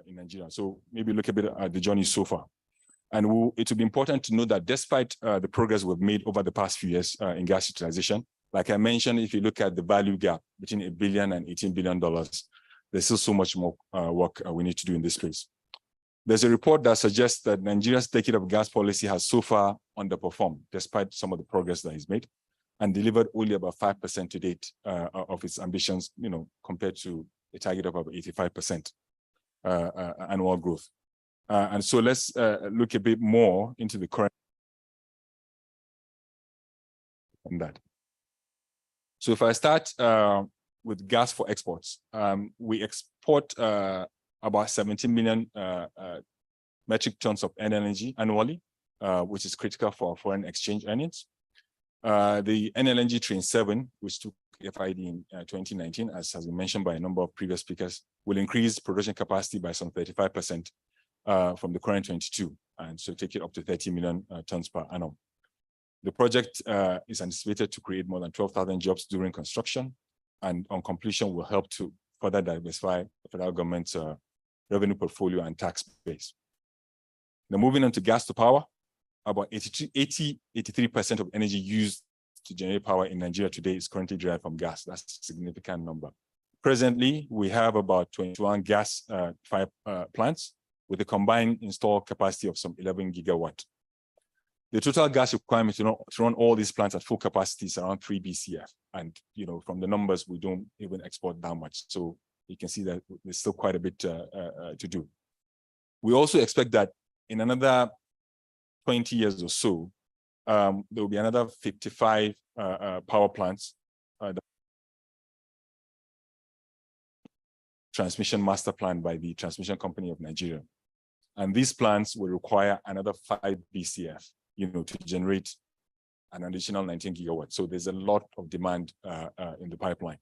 Speaker 13: in Nigeria. So maybe look a bit at the journey so far. And it will be important to know that despite the progress we've made over the past few years in gas utilization, like I mentioned, if you look at the value gap between $1 billion and $18 billion, there's still so much more work we need to do in this space. There's a report that suggests that Nigeria's decade of gas policy has so far underperformed, despite some of the progress that is made, and delivered only about 5% to date of its ambitions, compared to a target of about 85% annual growth. And so let's look a bit more into the current on that. So if I start with gas for exports, we export about 17 million metric tons of NLNG annually, which is critical for our foreign exchange earnings. The NLNG Train 7, which took FID in 2019, as has been mentioned by a number of previous speakers, will increase production capacity by some 35% from the current 22, and so take it up to 30 million tons per annum. The project is anticipated to create more than 12,000 jobs during construction, and on completion will help to further diversify the federal government's revenue portfolio and tax base. Now moving on to gas to power, about 83% of energy used to generate power in Nigeria today is currently derived from gas. That's a significant number. Presently, we have about 21 gas fired plants with a combined installed capacity of some 11 gigawatt. The total gas requirement to run all these plants at full capacity is around 3 BCF. And from the numbers, we don't even export that much. So you can see that there's still quite a bit to do. We also expect that in another 20 years or so, there will be another 55 power plants. Transmission master plan by the Transmission Company of Nigeria. And these plants will require another 5 BCF, to generate an additional 19 gigawatts. So there's a lot of demand in the pipeline.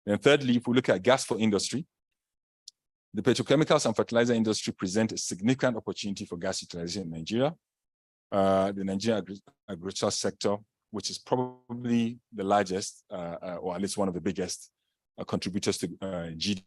Speaker 13: And thirdly, if we look at gas for industry, the petrochemicals and fertilizer industry present a significant opportunity for gas utilization in Nigeria. The Nigerian agricultural sector, which is probably the largest, or at least one of the biggest contributors to GDP.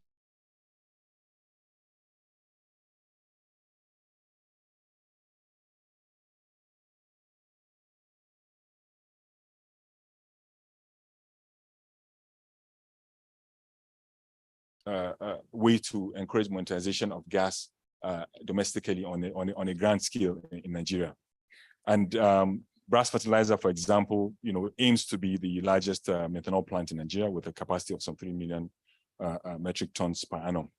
Speaker 13: Way to encourage monetization of gas domestically on a grand scale in Nigeria. And Brass Fertilizer, for example, aims to be the largest methanol plant in Nigeria with a capacity of some 3 million metric tons per annum.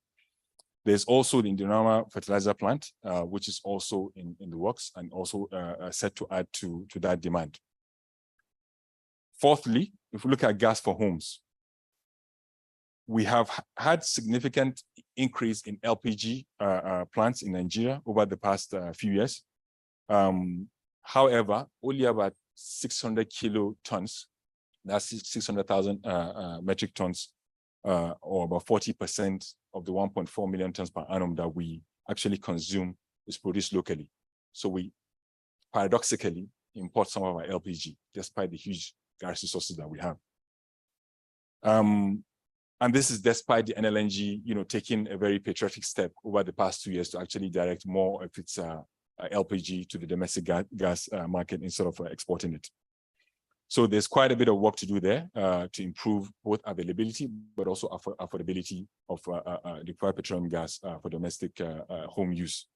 Speaker 13: There's also the Indorama Fertilizer plant, which is also in the works and also set to add to that demand. Fourthly, if we look at gas for homes, We have had significant increase in LPG plants in Nigeria over the past few years. However, only about 600 kilotons, that's 600,000 metric tons, or about 40% of the 1.4 million tons per annum that we actually consume is produced locally. So we paradoxically import some of our LPG, despite the huge gas resources that we have. And this is despite the NLNG, taking a very patriotic step over the past 2 years to actually direct more of its LPG to the domestic gas market instead of exporting it. So there's quite a bit of work to do there to improve both availability, but also affordability of liquefied petroleum gas for domestic home use.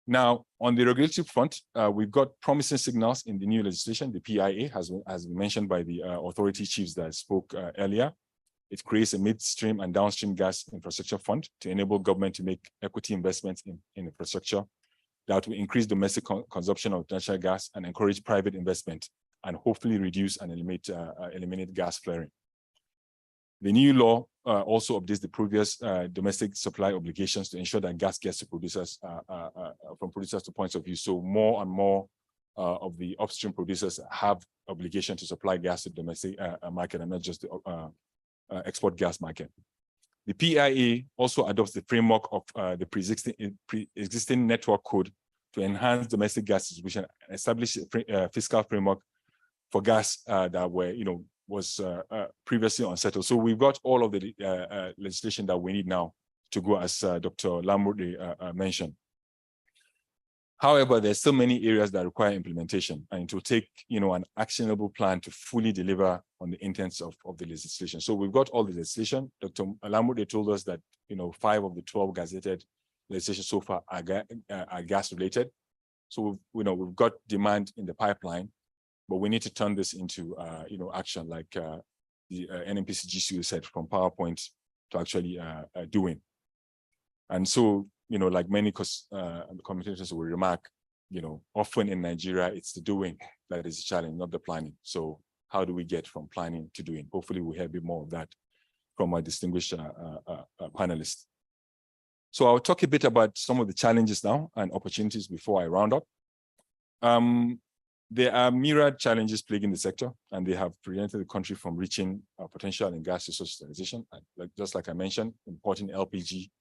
Speaker 13: Now, on the regulatory front, we've got promising signals in the new legislation. The PIA, as been mentioned by the authority chiefs that spoke earlier. It creates a midstream and downstream gas infrastructure fund to enable government to make equity investments in infrastructure that will increase domestic consumption of natural gas and encourage private investment, and hopefully reduce and eliminate gas flaring. The new law also updates the previous domestic supply obligations to ensure that gas gets to producers from producers to points of use. So more and more of the upstream producers have obligation to supply gas to the domestic market and not just the export gas market. The PIA also adopts the framework of the pre-existing network code to enhance domestic gas distribution and establish a fiscal framework for gas that was previously unsettled. So we've got all of the legislation that we need now to go, as Dr. Lamurde mentioned. However, there's still many areas that require implementation, and it will take an actionable plan to fully deliver on the intents of the legislation. So we've got all the legislation. Dr. Lamurde told us that 5 of the 12 gazetted legislation so far are gas related. So we've got demand in the pipeline, but we need to turn this into action, like the NNPCL CEO said, from PowerPoint to actually doing. And so like many commentators will remark, often in Nigeria, it's the doing that is the challenge, not the planning. So how do we get from planning to doing? Hopefully we'll hear a bit more of that from our distinguished panelists. So I'll talk a bit about some of the challenges now and opportunities before I round up. There are myriad challenges plaguing the sector, and they have prevented the country from reaching potential in gas resource utilization. Just like I mentioned, importing LPG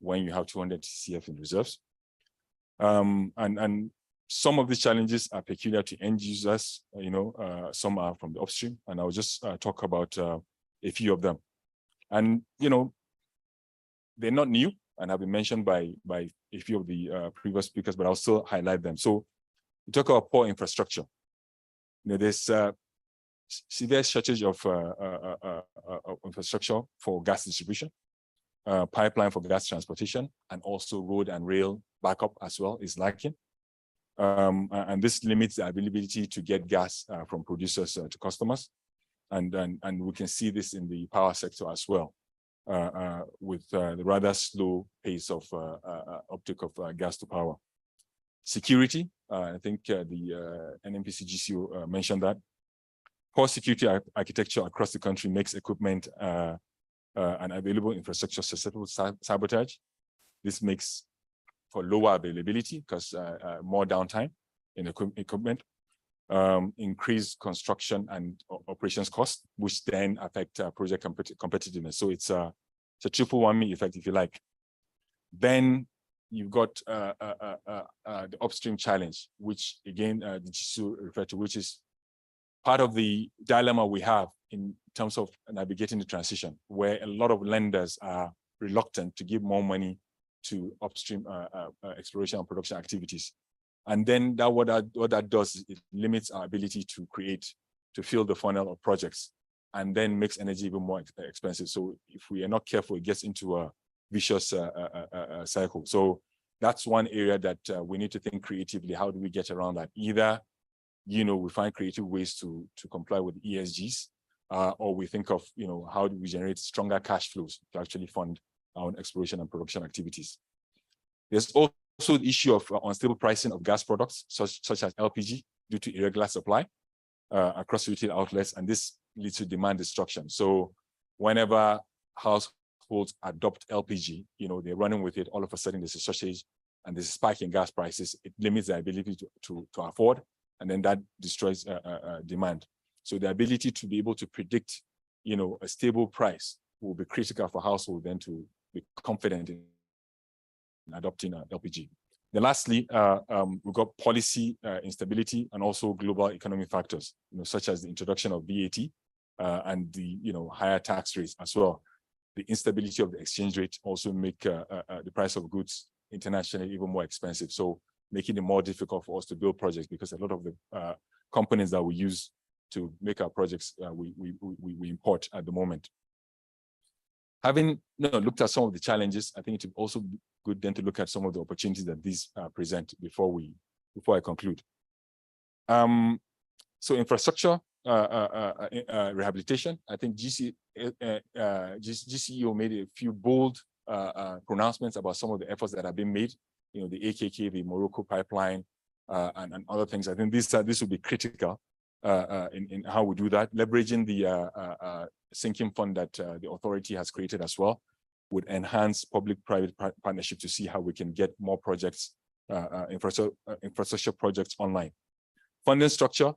Speaker 13: when you have 200 TCF in reserves. And some of these challenges are peculiar to end users, some are from the upstream, and I'll just talk about a few of them. And, they're not new and have been mentioned by a few of the previous speakers, but I'll still highlight them. So we talk about poor infrastructure. There's severe shortage of infrastructure for gas distribution, pipeline for gas transportation, and also road and rail backup as well is lacking. And this limits the availability to get gas from producers to customers. And we can see this in the power sector as well, with the rather slow pace of uptake of gas to power. Security, I think the NNPCL CEO mentioned that. Poor security architecture across the country makes equipment and available infrastructure susceptible to sabotage. This makes for lower availability because more downtime in equipment, increased construction and operations costs, which then affect project competitiveness. So it's a triple whammy effect, if you like. Then you've got the upstream challenge, which again, the GCU referred to, which is part of the dilemma we have in terms of navigating the transition, where a lot of lenders are reluctant to give more money to upstream exploration and production activities. And then what that does is it limits our ability to fill the funnel of projects, and then makes energy even more expensive. So if we are not careful, it gets into a vicious cycle. So that's one area that we need to think creatively. How do we get around that? Either, we find creative ways to comply with ESGs, or we think of, how do we generate stronger cash flows to actually fund our own exploration and production activities. There's also the issue of unstable pricing of gas products, such as LPG, due to irregular supply across retail outlets, and this leads to demand destruction. So whenever households adopt LPG, they're running with it, all of a sudden there's a shortage and there's a spike in gas prices. It limits their ability to afford, and then that destroys demand. So the ability to be able to predict, a stable price will be critical for households then to be confident in adopting LPG. Then lastly, we've got policy instability and also global economic factors, such as the introduction of VAT and the higher tax rates as well. The instability of the exchange rate also make the price of goods internationally even more expensive. So making it more difficult for us to build projects, because a lot of the components that we use to make our projects, we import at the moment. Having looked at some of the challenges, I think it would also be good then to look at some of the opportunities that these present before I conclude. So infrastructure rehabilitation, I think GCEO made a few bold pronouncements about some of the efforts that have been made. The AKK, the Morocco pipeline, and other things. I think this will be critical in how we do that. Leveraging the sinking fund that the authority has created as well would enhance public-private partnership to see how we can get more projects, infrastructure projects online. Funding structure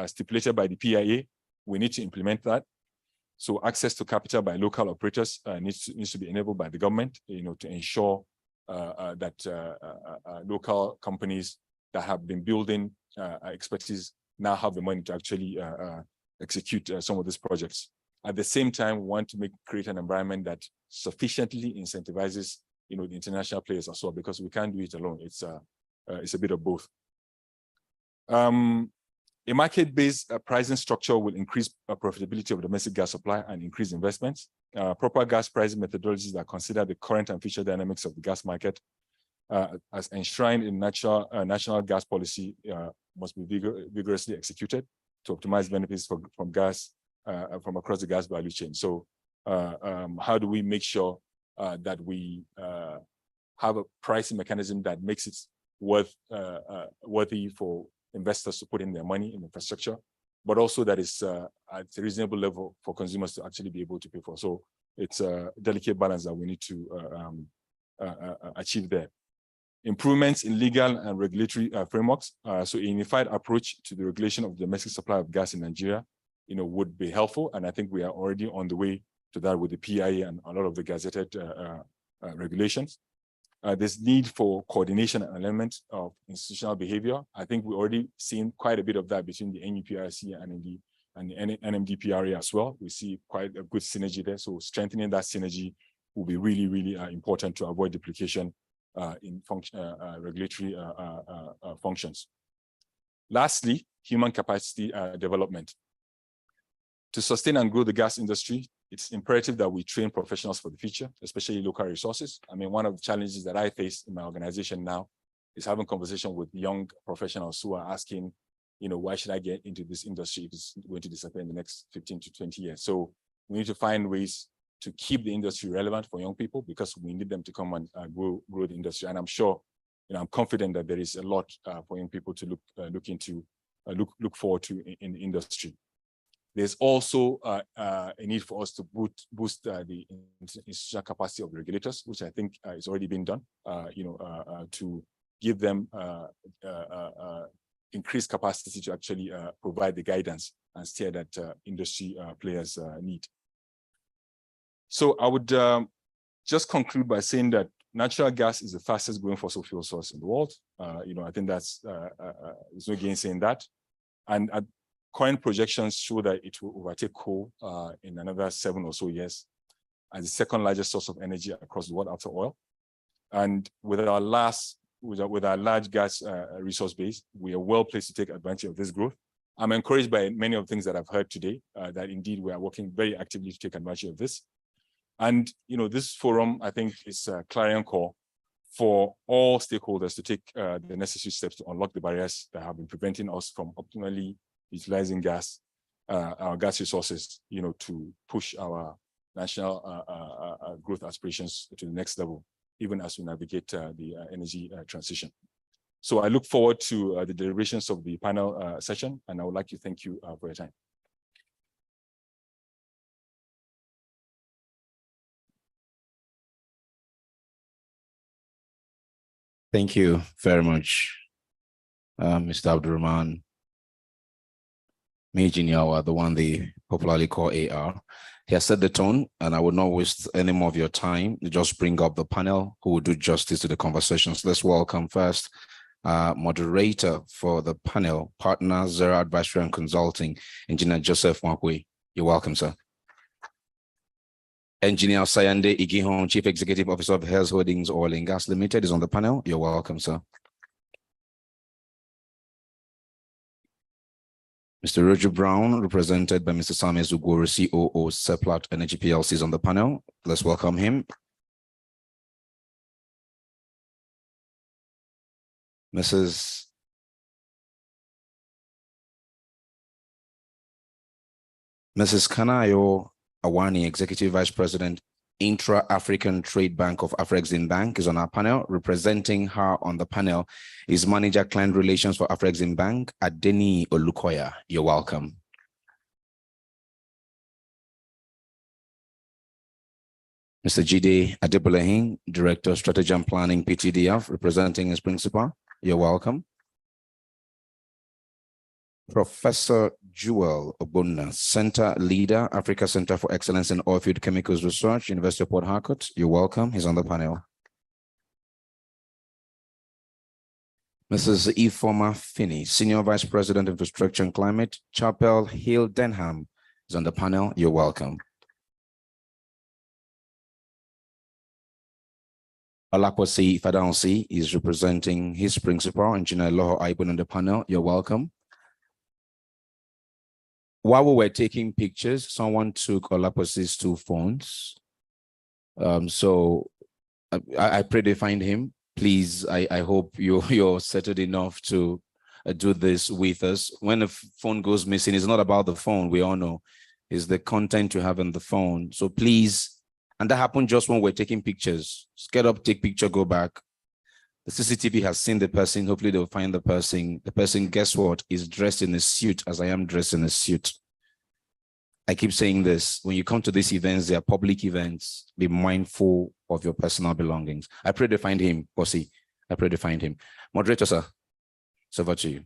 Speaker 13: stipulated by the PIA, we need to implement that. So access to capital by local operators needs to be enabled by the government, to ensure that local companies that have been building expertise now have the money to actually execute some of these projects. At the same time, we want to create an environment that sufficiently incentivizes, the international players as well, because we can't do it alone. It's a bit of both. A market-based pricing structure will increase profitability of domestic gas supply and increase investments. Proper gas pricing methodologies that consider the current and future dynamics of the gas market as enshrined in national gas policy must be vigorously executed to optimize benefits from gas from across the gas value chain. So how do we make sure that we have a pricing mechanism that makes it worthy for investors to put in their money in infrastructure, but also that is at a reasonable level for consumers to actually be able to pay for. So it's a delicate balance that we need to achieve there. Improvements in legal and regulatory frameworks. So a unified approach to the regulation of the domestic supply of gas in Nigeria, would be helpful. And I think we are already on the way to that with the PIA and a lot of the gazetted regulations. There's need for coordination and alignment of institutional behavior. I think we've already seen quite a bit of that between the NUPRC and the NMDPRA as well. We see quite a good synergy there. So strengthening that synergy will be really, really important to avoid duplication in regulatory functions. Lastly, human capacity development. To sustain and grow the gas industry, it's imperative that we train professionals for the future, especially local resources. I mean, one of the challenges that I face in my organization now is having conversation with young professionals who are asking, why should I get into this industry if it's going to disappear in the next 15 to 20 years? So we need to find ways to keep the industry relevant for young people, because we need them to come and grow the industry. And I'm sure, I'm confident that there is a lot for young people to look forward to in the industry. There's also a need for us to boost the institutional capacity of the regulators, which I think is already being done, to give them increased capacity to actually provide the guidance and steer that industry players need. So I would just conclude by saying that natural gas is the fastest growing fossil fuel source in the world. I think that's, there's no gainsaying that. And current projections show that it will overtake coal in another 7 or so years as the second largest source of energy across the world after oil. And with our large gas resource base, we are well placed to take advantage of this growth. I'm encouraged by many of the things that I've heard today, that indeed we are working very actively to take advantage of this. And this forum, I think, is a clarion call for all stakeholders to take the necessary steps to unlock the barriers that have been preventing us from optimally utilizing our gas resources, to push our national growth aspirations to the next level, even as we navigate the energy transition. So I look forward to the deliberations of the panel session, and I would like to thank you for your time.
Speaker 1: Thank you very much, Mr. Abdurrahman Mijinyawa, the one they popularly call AR. He has set the tone, and I will not waste any more of your time. Just bring up the panel who will do justice to the conversations. Let's welcome first moderator for the panel, partner Zero Advisory and Consulting, Engineer Joseph Mwakwe. You're welcome, sir. Engineer Sayande Igihon, Chief Executive Officer of Hales Holdings Oil and Gas Limited, is on the panel. You're welcome, sir. Mr. Roger Brown, represented by Mr. Sami Zuguru, COO, Seplat Energy PLC, is on the panel. Let's welcome him. Mrs. Kanayo Awani, Executive Vice President, Intra-African Trade Bank of Afrexim Bank, is on our panel. Representing her on the panel is Manager Client Relations for Afrexim Bank, Adeni Olukoya. You're welcome. Mr. Jide Adebolahin, Director, Strategy and Planning, PTDF, representing his principal. You're welcome. Professor Jewel Obunna, Center Leader, Africa Center for Excellence in Oilfield Chemicals Research, University of Port Harcourt. You're welcome. He's on the panel. Mrs. Ifoma Finney, Senior Vice President, Infrastructure and Climate, Chapel Hill Denham, is on the panel. You're welcome. Alakwasi Fadansi is representing his principal, Engineer Loho Aibun, on the panel. You're welcome. While we were taking pictures, someone took Olakwasi's 2 phones. So I pray they find him. Please, I hope you're settled enough to do this with us. When a phone goes missing, it's not about the phone. We all know it's the content you have on the phone. So please, and that happened just when we're taking pictures. Just get up, take picture, go back. The CCTV has seen the person. Hopefully they'll find the person. The person, guess what, is dressed in a suit, as I am dressed in a suit. I keep saying this, when you come to these events, they are public events. Be mindful of your personal belongings. I pray to find him, Bossy. I pray to find him. Moderator, sir, it's over to you.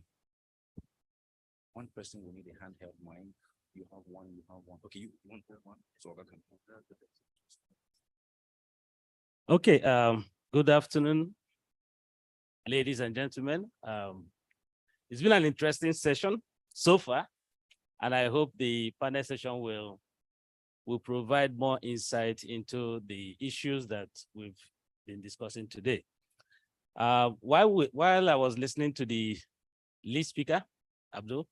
Speaker 1: One person will need a handheld mic. You have one, you have one. Okay, you want one? So I can.
Speaker 14: Okay, good afternoon, ladies and gentlemen. It's been an interesting session so far, and I hope the panel session will provide more insight into the issues that we've been discussing today. While I was listening to the lead speaker, Abdul,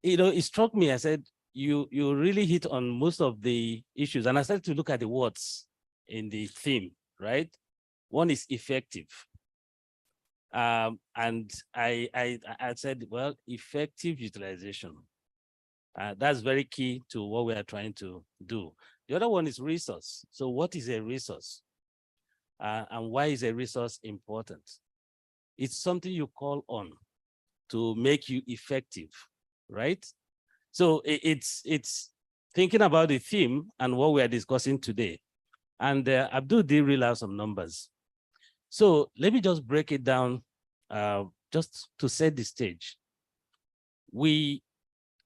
Speaker 14: it struck me. I said, you really hit on most of the issues, and I started to look at the words in the theme, right? One is effective. And I said, well, effective utilization. That's very key to what we are trying to do. The other one is resource. So what is a resource? And why is a resource important? It's something you call on to make you effective, right? So it's thinking about the theme and what we are discussing today. And Abdul did reel out some numbers. So let me just break it down just to set the stage. We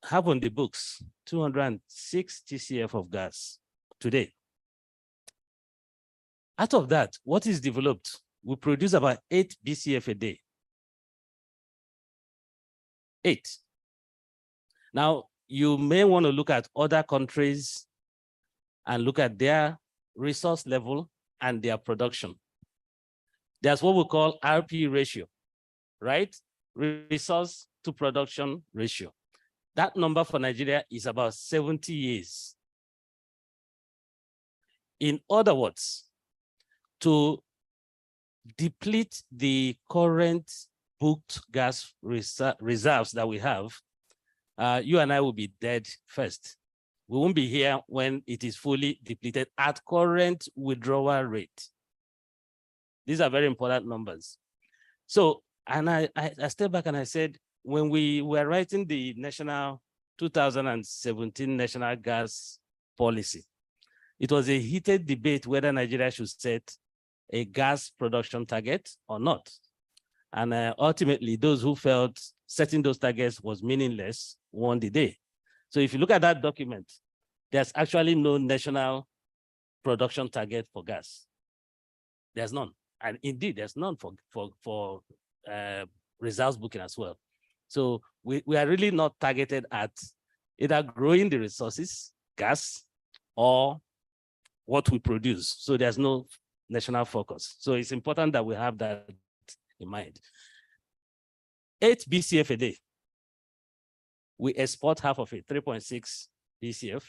Speaker 14: have on the books 206 TCF of gas today. Out of that, what is developed? We produce about 8 BCF a day. 8. Now, you may want to look at other countries and look at their resource level and their production. That's what we call RP ratio, right? Resource to production ratio. That number for Nigeria is about 70 years. In other words, to deplete the current booked gas reserves that we have, you and I will be dead first. We won't be here when it is fully depleted at current withdrawal rate. These are very important numbers. So, and I stepped back and I said, when we were writing the 2017 National Gas Policy, it was a heated debate whether Nigeria should set a gas production target or not. And ultimately, those who felt setting those targets was meaningless won the day. So if you look at that document, there's actually no national production target for gas. There's none. And indeed, there's none for results booking as well. So we are really not targeted at either growing the resources, gas, or what we produce. So there's no national focus. So it's important that we have that in mind. 8 BCF a day. We export half of it, 3.6 BCF.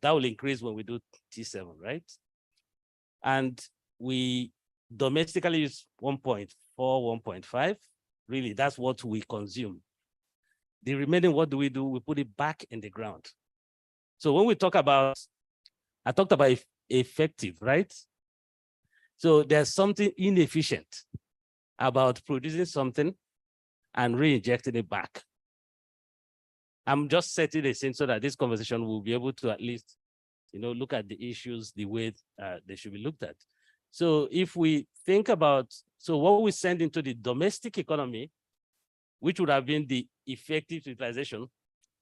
Speaker 14: That will increase when we do T7, right? And we domestically use 1.4, 1.5. Really, that's what we consume. The remaining, what do? We put it back in the ground. So when we talk about, I talked about effective, right? So there's something inefficient about producing something and re-injecting it back. I'm just setting the scene so that this conversation will be able to at least, look at the issues the way they should be looked at. So if we think about, so what we send into the domestic economy, which would have been the effective utilization,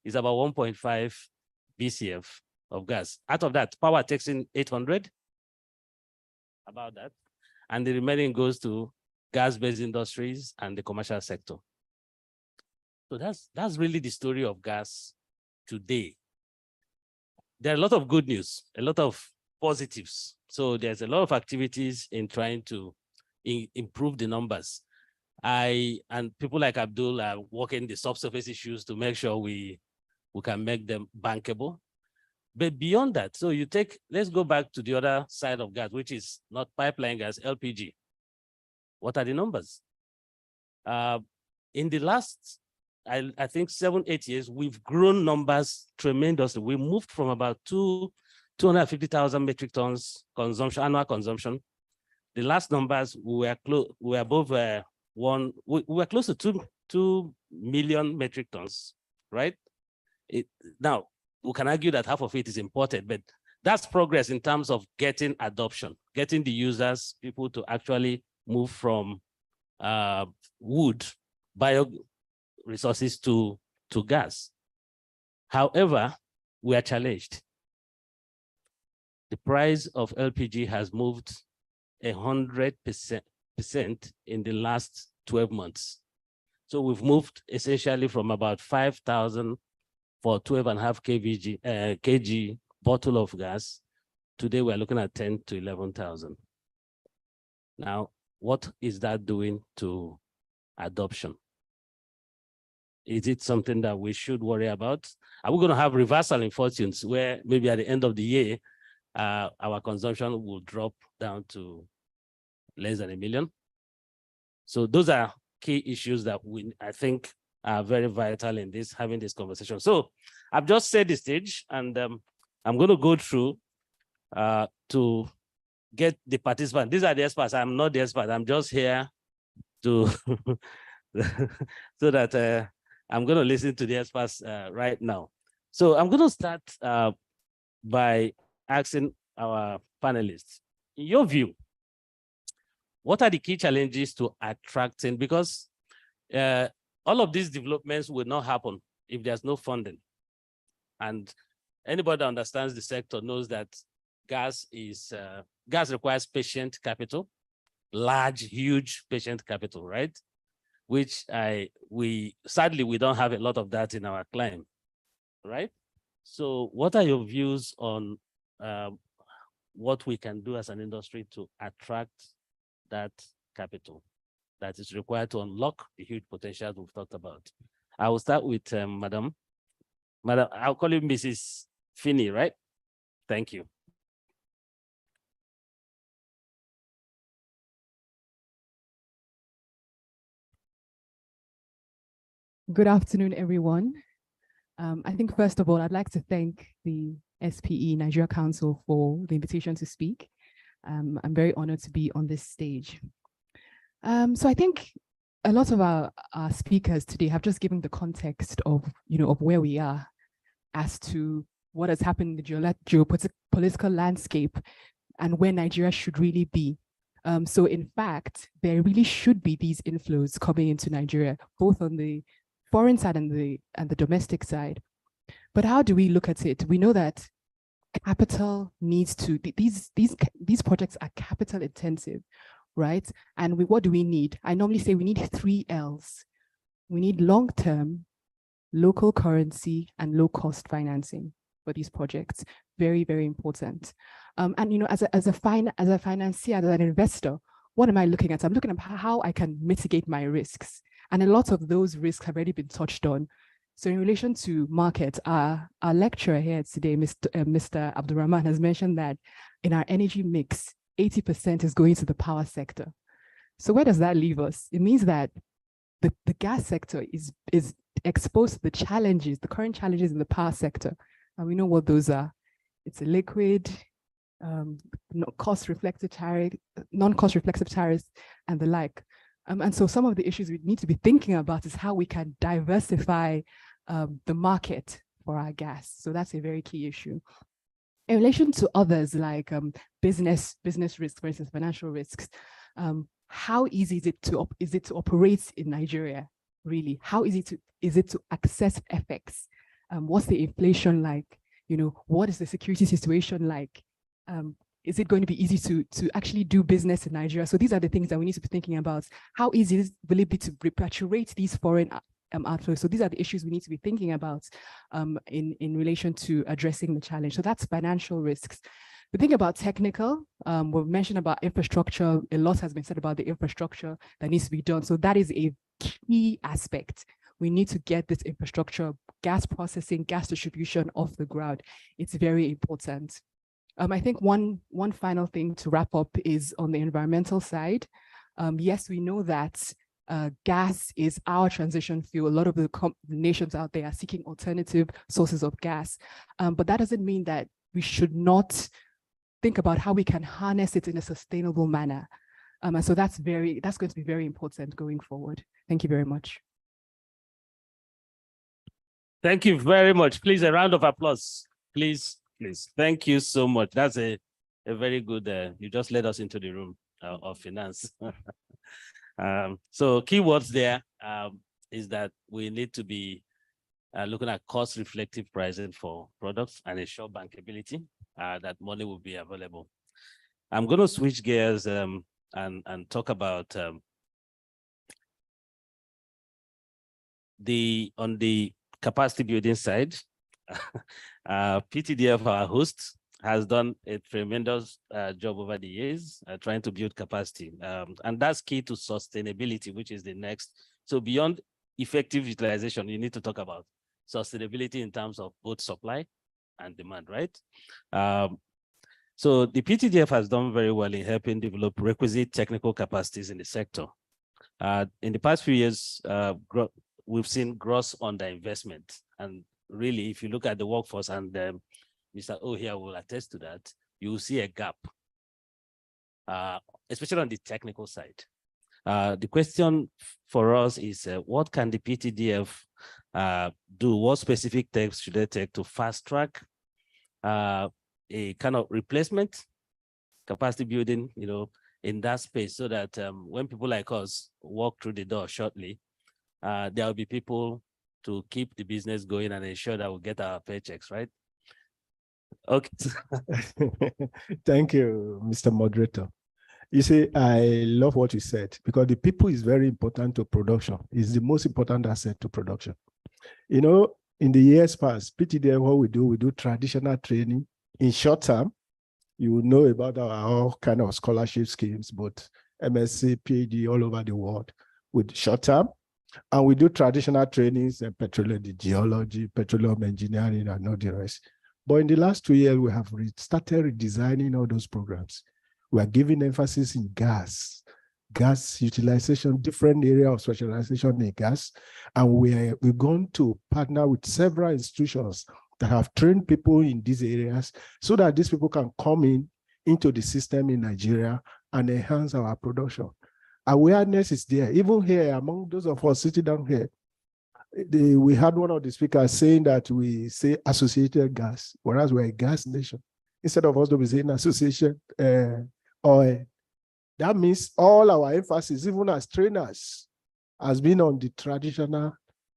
Speaker 14: is about 1.5 BCF of gas. Out of that, power takes in 800, about that. And the remaining goes to gas-based industries and the commercial sector. So that's really the story of gas today. There are a lot of good news, a lot of positives. So there's a lot of activities in trying to improve the numbers. And people like Abdul are working the subsurface issues to make sure we can make them bankable. But beyond that, so let's go back to the other side of gas, which is not pipeline gas, LPG. What are the numbers? In the last, I think 7-8 years, we've grown numbers tremendously. We moved from about 250,000 metric tons consumption, annual consumption. The last numbers, we were above we were close to 2 million metric tons, right? Now, we can argue that half of it is imported, but that's progress in terms of getting adoption, getting the users, people to actually move from wood, bio resources to gas. However, we are challenged. The price of LPG has moved 100% in the last 12 months. So we've moved essentially from about 5,000 for 12.5 kg bottle of gas. Today we're looking at 10 to 11,000. Now, what is that doing to adoption? Is it something that we should worry about? Are we going to have reversal in fortunes where maybe at the end of the year, our consumption will drop down to less than 1 million? So those are key issues that I think are very vital in having this conversation. So I've just set the stage, and I'm going to go through to get the participants. These are the experts. I'm not the expert. I'm just here to so that I'm going to listen to the experts right now. So I'm going to start by asking our panelists, in your view, what are the key challenges to attracting? Because all of these developments will not happen if there's no funding. And anybody that understands the sector knows that gas requires patient capital, large, huge patient capital, right? Which sadly, we don't have a lot of that in our climate, right? So what are your views on what we can do as an industry to attract that capital that is required to unlock the huge potential we've talked about? I will start with Madam, I'll call you Mrs. Finney, right? Thank you.
Speaker 15: Good afternoon, everyone. I think first of all, I'd like to thank the SPE Nigeria Council for the invitation to speak. I'm very honored to be on this stage. So I think a lot of our speakers today have just given the context of where we are as to what has happened in the geopolitical landscape and where Nigeria should really be. So in fact, there really should be these inflows coming into Nigeria, both on the foreign side and the domestic side. But how do we look at it? We know that capital needs to, these projects are capital intensive, right? And what do we need? I normally say we need 3 L's. We need long-term, local currency, and low-cost financing for these projects. Very, very important. And you know, as a financier, as an investor, what am I looking at? I'm looking at how I can mitigate my risks. And a lot of those risks have already been touched on. So in relation to market, our lecturer here today, Mr. Abdulrahman, has mentioned that in our energy mix, 80% is going to the power sector. So where does that leave us? It means that the gas sector is exposed to the challenges, the current challenges in the power sector. And we know what those are. It's a liquid, non-cost reflective tariffs, and the like. And so some of the issues we need to be thinking about is how we can diversify the market for our gas. So that's a very key issue. In relation to others like business risks, for instance, financial risks, how easy is it to operate in Nigeria, really? How easy is it to access FX? What's the inflation like? You know, what is the security situation like? Is it going to be easy to actually do business in Nigeria? So these are the things that we need to be thinking about. How easy will it be to repatriate these foreign outflows? So these are the issues we need to be thinking about in relation to addressing the challenge. So that's financial risks. The thing about technical, we've mentioned about infrastructure. A lot has been said about the infrastructure that needs to be done. So that is a key aspect. We need to get this infrastructure, gas processing, gas distribution off the ground. It's very important. I think one final thing to wrap up is on the environmental side. Yes, we know that gas is our transition fuel. A lot of the nations out there are seeking alternative sources of gas, but that doesn't mean that we should not think about how we can harness it in a sustainable manner. And so that's going to be very important going forward. Thank you very much.
Speaker 14: Thank you very much. Please, a round of applause. Please. Thank you so much. That's a very good, you just led us into the room of finance. So keywords there is that we need to be looking at cost reflective pricing for products and ensure bankability, that money will be available. I'm going to switch gears and talk about on the capacity building side. PTDF, our host, has done a tremendous job over the years trying to build capacity. And that's key to sustainability, which is the next. So beyond effective utilization, you need to talk about sustainability in terms of both supply and demand, right? So the PTDF has done very well in helping develop requisite technical capacities in the sector. In the past few years, we've seen gross underinvestment. And really, if you look at the workforce, and Mr. O here will attest to that, you will see a gap, especially on the technical side. The question for us is, what can the PTDF do? What specific steps should they take to fast track a kind of replacement capacity building, you know, in that space, so that when people like us walk through the door shortly, there will be people to keep the business going and ensure that we get our paychecks, right? Okay.
Speaker 4: Thank you, Mr. Moderator. You see, I love what you said, because the people is very important to production. It's the most important asset to production. You know, in the years past, PTDF, what we do traditional training in short term. You will know about our kind of scholarship schemes, both MSc, PhD, all over the world with short term. And we do traditional trainings in petroleum geology, petroleum engineering, and all the rest. But in the last 2 years, we have started redesigning all those programs. We are giving emphasis in gas utilization, different area of specialization in gas. And we're going to partner with several institutions that have trained people in these areas so that these people can come into the system in Nigeria and enhance our production. Awareness is there. Even here, among those of us sitting down here, we had one of the speakers saying that we say associated gas, whereas we're a gas nation. instead of us to be saying association oil. That means all our emphasis, even as trainers, has been on the traditional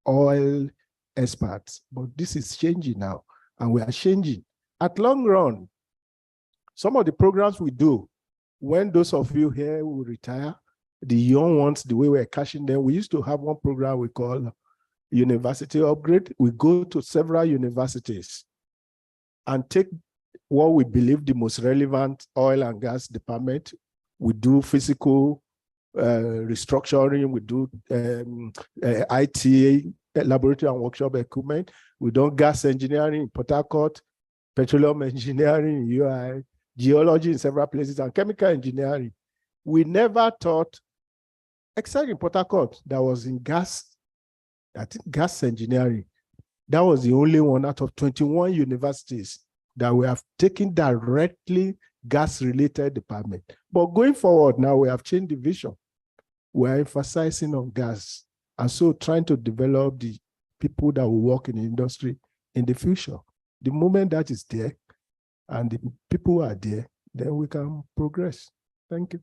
Speaker 4: oil experts. But this is changing now, and we are changing. At long run, some of the programs we do, when those of you here will retire, the young ones, the way we're cashing them, we used to have one program we call University Upgrade. We go to several universities and take what we believe the most relevant oil and gas department. We do physical restructuring, we do IT, laboratory and workshop equipment. We do gas engineering in Port Harcourt, petroleum engineering in UI, geology in several places, and chemical engineering. We never taught, except in Port Harcourt, that was in gas, I think gas engineering. That was the only one out of 21 universities that we have taken directly gas-related department. But going forward now, we have changed the vision. We are emphasizing on gas, and so trying to develop the people that will work in the industry in the future. The moment that is there, and the people are there, then we can progress. Thank you.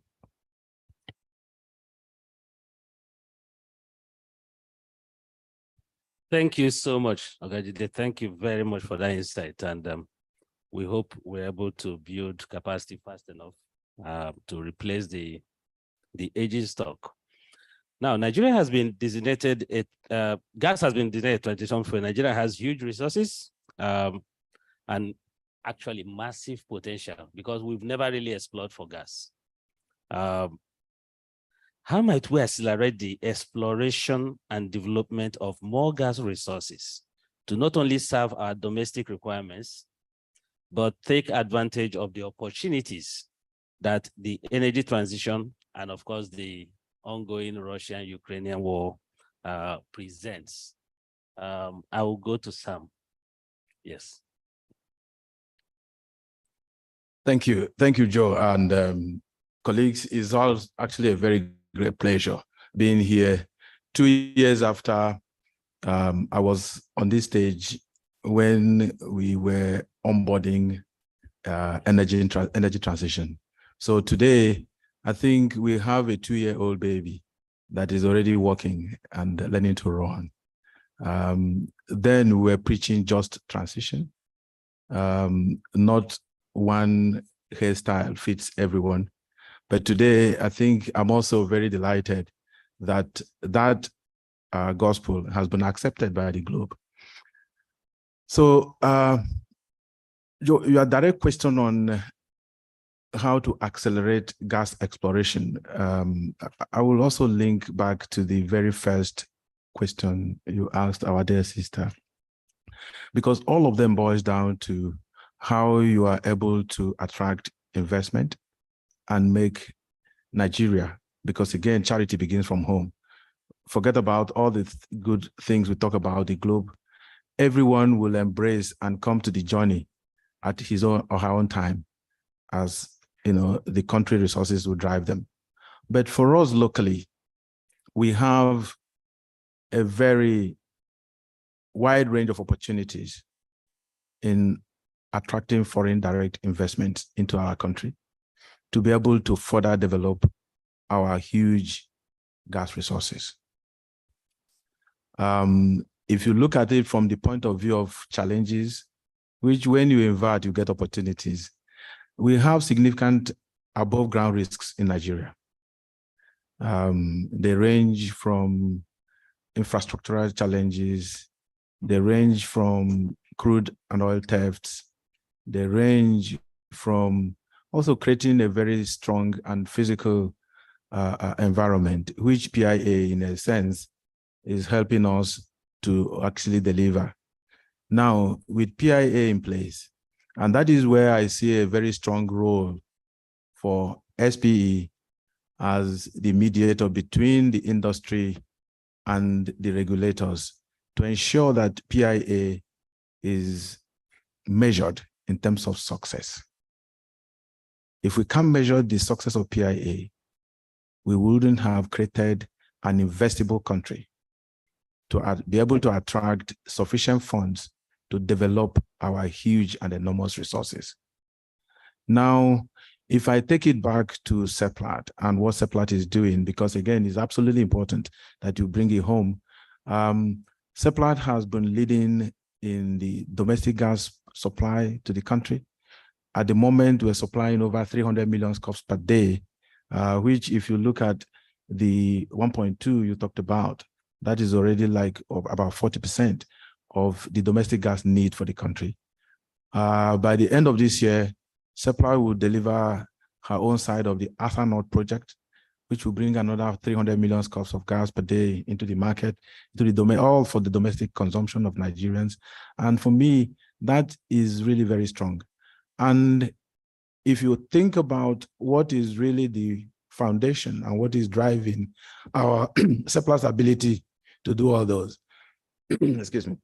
Speaker 14: Thank you so much, Ogajide. Thank you very much for that insight. And we hope we're able to build capacity fast enough to replace the aging stock. Now, Nigeria has been designated, gas has been designated a transition for Nigeria has huge resources and actually massive potential because we've never really explored for gas. How might we accelerate the exploration and development of more gas resources to not only serve our domestic requirements, but take advantage of the opportunities that the energy transition and, of course, the ongoing Russian-Ukrainian war presents? I will go to Sam. Yes.
Speaker 9: Thank you, Joe, and colleagues. It's all actually a very great pleasure being here 2 years after I was on this stage when we were onboarding energy transition. So today, I think we have a 2-year-old baby that is already walking and learning to run. Then we were preaching just transition. Not one hairstyle fits everyone. But today, I think I'm also very delighted that that gospel has been accepted by the globe. So your direct question on how to accelerate gas exploration, I will also link back to the very first question you asked our dear sister, because all of them boils down to how you are able to attract investment and make Nigeria, because again, charity begins from home. Forget about all the good things we talk about the globe. Everyone will embrace and come to the journey at his own or her own time, as you know, the country resources will drive them. But for us locally, we have a very wide range of opportunities in attracting foreign direct investment into our country to be able to further develop our huge gas resources. If you look at it from the point of view of challenges, which when you invert, you get opportunities, we have significant above ground risks in Nigeria. They range from infrastructural challenges, they range from crude and oil thefts, they range from also creating a very strong and physical environment, which PIA, in a sense, is helping us to actually deliver. Now, with PIA in place, and that is where I see a very strong role for SPE as the mediator between the industry and the regulators to ensure that PIA is measured in terms of success. If we can't measure the success of PIA, we wouldn't have created an investable country to be able to attract sufficient funds to develop our huge and enormous resources.
Speaker 8: Now, if I take it back to Seplat and what Seplat is doing, because again, it's absolutely important that you bring it home. Seplat has been leading in the domestic gas supply to the country. At the moment, we're supplying over 300 million scopes per day, which if you look at the 1.2 you talked about, that is already like about 40% of the domestic gas need for the country. By the end of this year, Seplat will deliver her own side of the Arthur North project, which will bring another 300 million scopes of gas per day into the market, into the all for the domestic consumption of Nigerians. And for me, that is really very strong. And if you think about what is really the foundation and what is driving our Seplat's ability to do all those, excuse me,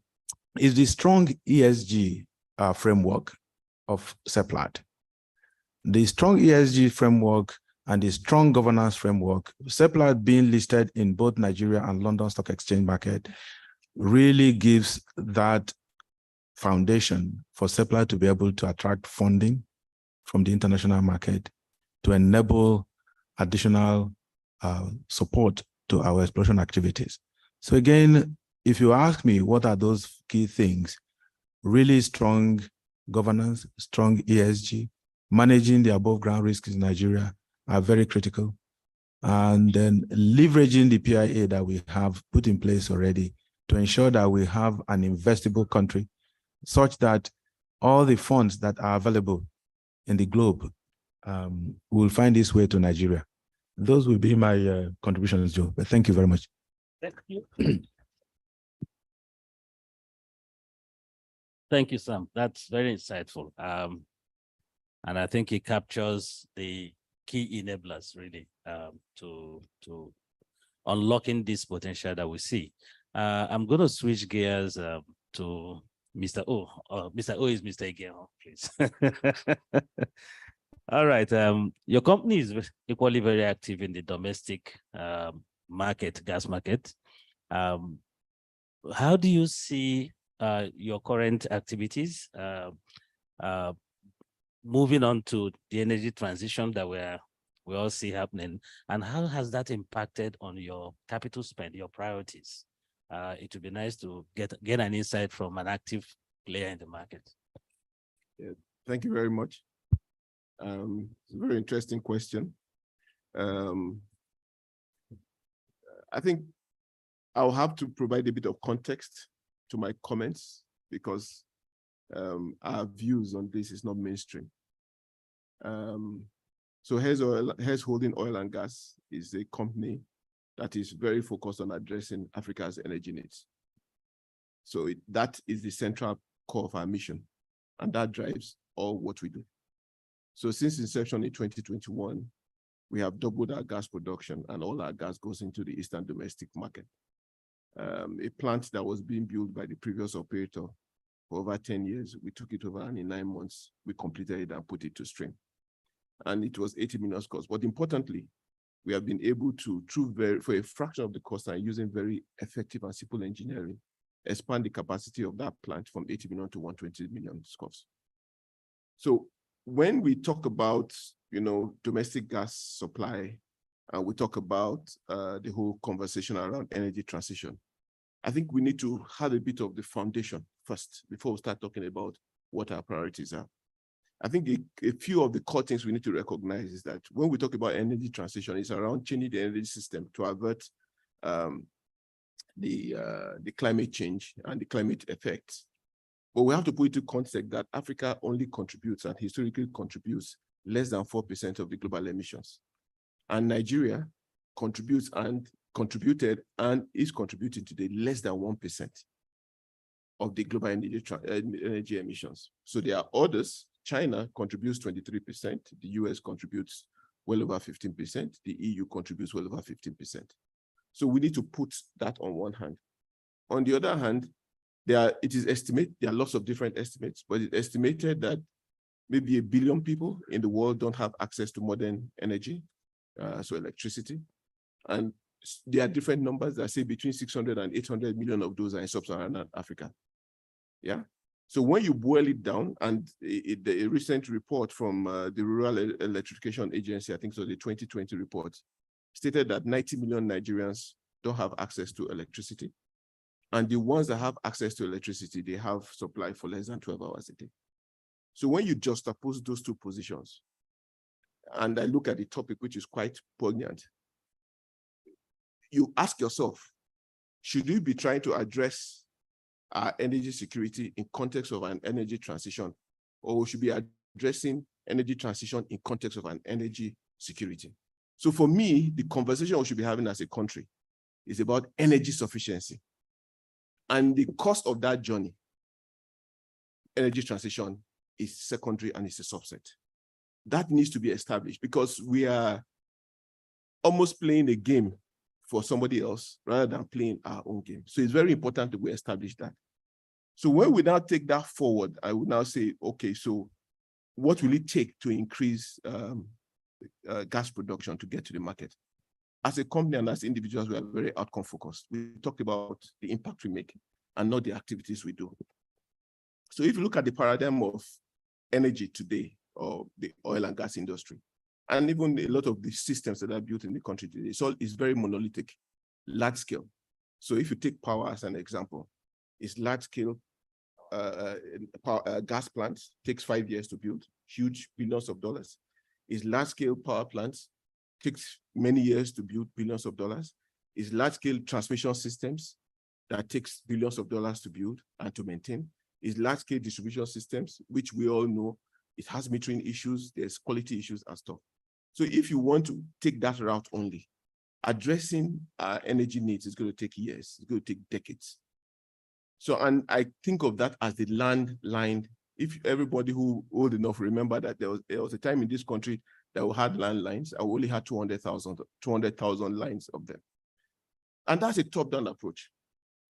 Speaker 8: is the strong ESG framework of Seplat. The strong ESG framework and the strong governance framework, Seplat being listed in both Nigeria and London Stock Exchange market, really gives that foundation for Seplat to be able to attract funding from the international market to enable additional support to our exploration activities. So again, if you ask me, what are those key things? Really strong governance, strong ESG, managing the above ground risks in Nigeria are very critical. And then leveraging the PIA that we have put in place already to ensure that we have an investable country such that all the funds that are available in the globe will find its way to Nigeria. Those will be my contributions, Joe, but thank you very much.
Speaker 14: Thank you. Thank you, Sam. That's very insightful. And I think it captures the key enablers really to unlocking this potential that we see. I'm going to switch gears to Mr. O. Mr. O is Mr. Again, please. All right. Your company is equally very active in the domestic market, gas market. How do you see your current activities moving on to the energy transition that we all see happening, and how has that impacted on your capital spend, your priorities? It would be nice to get an insight from an active player in the market.
Speaker 9: Yeah, thank you very much. It's a very interesting question. I think I'll have to provide a bit of context to my comments because our views on this is not mainstream. So Hess Holding Oil and Gas is a company that is very focused on addressing Africa's energy needs. So that is the central core of our mission, and that drives all what we do. So since inception in 2021, we have doubled our gas production, and all our gas goes into the Eastern domestic market. A plant that was being built by the previous operator for over 10 years, we took it over, and in 9 months, we completed it and put it to stream. And it was 80 million scopes. But importantly, we have been able to, for a fraction of the cost and using very effective and simple engineering, expand the capacity of that plant from 80 million to 120 million scopes. So when we talk about, domestic gas supply, and we talk about the whole conversation around energy transition, I think we need to have a bit of the foundation first before we start talking about what our priorities are. I think a few of the core things we need to recognize is that when we talk about energy transition, it's around changing the energy system to avert the climate change and the climate effects. But we have to put into context that Africa only contributes and historically contributes less than 4% of the global emissions. And Nigeria contributed and is contributing today less than 1% of the global energy emissions. So there are others. China contributes 23%, the US contributes well over 15%, the EU contributes well over 15%. So we need to put that on one hand. On the other hand, it is estimated, there are lots of different estimates, but it's estimated that maybe 1 billion people in the world don't have access to modern energy, so electricity. And there are different numbers that say between 600 and 800 million of those are in sub-Saharan Africa. Yeah.
Speaker 16: So when you boil it down, and a recent report from the Rural Electrification Agency, I think so, the 2020 report, stated that 90 million Nigerians don't have access to electricity. And the ones that have access to electricity, they have supply for less than 12 hours a day. So when you juxtapose those two positions, and I look at the topic, which is quite poignant, you ask yourself, should we be trying to address our energy security in context of an energy transition, or we should be addressing energy transition in context of an energy security? So for me, the conversation we should be having as a country is about energy sufficiency. And the cost of that journey, energy transition, is secondary and it's a subset. That needs to be established because we are almost playing a game for somebody else rather than playing our own game. So it's very important that we establish that. So when we now take that forward, I would now say, okay, so what will it take to increase gas production to get to the market? As a company and as individuals, we are very outcome focused. We talk about the impact we make and not the activities we do. So if you look at the paradigm of energy today, or the oil and gas industry, and even a lot of the systems that are built in the country today, it's very monolithic, large scale. So if you take power as an example, it's large scale gas plants, takes 5 years to build, huge, billions of dollars. It's large scale power plants, takes many years to build, billions of dollars. It's large scale transmission systems that takes billions of dollars to build and to maintain. It's large scale distribution systems, which we all know it has metering issues, there's quality issues and stuff. So if you want to take that route only, addressing our energy needs is going to take years, it's going to take decades. So, and I think of that as the landline. If everybody who old enough remember that there was a time in this country that we had landlines, and we only had 200,000 lines of them. And that's a top-down approach.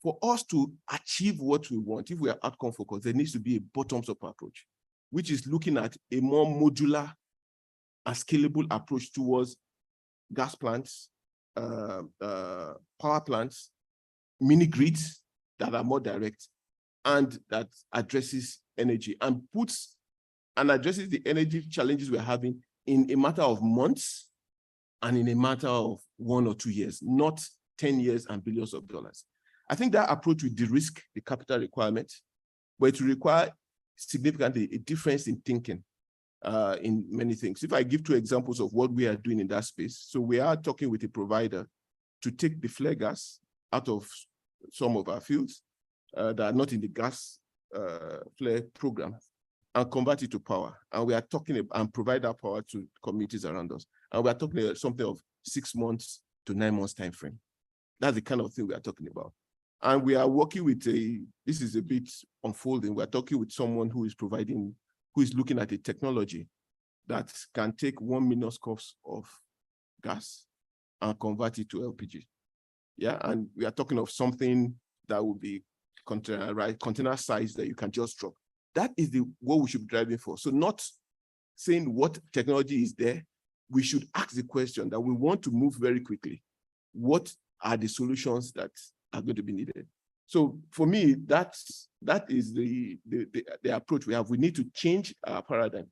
Speaker 16: For us to achieve what we want, if we are outcome focused, there needs to be a bottoms-up approach, which is looking at a more modular and scalable approach towards gas plants, power plants, mini grids that are more direct and that addresses energy and addresses the energy challenges we're having in a matter of months and in a matter of 1 or 2 years, not 10 years and billions of dollars. I think that approach will de-risk the capital requirement, but it will require significantly a difference in thinking in many things. If I give 2 examples of what we are doing in that space, so we are talking with a provider to take the flare gas out of some of our fields that are not in the gas flare program and convert it to power. And we are talking about, and provide that power to communities around us. And we are talking about something of 6 months to 9 months time frame. That's the kind of thing we are talking about. And we are working with this is a bit unfolding. We're talking with someone who is looking at a technology that can take 1 million scopes of gas and convert it to LPG. Yeah, and we are talking of something that will be container size that you can just drop. That is what we should be driving for. So not saying what technology is there, we should ask the question that we want to move very quickly. What are the solutions that are going to be needed? So for me, that is the approach we have. We need to change our paradigm.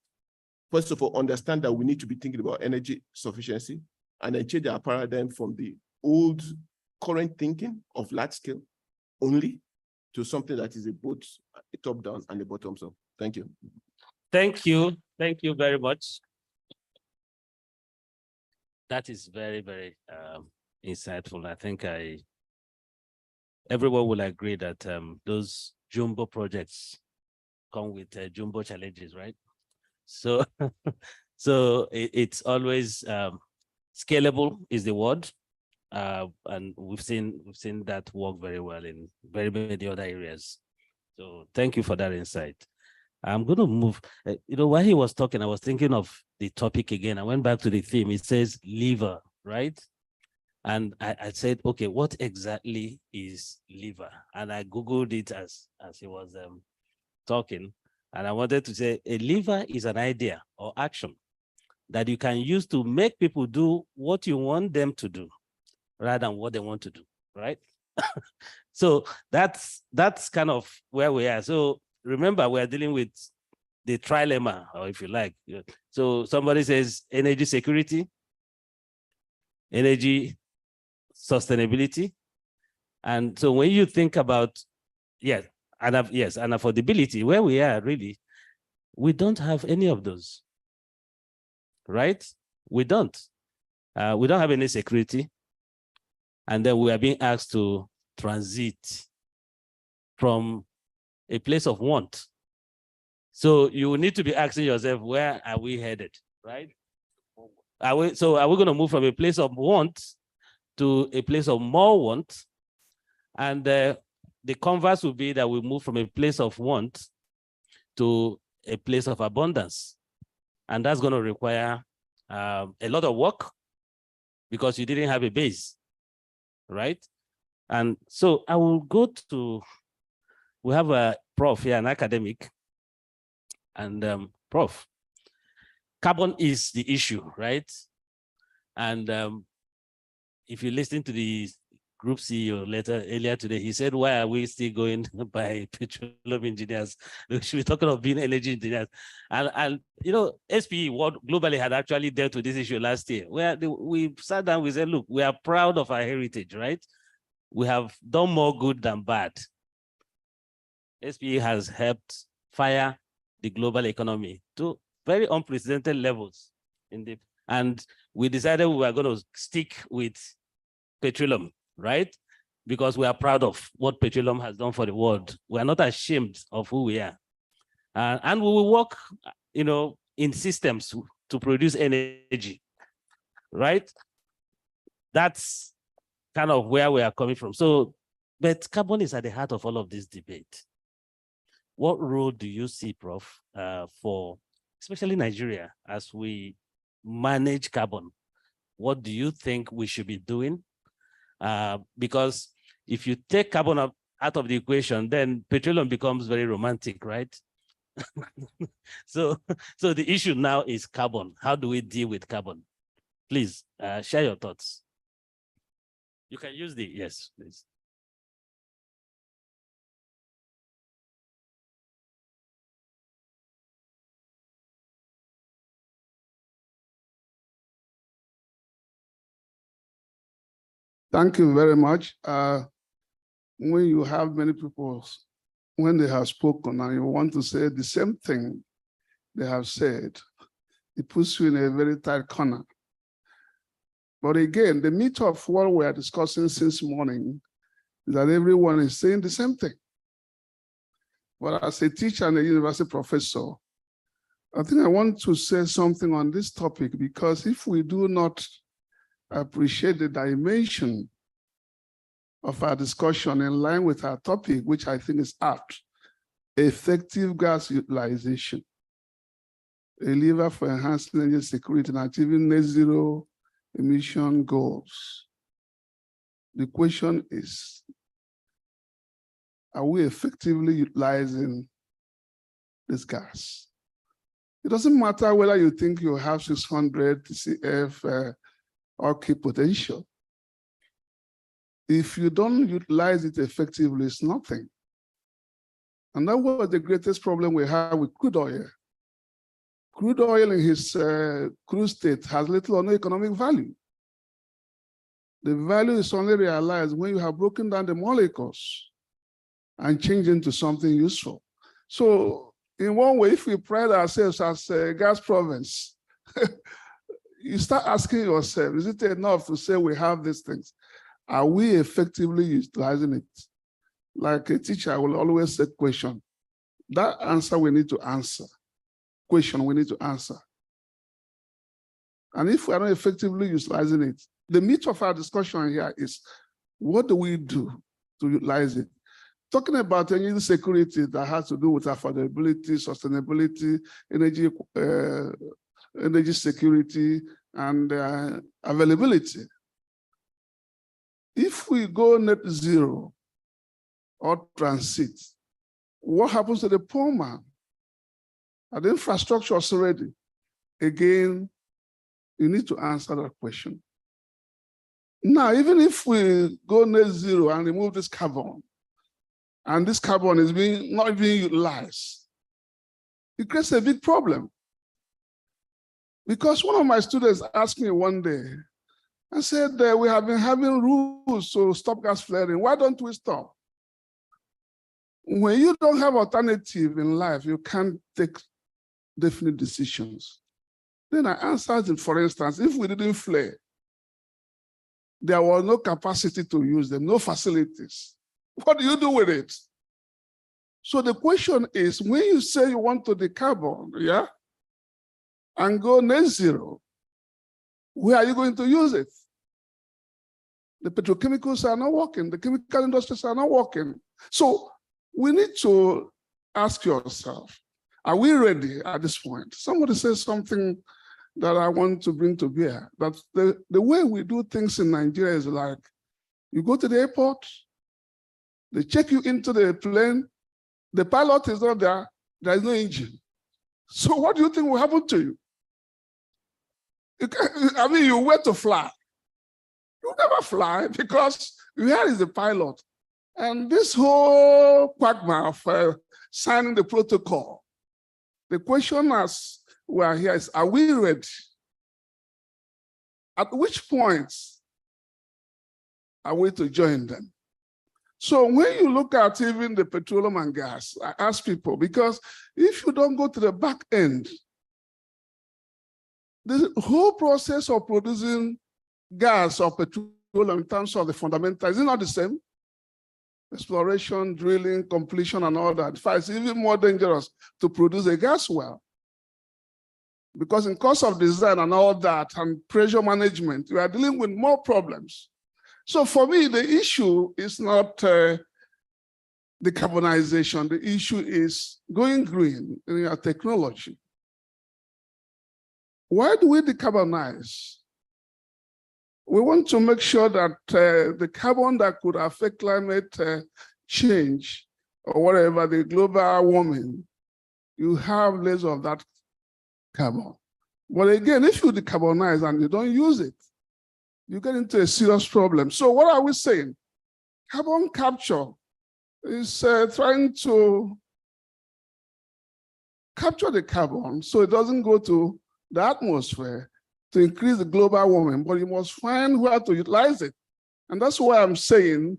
Speaker 16: First of all, understand that we need to be thinking about energy sufficiency and then change our paradigm from the old current thinking of large scale only to something that is both a top down and a bottoms up. Thank you.
Speaker 14: Thank you. Thank you very much. That is very, very insightful. I think everyone will agree that those jumbo projects come with jumbo challenges, right? So, it's always scalable is the word, and we've seen that work very well in very many other areas. So, thank you for that insight. I'm going to move. While he was talking, I was thinking of the topic again. I went back to the theme. It says liver, right? And I said, okay, what exactly is liver? And I Googled it as he was talking. And I wanted to say a liver is an idea or action that you can use to make people do what you want them to do rather than what they want to do, right? So that's kind of where we are. So remember, we are dealing with the trilemma, or if you like. So somebody says energy security, energy sustainability. And so when you think about, and affordability, where we are really, we don't have any of those, right? We don't have any security. And then we are being asked to transit from a place of want. So you need to be asking yourself, where are we headed, right? Are we going to move from a place of want to a place of more want? And the converse will be that we move from a place of want to a place of abundance. And that's going to require a lot of work because you didn't have a base, right? And so I will go to, we have a prof here, an academic. And Prof, carbon is the issue, right? And if you listen to the group CEO earlier today, he said, why are we still going by petroleum engineers? We should be talking of being energy engineers. And you know, SPE World globally had actually dealt with this issue last year, where we sat down, we said, look, we are proud of our heritage, right? We have done more good than bad. SPE has helped fire the global economy to very unprecedented levels. And we decided we were going to stick with petroleum, right? Because we are proud of what petroleum has done for the world. We are not ashamed of who we are. And we will work, you know, in systems to produce energy, right? That's kind of where we are coming from. So, but carbon is at the heart of all of this debate. What role do you see, Prof, for especially Nigeria as we manage carbon? What do you think we should be doing? Because if you take carbon out of the equation, then petroleum becomes very romantic, right? So the issue now is carbon. How do we deal with carbon? Please share your thoughts. You can use the, yes, please.
Speaker 17: Thank you very much. When you have many people, when they have spoken and you want to say the same thing they have said, it puts you in a very tight corner. But again, the meat of what we are discussing since morning is that everyone is saying the same thing. But as a teacher and a university professor, I think I want to say something on this topic, because if we do not appreciate the dimension of our discussion in line with our topic, which I think is art, effective gas utilization, a lever for enhancing energy security and achieving net zero emission goals. The question is, are we effectively utilizing this gas? It doesn't matter whether you think you have 600 TCF or key potential. If you don't utilize it effectively, it's nothing. And that was the greatest problem we have with crude oil. Crude oil in his crude state has little or no economic value. The value is only realized when you have broken down the molecules and changed into something useful. So in one way, if we pride ourselves as a gas province, you start asking yourself, is it enough to say we have these things? Are we effectively utilizing it? Like a teacher, I will always say question. That answer we need to answer. Question we need to answer. And if we are not effectively utilizing it, the meat of our discussion here is, what do we do to utilize it? Talking about energy security that has to do with affordability, sustainability, energy security, and availability. If we go net zero or transit, what happens to the poor man? Are the infrastructure is ready? Again, you need to answer that question. Now, even if we go net zero and remove this carbon, and this carbon is not being utilized, it creates a big problem. Because one of my students asked me one day, I said, we have been having rules to stop gas flaring. Why don't we stop? When you don't have alternative in life, you can't take definite decisions. Then I answered him, for instance, if we didn't flare, there was no capacity to use them, no facilities. What do you do with it? So the question is, when you say you want to decarbon, yeah, and go net zero, where are you going to use it? The petrochemicals are not working, the chemical industries are not working. So we need to ask yourself, are we ready at this point? Somebody says something that I want to bring to bear, that the way we do things in Nigeria is like, you go to the airport, they check you into the plane, the pilot is not there, there is no engine. So what do you think will happen to you? You wait to fly. You never fly because where is the pilot? And this whole quagmire of signing the protocol, the question as we are here is, are we ready? At which point are we to join them? So when you look at even the petroleum and gas, I ask people, because if you don't go to the back end, the whole process of producing gas or petroleum in terms of the fundamentals, is it not the same? Exploration, drilling, completion, and all that. In fact, it's even more dangerous to produce a gas well. Because in cost of design and all that, and pressure management, we are dealing with more problems. So for me, the issue is not decarbonization. The issue is going green in your technology. Why do we decarbonize? We want to make sure that the carbon that could affect climate change or whatever, the global warming, you have less of that carbon. But again, if you decarbonize and you don't use it, you get into a serious problem. So what are we saying? Carbon capture is trying to capture the carbon so it doesn't go to the atmosphere to increase the global warming, but you must find where to utilize it. And that's why I'm saying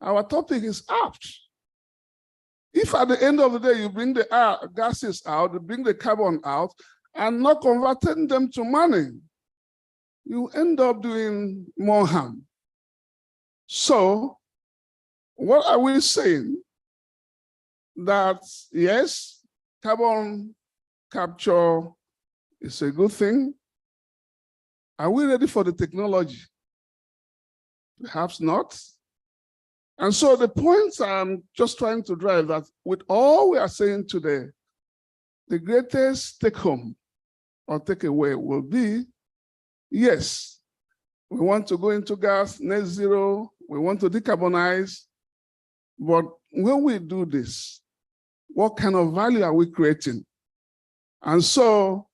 Speaker 17: our topic is apt. If at the end of the day you bring the gases out, you bring the carbon out, and not converting them to money, you end up doing more harm. So what are we saying? That yes, carbon capture is a good thing. Are we ready for the technology? Perhaps not. And so the points I'm just trying to drive that with all we are saying today, the greatest take home or takeaway will be, yes, we want to go into gas, net zero, we want to decarbonize, but when we do this, what kind of value are we creating? And so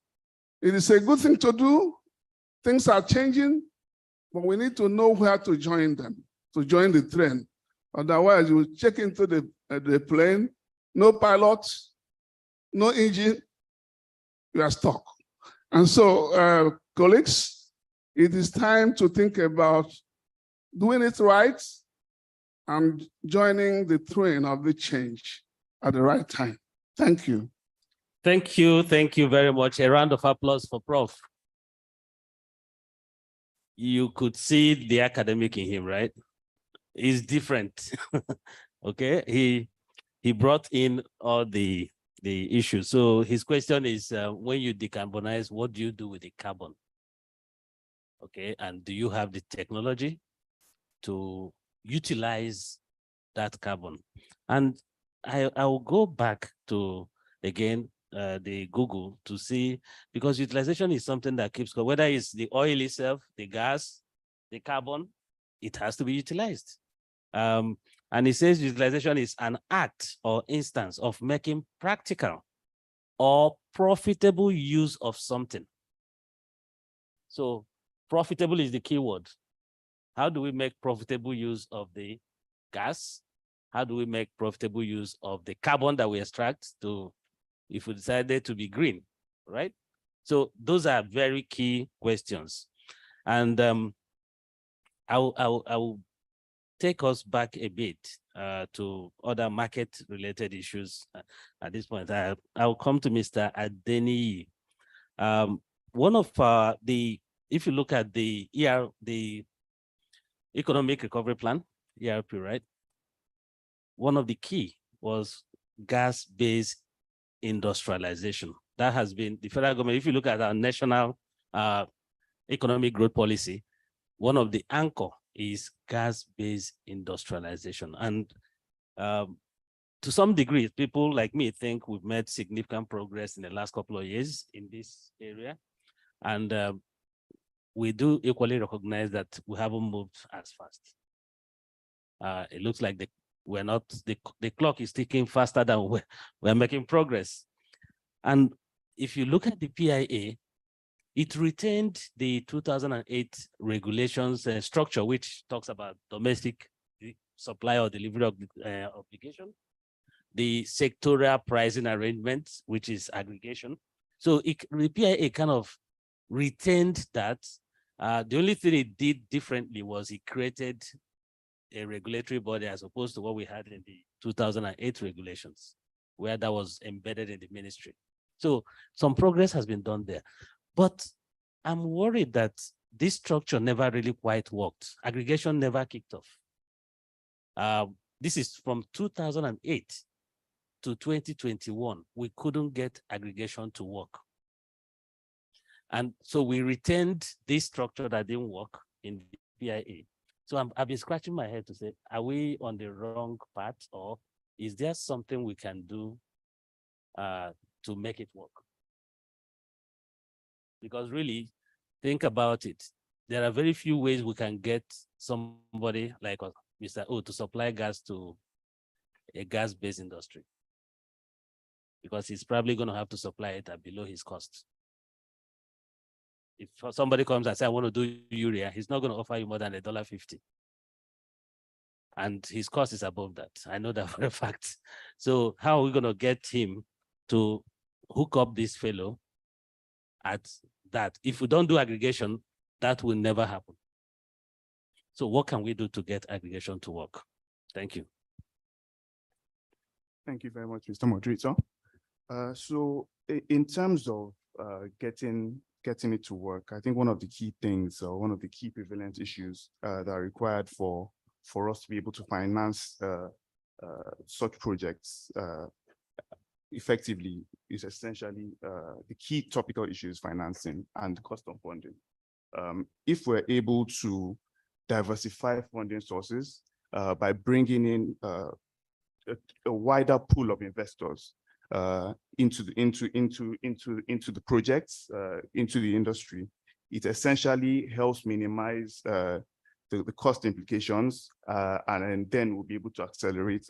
Speaker 17: it is a good thing to do. Things are changing, but we need to know where to join them, to join the train. Otherwise, you check into the plane, no pilot, no engine, you are stuck. And so, colleagues, it is time to think about doing it right and joining the train of the change at the right time. Thank you.
Speaker 14: Thank you very much. A round of applause for Prof. You could see the academic in him, right? He's different. Okay, he brought in all the issues. So his question is, when you decarbonize, what do you do with the carbon? Okay, and do you have the technology to utilize that carbon? And I will go back to, again, the Google to see, because utilization is something that keeps going, whether it's the oil itself, the gas, the carbon, it has to be utilized. And it says utilization is an act or instance of making practical or profitable use of something. So profitable is the key word. How do we make profitable use of the gas, how do we make profitable use of the carbon that we extract to, if we decided to be green, right? So those are very key questions. And I will take us back a bit to other market-related issues at this point. I'll come to Mr. Adeniyi. One of if you look at the Economic Recovery Plan, ERP, right? One of the key was gas-based industrialization. That has been the federal government. If you look at our national economic growth policy, one of the anchor is gas-based industrialization. And to some degree, people like me think we've made significant progress in the last couple of years in this area. And we do equally recognize that we haven't moved as fast. It looks like the clock is ticking faster than we're making progress. And if you look at the PIA, it retained the 2008 regulations structure, which talks about domestic supply or delivery obligation, the sectorial pricing arrangements, which is aggregation. So the PIA kind of retained that. The only thing it did differently was it created a regulatory body as opposed to what we had in the 2008 regulations, where that was embedded in the ministry. So some progress has been done there. But I'm worried that this structure never really quite worked. Aggregation never kicked off. This is from 2008 to 2021. We couldn't get aggregation to work. And so we retained this structure that didn't work in the PIA. So I've been scratching my head to say, are we on the wrong path, or is there something we can do to make it work? Because really, think about it. There are very few ways we can get somebody like Mr. O to supply gas to a gas-based industry, because he's probably going to have to supply it at below his cost. If somebody comes and says, I want to do urea, he's not going to offer you more than $1.50. And his cost is above that. I know that for a fact. So how are we going to get him to hook up this fellow at that? If we don't do aggregation, that will never happen. So what can we do to get aggregation to work? Thank you.
Speaker 18: Thank you very much, Mr. Moderator. So in terms of getting it to work, I think one of the key things, or one of the key prevalent issues that are required for us to be able to finance such projects effectively is essentially the key topical issues, financing and cost of funding. If we're able to diversify funding sources by bringing in a wider pool of investors into the projects, into the industry, it essentially helps minimize the cost implications, and then we'll be able to accelerate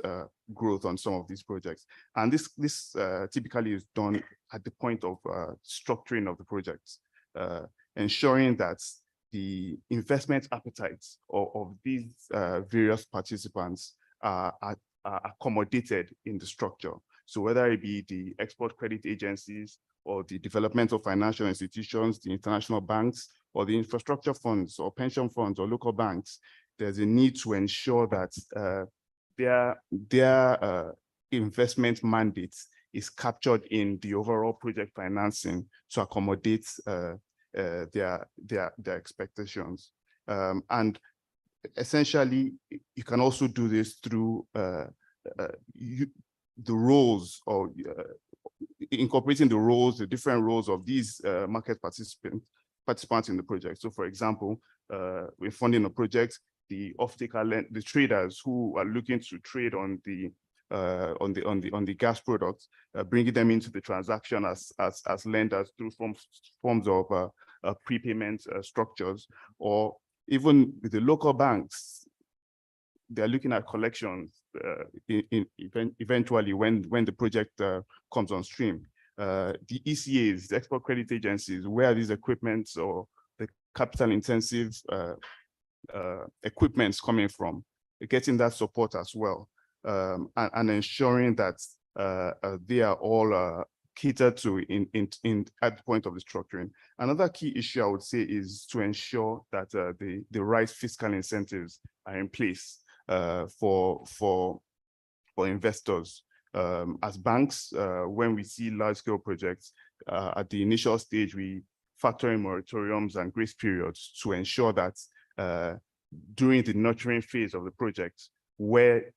Speaker 18: growth on some of these projects. And this typically is done at the point of structuring of the projects, ensuring that the investment appetites of these various participants are accommodated in the structure. So whether it be the export credit agencies or the developmental financial institutions, the international banks, or the infrastructure funds or pension funds or local banks, there's a need to ensure that their investment mandate is captured in the overall project financing to accommodate their expectations. And essentially, you can also do this through the roles, or incorporating the different roles of these market participants in the project. So for example, we're funding a project, the off-taker, the traders who are looking to trade on the gas products, bringing them into the transaction as lenders through forms of prepayment structures, or even with the local banks, they're looking at collections eventually when the project comes on stream. The ECAs, the export credit agencies, where these equipments or the capital intensive equipments coming from, getting that support as well. and ensuring that they are all catered to at the point of the structuring. Another key issue I would say is to ensure that the right fiscal incentives are in place for investors. As banks, when we see large-scale projects, at the initial stage, we factor in moratoriums and grace periods to ensure that during the nurturing phase of the project, where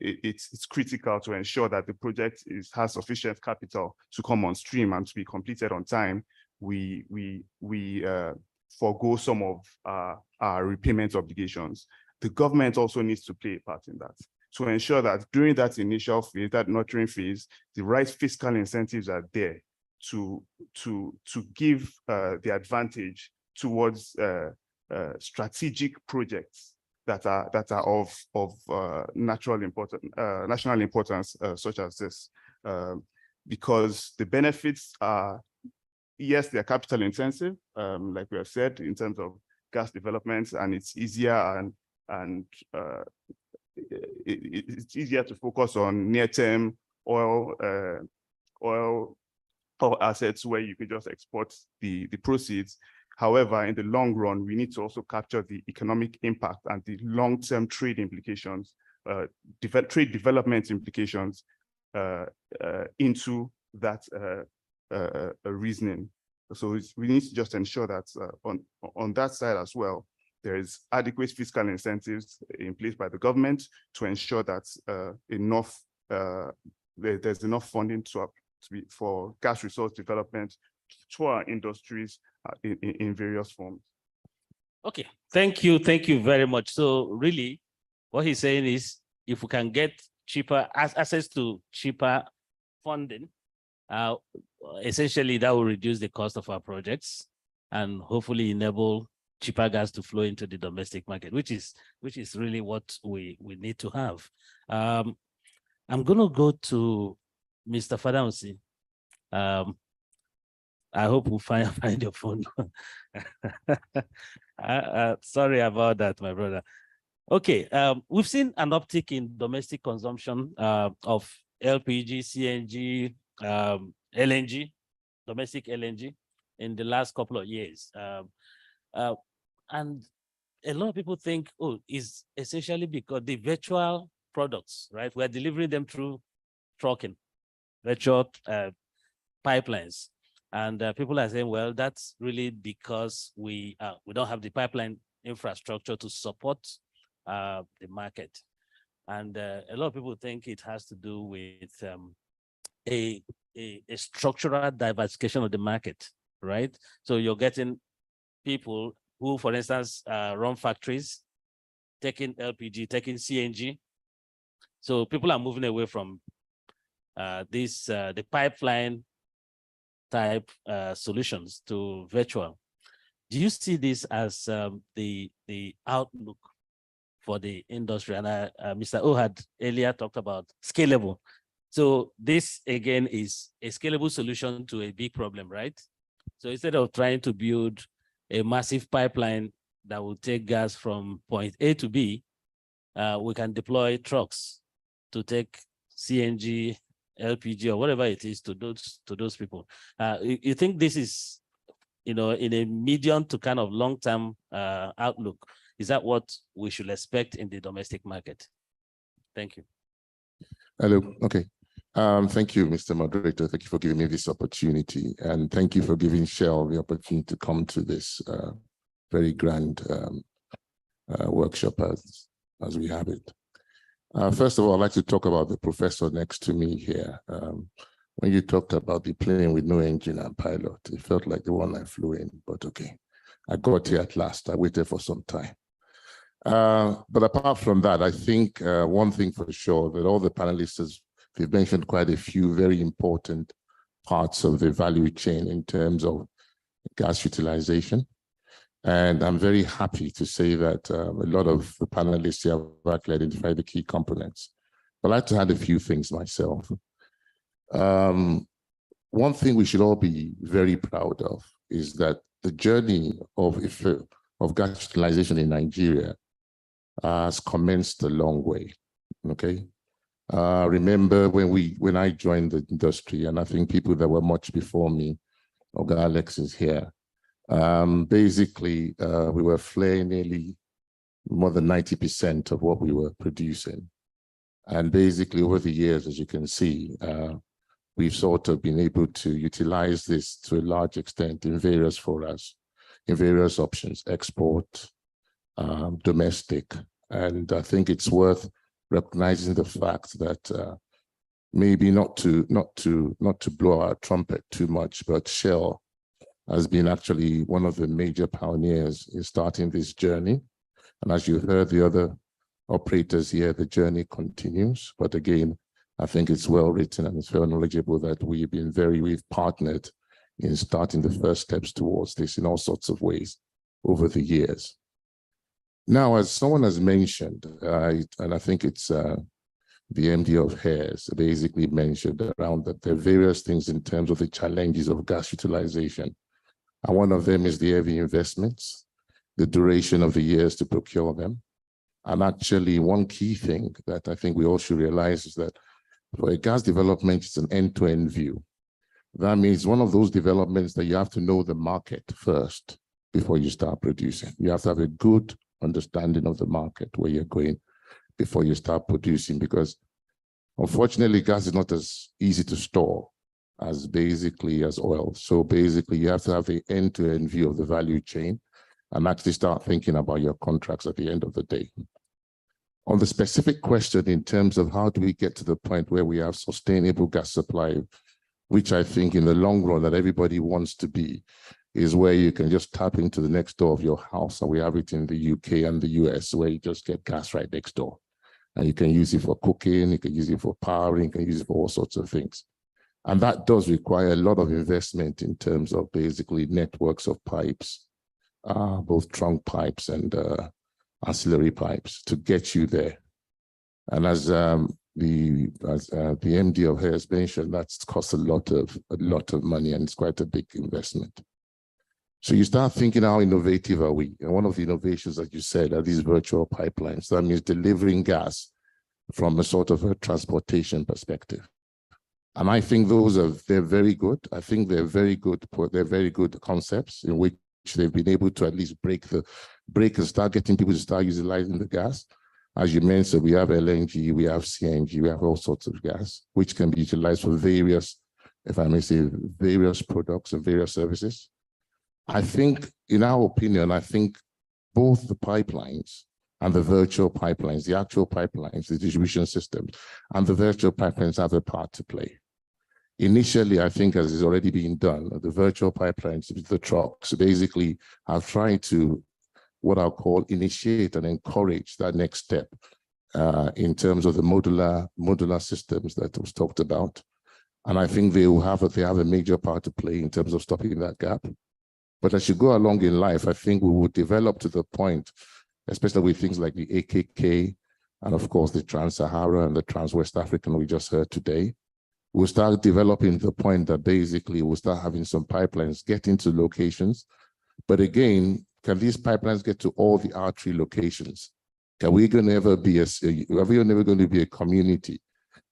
Speaker 18: it's critical to ensure that the project has sufficient capital to come on stream and to be completed on time, we forego some of our repayment obligations. The government also needs to play a part in that, to ensure that during that initial phase, that nurturing phase, the right fiscal incentives are there to give the advantage towards strategic projects that are of national importance, such as this, because the benefits are, yes, they're capital intensive, like we have said, in terms of gas development, and it's easier it's easier to focus on near-term oil assets where you can just export the proceeds. However, in the long run, we need to also capture the economic impact and the long-term trade implications, trade development implications into that reasoning. So we need to just ensure that on that side as well, there is adequate fiscal incentives in place by the government to ensure that there's enough funding for gas resource development to our industries in various forms.
Speaker 14: Okay, thank you very much. So really, what he's saying is, if we can get cheaper access to cheaper funding, essentially that will reduce the cost of our projects and hopefully enable cheaper gas to flow into the domestic market, which is really what we need to have. I'm going to go to Mr. Fadamsi. I hope we'll find your phone. Sorry about that, my brother. Okay, we've seen an uptick in domestic consumption of LPG, CNG, LNG, domestic LNG in the last couple of years. And a lot of people think, oh, it's essentially because the virtual products, right? We're delivering them through trucking, virtual pipelines. And people are saying, well, that's really because we don't have the pipeline infrastructure to support the market. And a lot of people think it has to do with a structural diversification of the market, right? So you're getting people who, for instance, run factories, taking LPG, taking CNG. So people are moving away from the pipeline type solutions to virtual. Do you see this as the outlook for the industry? And Mr. O had earlier talked about scalable. So this again is a scalable solution to a big problem, right? So instead of trying to build a massive pipeline that will take gas from point A to B, we can deploy trucks to take CNG, LPG, or whatever it is to those people. You think this is, in a medium to kind of long-term outlook? Is that what we should expect in the domestic market? Thank you.
Speaker 5: Hello. Okay. Thank you, Mr. Moderator. Thank you for giving me this opportunity, and thank you for giving Shell the opportunity to come to this very grand workshop as we have it. First of all, I'd like to talk about the professor next to me here. When you talked about the plane with no engine and pilot, it felt like the one I flew in, but okay. I got here at last. I waited for some time. But apart from that, I think one thing for sure, that all the panelists, they've mentioned quite a few very important parts of the value chain in terms of gas utilization. And I'm very happy to say that a lot of the panelists here have actually identified the key components. But I'd like to add a few things myself. One thing we should all be very proud of is that the journey of gas utilization in Nigeria has commenced a long way. okay? Remember when I joined the industry, and I think people that were much before me, Oga Alex is here. Basically, we were flaring nearly more than 90% of what we were producing. And basically over the years, as you can see, we've sort of been able to utilize this to a large extent in various forums, in various options, export, domestic. And I think it's worth recognizing the fact that maybe not to blow our trumpet too much, but Shell has been actually one of the major pioneers in starting this journey. And as you heard the other operators here, the journey continues. But again, I think it's well written and it's very knowledgeable that we've partnered in starting the first steps towards this in all sorts of ways over the years. Now, as someone has mentioned, and I think it's the MD of HARES basically mentioned around that there are various things in terms of the challenges of gas utilization. And one of them is the heavy investments, the duration of the years to procure them. And actually, one key thing that I think we all should realize is that for a gas development, it's an end-to-end view. That means one of those developments that you have to know the market first before you start producing. You have to have a good understanding of the market where you're going before you start producing, because unfortunately, gas is not as easy to store as oil. So basically, you have to have the end-to-end view of the value chain and actually start thinking about your contracts at the end of the day. On the specific question in terms of how do we get to the point where we have sustainable gas supply, which I think in the long run that everybody wants to be, is where you can just tap into the next door of your house. And we have it in the UK and the US where you just get gas right next door. And you can use it for cooking, you can use it for powering, you can use it for all sorts of things. And that does require a lot of investment in terms of basically networks of pipes, both trunk pipes and ancillary pipes to get you there. And as the MD of HARES mentioned, that's cost a lot of money and it's quite a big investment. So you start thinking, how innovative are we? And one of the innovations that you said are these virtual pipelines. That means delivering gas from a sort of a transportation perspective. And I think they're very good. I think they're very good concepts in which they've been able to at least break and start getting people to start utilizing the gas. As you mentioned, we have LNG, we have CNG, we have all sorts of gas, which can be utilized for various, if I may say, various products and various services. I think, in our opinion, I think both the pipelines and the virtual pipelines, the actual pipelines, the distribution systems, and the virtual pipelines have a part to play. Initially, I think as is already being done, the virtual pipelines, the trucks, basically have tried to, what I'll call, initiate and encourage that next step in terms of the modular systems that was talked about. And I think they have a major part to play in terms of stopping that gap. But as you go along in life, I think we will develop to the point, especially with things like the AKK, and of course the Trans-Sahara and the Trans-West African we just heard today. We'll start developing the point that basically we'll start having some pipelines get into locations. But again, can these pipelines get to all the artery locations? Are we never going to be a community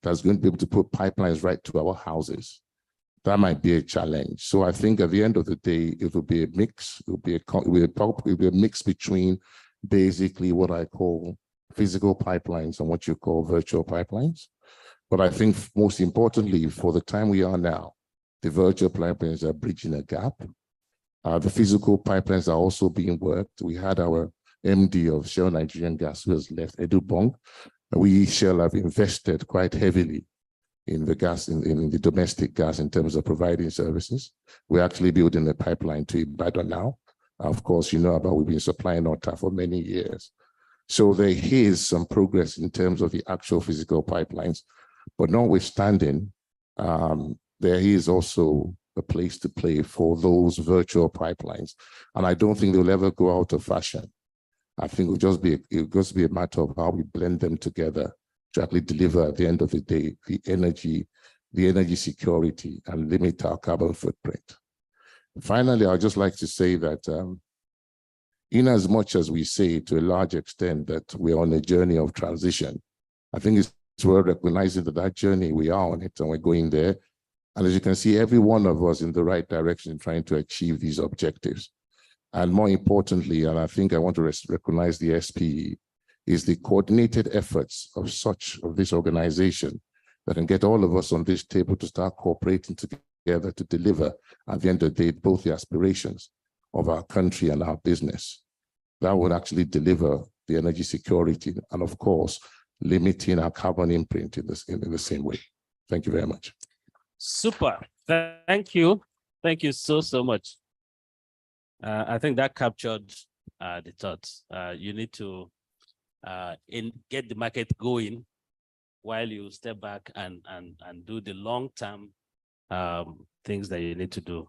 Speaker 5: that's going to be able to put pipelines right to our houses? That might be a challenge. So I think at the end of the day, it will be a mix. It will be a mix between basically what I call physical pipelines and what you call virtual pipelines. But I think most importantly, for the time we are now, the virtual pipelines are bridging a gap. The physical pipelines are also being worked. We had our MD of Shell Nigerian Gas who has left, Edu Bong. We, Shell, have invested quite heavily in the gas, in the domestic gas in terms of providing services. We're actually building a pipeline to Ibadan now. Of course, you know about we've been supplying OTA for many years. So there is some progress in terms of the actual physical pipelines, but notwithstanding, there is also a place to play for those virtual pipelines. And I don't think they'll ever go out of fashion. I think it'll just be a matter of how we blend them together to actually deliver at the end of the day, the energy security and limit our carbon footprint. Finally, I'd just like to say that in as much as we say to a large extent that we're on a journey of transition, I think it's worth recognizing that journey, we are on it and we're going there. And as you can see, every one of us in the right direction trying to achieve these objectives. And more importantly, and I think I want to recognize the SPE, is the coordinated efforts of this organization that can get all of us on this table to start cooperating together to deliver, at the end of the day, both the aspirations of our country and our business. That would actually deliver the energy security and, of course, limiting our carbon imprint in the same way. Thank you very much.
Speaker 14: Super. Thank you. Thank you so much. I think that captured the thoughts. You need to get the market going while you step back and do the long-term things that you need to do.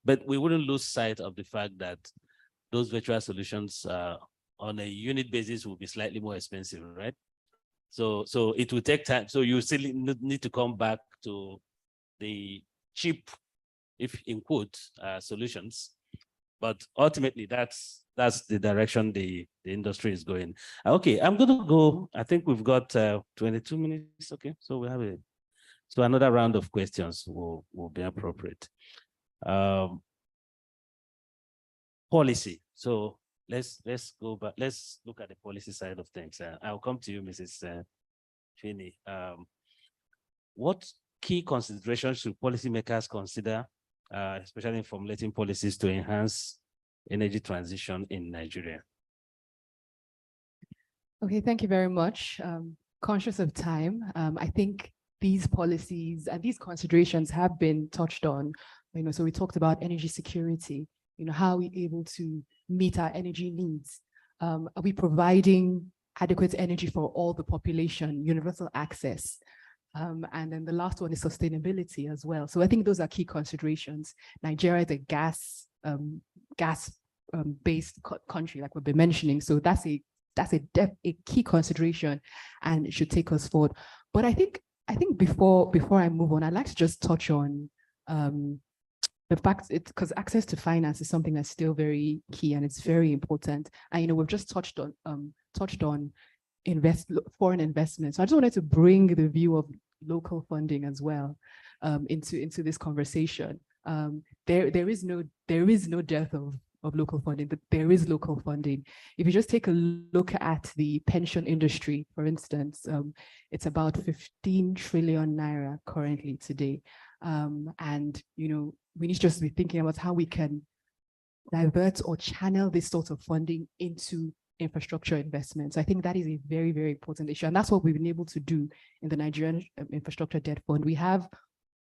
Speaker 14: But we wouldn't lose sight of the fact that those virtual solutions on a unit basis will be slightly more expensive, right? So it will take time. So you still need to come back to the cheap, if in quote, solutions. But ultimately, that's the direction the industry is going. Okay, I'm going to go. I think we've got 22 minutes. Okay, so we have so another round of questions will be appropriate. Policy. So let's go back. Let's look at the policy side of things. I'll come to you, Mrs. Finney. What key considerations should policymakers consider, especially in formulating policies to enhance energy transition in Nigeria?
Speaker 15: Okay, thank you very much. Conscious of time, I think these policies and these considerations have been touched on. So we talked about energy security. How are we able to meet our energy needs? Are we providing adequate energy for all the population, universal access? And then the last one is sustainability as well. So I think those are key considerations. Nigeria is a gas-based country, like we've been mentioning. So that's a key consideration, and it should take us forward. But I think before I move on, I'd like to just touch on the fact because access to finance is something that's still very key and it's very important. And we've just touched on foreign investment. So I just wanted to bring the view of local funding as well into this conversation. There is no dearth of local funding, but there is local funding. If you just take a look at the pension industry, for instance, it's about 15 trillion naira currently today. And we need to just be thinking about how we can divert or channel this sort of funding into infrastructure investments. I think that is a very, very important issue. And that's what we've been able to do in the Nigerian Infrastructure Debt Fund. We have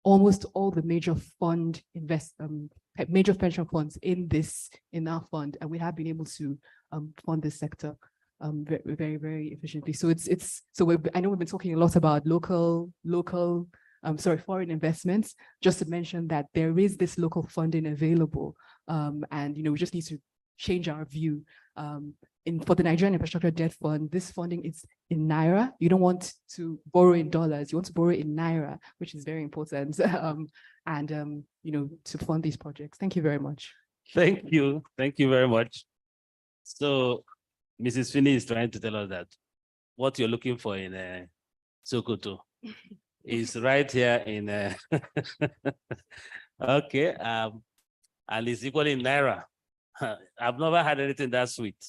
Speaker 15: almost all the major major pension funds in our fund, and we have been able to fund this sector very, very, very efficiently. So I know we've been talking a lot about foreign investments, just to mention that there is this local funding available, and we just need to change our view. For the Nigerian Infrastructure Debt Fund, this funding is in Naira. You don't want to borrow in dollars. You want to borrow in Naira, which is very important, to fund these projects. Thank you very much.
Speaker 14: Thank you. Thank you very much. So Mrs. Finney is trying to tell us that what you're looking for in Sokoto is right here in okay, and it's equally in Naira. I've never had anything that sweet.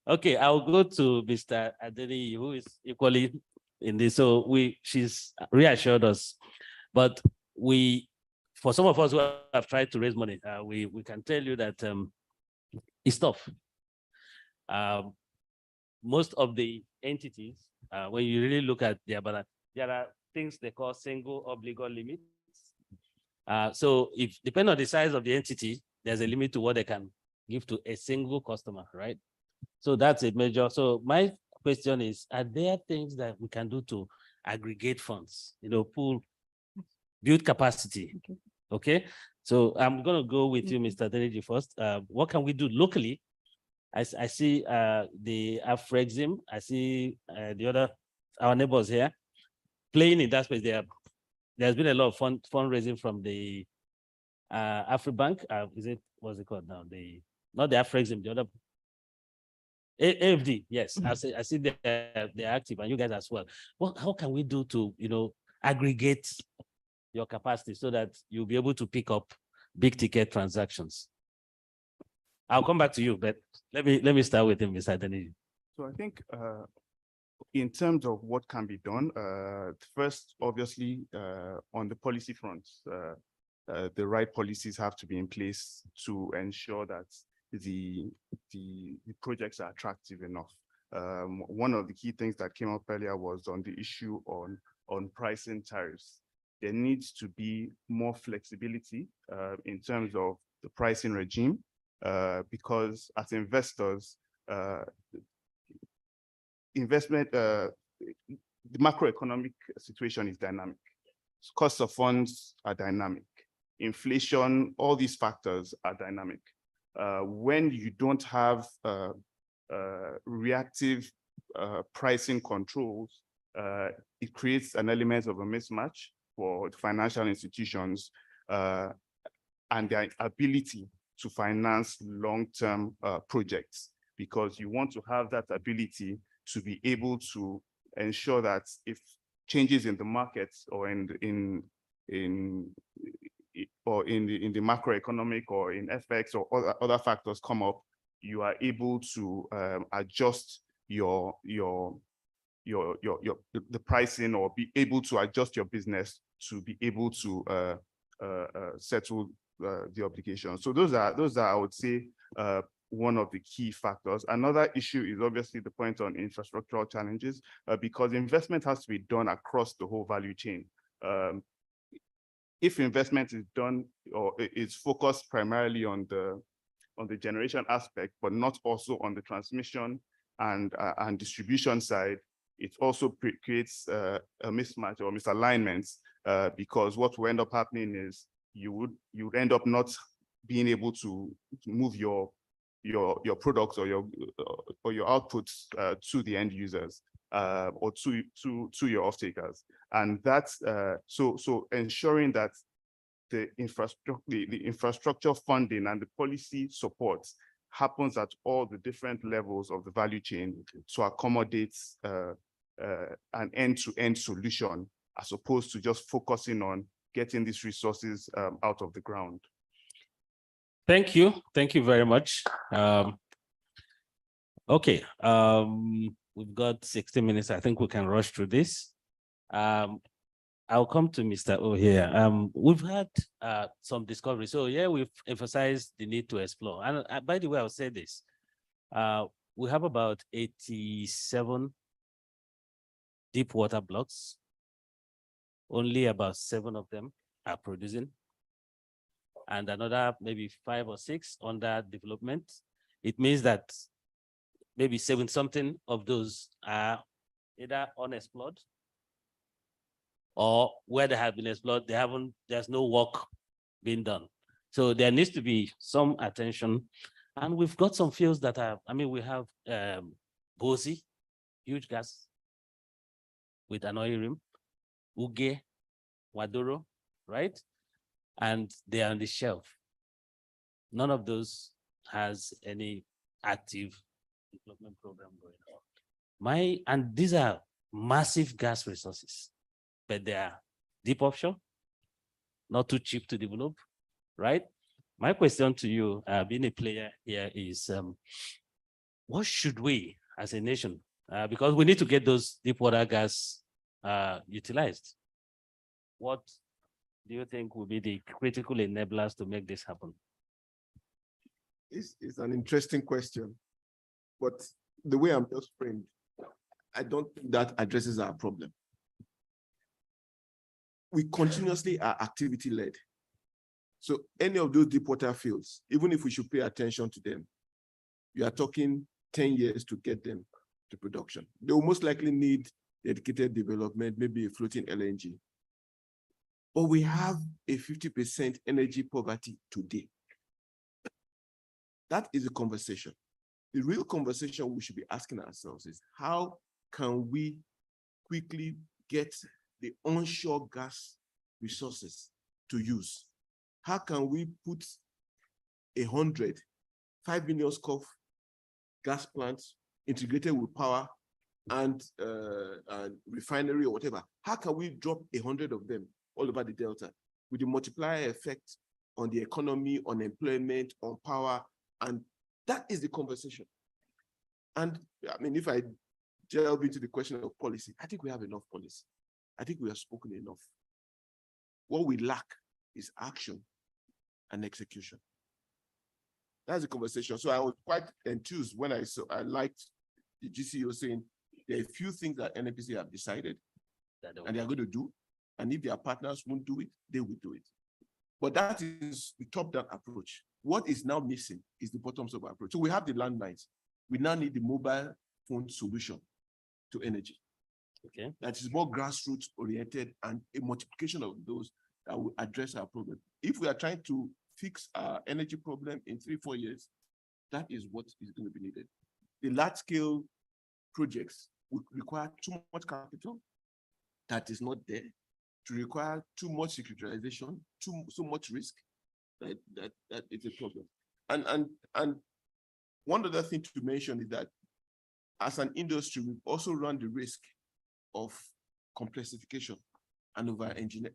Speaker 14: Okay, I'll go to Mr. Adeni, who is equally in this. So she's reassured us, but for some of us who have tried to raise money, we can tell you that it's tough. Most of the entities, when you really look at their balance, there are things they call single obligor limits. So depending on the size of the entity, there's a limit to what they can give to a single customer, right? So that's a major. So my question is, are there things that we can do to aggregate funds, build capacity? Okay. So I'm going to go with you, Mr. Deneji, first. What can we do locally? I see the AfrExim, I see our neighbors here playing in that space. There's been a lot of fundraising from the AfriBank. What's it called now? Not the AfrExim, the other AFD, yes. I see they're active, and you guys as well. What, how can we do to, aggregate your capacity so that you'll be able to pick up big ticket transactions? I'll come back to you, but let me start with him, Mr. Adeniji.
Speaker 18: So I think in terms of what can be done, first, obviously, on the policy front, the right policies have to be in place to ensure that the projects are attractive enough. One of the key things that came up earlier was on the issue on pricing tariffs. There needs to be more flexibility in terms of the pricing regime, because as investors, the macroeconomic situation is dynamic. Cost of funds are dynamic. Inflation, all these factors are dynamic. When you don't have reactive pricing controls, it creates an element of a mismatch for financial institutions and their ability to finance long-term projects, because you want to have that ability to be able to ensure that if changes in the markets or in the macroeconomic or in FX or other factors come up, you are able to adjust the pricing, or be able to adjust your business to be able to settle the obligation. So those are I would say one of the key factors. Another issue is obviously the point on infrastructural challenges, because investment has to be done across the whole value chain. If investment is done or is focused primarily on the generation aspect, but not also on the transmission and distribution side, it also creates a mismatch or misalignments, because what will end up happening is you would end up not being able to move your products or your outputs to the end users or to your off-takers. And that's so ensuring that the infrastructure funding and the policy support happens at all the different levels of the value chain to accommodate an end-to-end solution, as opposed to just focusing on getting these resources out of the ground.
Speaker 14: Thank you very much. Okay, we've got 60 minutes. I think we can rush through this. I'll come to Mr. O here. We've had some discovery. So yeah, we've emphasized the need to explore. And by the way, I'll say this. We have about 87 deep water blocks. Only about 7 of them are producing, and another maybe 5 or 6 under development. It means that maybe 7-something of those are either unexplored, or where they have been explored, there's no work being done. So there needs to be some attention. And we've got some fields that are, we have Bosi, huge gas with an oil rim, Uge, Wadoro, right? And they are on the shelf. None of those has any active development program going on. And these are massive gas resources, but they are deep offshore, not too cheap to develop, right? My question to you, being a player here, is what should we as a nation, because we need to get those deep water gas utilized. What do you think will be the critical enablers to make this happen?
Speaker 16: It's an interesting question, but the way I'm just framed, I don't think that addresses our problem. We continuously are activity-led. So any of those deep water fields, even if we should pay attention to them, you are talking 10 years to get them to production. They will most likely need dedicated development, maybe a floating LNG. But we have a 50% energy poverty today. That is a conversation. The real conversation we should be asking ourselves is, how can we quickly get the onshore gas resources to use? How can we put 5 million scope gas plants integrated with power and refinery or whatever, how can we drop 100 of them all over the Delta with the multiplier effect on the economy, on employment, on power? And that is the conversation. And I mean, if I delve into the question of policy, I think we have enough policy. I think we have spoken enough. What we lack is action and execution. That's the conversation. So I was quite enthused when I liked the GCO saying there are a few things that NNPC have decided and they are going to do. And if their partners won't do it, they will do it. But that is the top-down approach. What is now missing is the bottoms-up approach. So we have the landmines. We now need the mobile phone solution to energy.
Speaker 14: Okay.
Speaker 16: That is more grassroots oriented and a multiplication of those that will address our problem. If we are trying to fix our energy problem in 3-4 years, that is what is going to be needed. The large-scale projects would require too much capital that is not there, to require too much securitization, so much risk that it's a problem. And one other thing to mention is that as an industry, we've also run the risk of complexification and over engineering.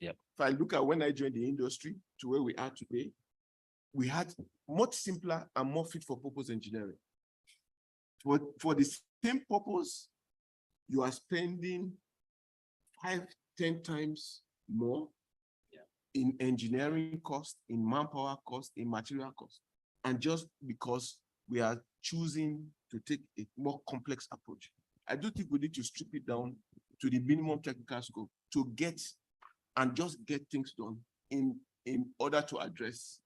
Speaker 14: Yep.
Speaker 16: If I look at when I joined the industry to where we are today, we had much simpler and more fit for purpose engineering. For the same purpose, you are spending 5-10 times more in engineering cost, in manpower cost, in material cost. And just because we are choosing to take a more complex approach, I do think we need to strip it down to the minimum technical scope to get things done in order to address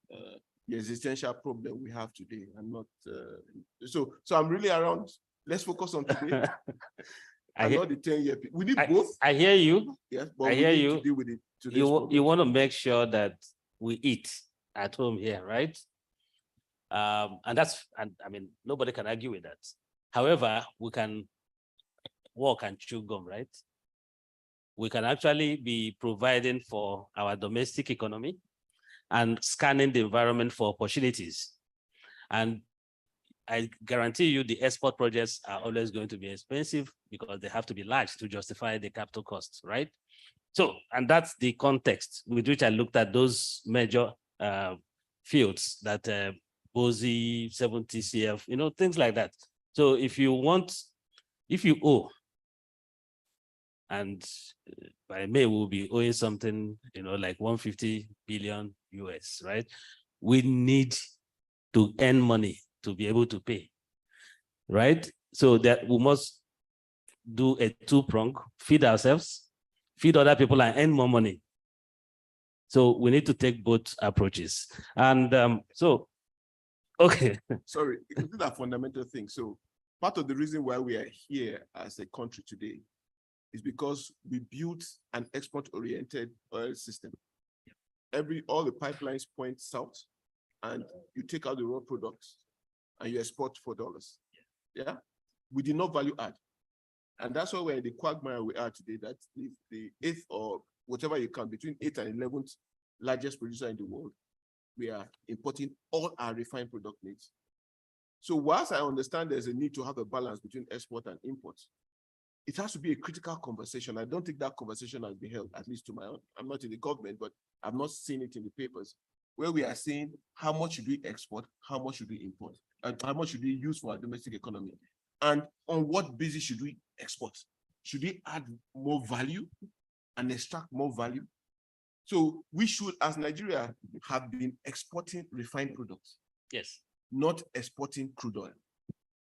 Speaker 16: the existential problem we have today. I'm not so I'm really around. Let's focus on today. And not the 10-year. We need both.
Speaker 14: I hear you.
Speaker 16: Yes, but
Speaker 14: I hear you.
Speaker 16: To deal with it.
Speaker 14: You want to make sure that we eat at home here, right? And I mean, nobody can argue with that. However, we can walk and chew gum, right? We can actually be providing for our domestic economy and scanning the environment for opportunities. And I guarantee you the export projects are always going to be expensive because they have to be large to justify the capital costs, right? So, and that's the context with which I looked at those major fields that BOSI, 70CF, things like that. So if you owe, and by May we'll be owing something, like 150 billion US, right? We need to earn money to be able to pay, right? So that we must do a two-prong, feed ourselves, feed other people and earn more money. So we need to take both approaches. And okay.
Speaker 16: Sorry, this is a fundamental thing. So part of the reason why we are here as a country today is because we built an export-oriented oil system. All the pipelines point south, and you take out the raw products and you export for dollars. Yeah, we did not value add. And that's why we're in the quagmire we are today, that the 8th or whatever you count, between 8th and 11th largest producer in the world, we are importing all our refined product needs. So whilst I understand there's a need to have a balance between export and imports, it has to be a critical conversation. I don't think that conversation has been held, at least to my own. I'm not in the government, but I've not seen it in the papers, where we are saying how much should we export, how much should we import, and how much should we use for our domestic economy, and on what basis should we export? Should we add more value and extract more value? So we should, as Nigeria, have been exporting refined products.
Speaker 14: Yes.
Speaker 16: Not exporting crude oil.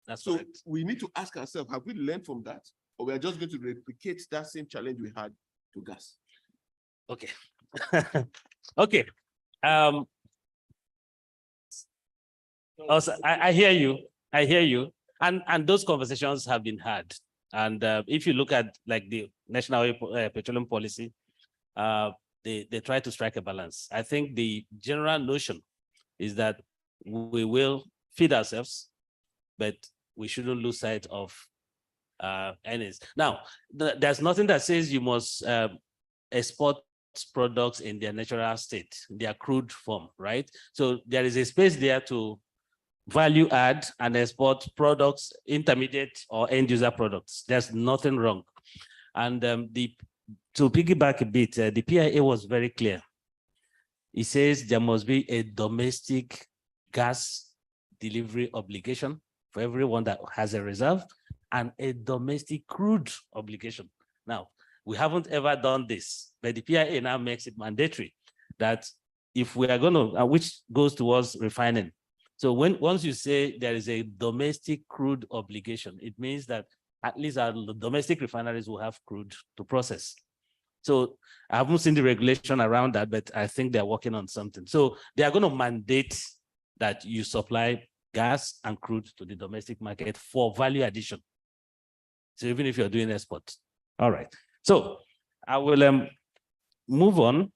Speaker 14: That's
Speaker 16: so
Speaker 14: correct.
Speaker 16: We need to ask ourselves, have we learned from that? Or we are just going to replicate that same challenge we had to gas?
Speaker 14: Okay. Okay. Also, I hear you. I hear you. And those conversations have been had. And if you look at like the national petroleum policy, they try to strike a balance. I think the general notion is that we will feed ourselves, but we shouldn't lose sight of earnings. Now, there's nothing that says you must export products in their natural state, their crude form, right? So there is a space there to value add and export products, intermediate or end user products. There's nothing wrong. And to piggyback a bit, the PIA was very clear. It says there must be a domestic gas delivery obligation for everyone that has a reserve and a domestic crude obligation. Now, we haven't ever done this, but the PIA now makes it mandatory that if we are going to, which goes towards refining. So once you say there is a domestic crude obligation, it means that at least our domestic refineries will have crude to process. So I haven't seen the regulation around that, but I think they're working on something. So they are going to mandate that you supply gas and crude to the domestic market for value addition. So even if you're doing export. All right. So I will move on.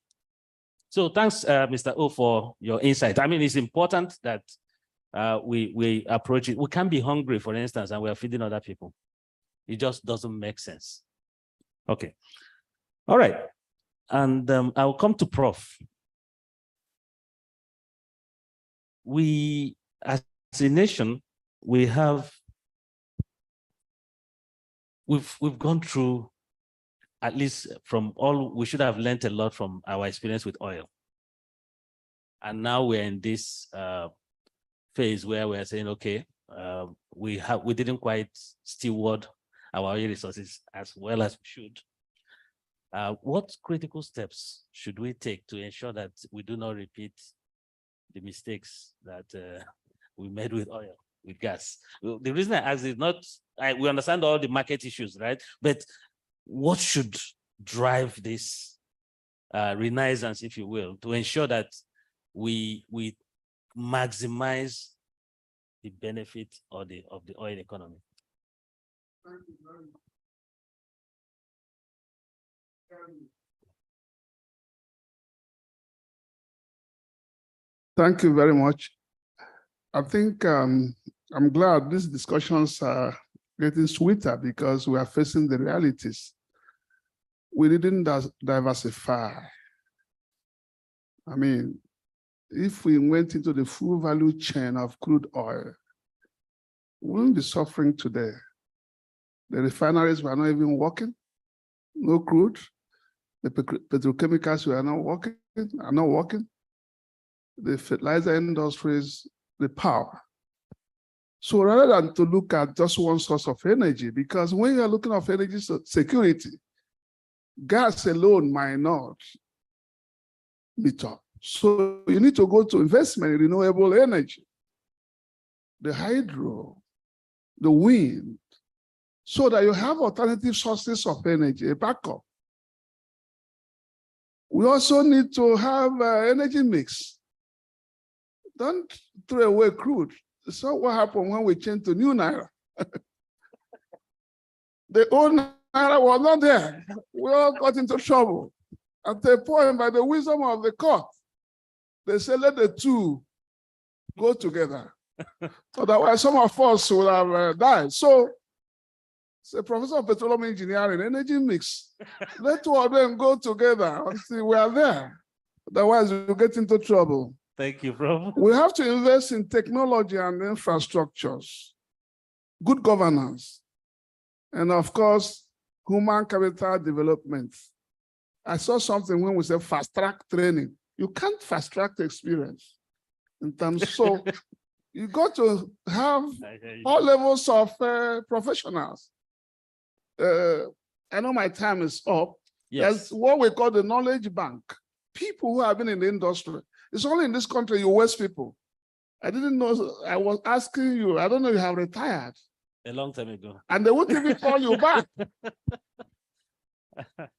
Speaker 14: So thanks, Mr. O, for your insight. I mean, it's important that we approach it. We can't be hungry, for instance, and we're feeding other people. It just doesn't make sense. Okay. All right. And I'll come to Prof. We, as a nation, we've gone through, at least from all, we should have learned a lot from our experience with oil. And now we're in this phase where we're saying, okay, we didn't quite steward our oil resources as well as we should. What critical steps should we take to ensure that we do not repeat the mistakes that we made with oil, with gas? Well, the reason I ask is not, we understand all the market issues, right? But what should drive this renaissance, if you will, to ensure that we maximize the benefit of the oil economy?
Speaker 17: Thank you very much. Thank you very much. I think I'm glad these discussions are getting sweeter because we are facing the realities. We didn't diversify. I mean, if we went into the full value chain of crude oil, we wouldn't be suffering today. The refineries were not even working, no crude. The petrochemicals were not working. The fertilizer industries, the power. So rather than to look at just one source of energy, because when you're looking at energy security, gas alone might not meet up. So you need to go to investment in renewable energy, the hydro, the wind, so that you have alternative sources of energy, a backup. We also need to have energy mix. Don't throw away crude. So what happened when we changed to new Naira? The old Naira was not there. We all got into trouble. At the point, by the wisdom of the court, they said, let the two go together. Otherwise, some of us would have died. So, it's a professor of petroleum engineering, energy mix. Let two of them go together until we are there. Otherwise, we'll get into trouble.
Speaker 14: Thank you, Prof.
Speaker 17: We have to invest in technology and infrastructures, good governance, and of course, human capital development. I saw something when we said fast track training. You can't fast track the experience in terms. So you got to have all levels of professionals. I know my time is up.
Speaker 14: Yes.
Speaker 17: That's what we call the knowledge bank. People who have been in the industry. It's only in this country you waste people. I didn't know. I was asking you. I don't know if you have retired.
Speaker 14: A long time ago.
Speaker 17: And they won't even call you back.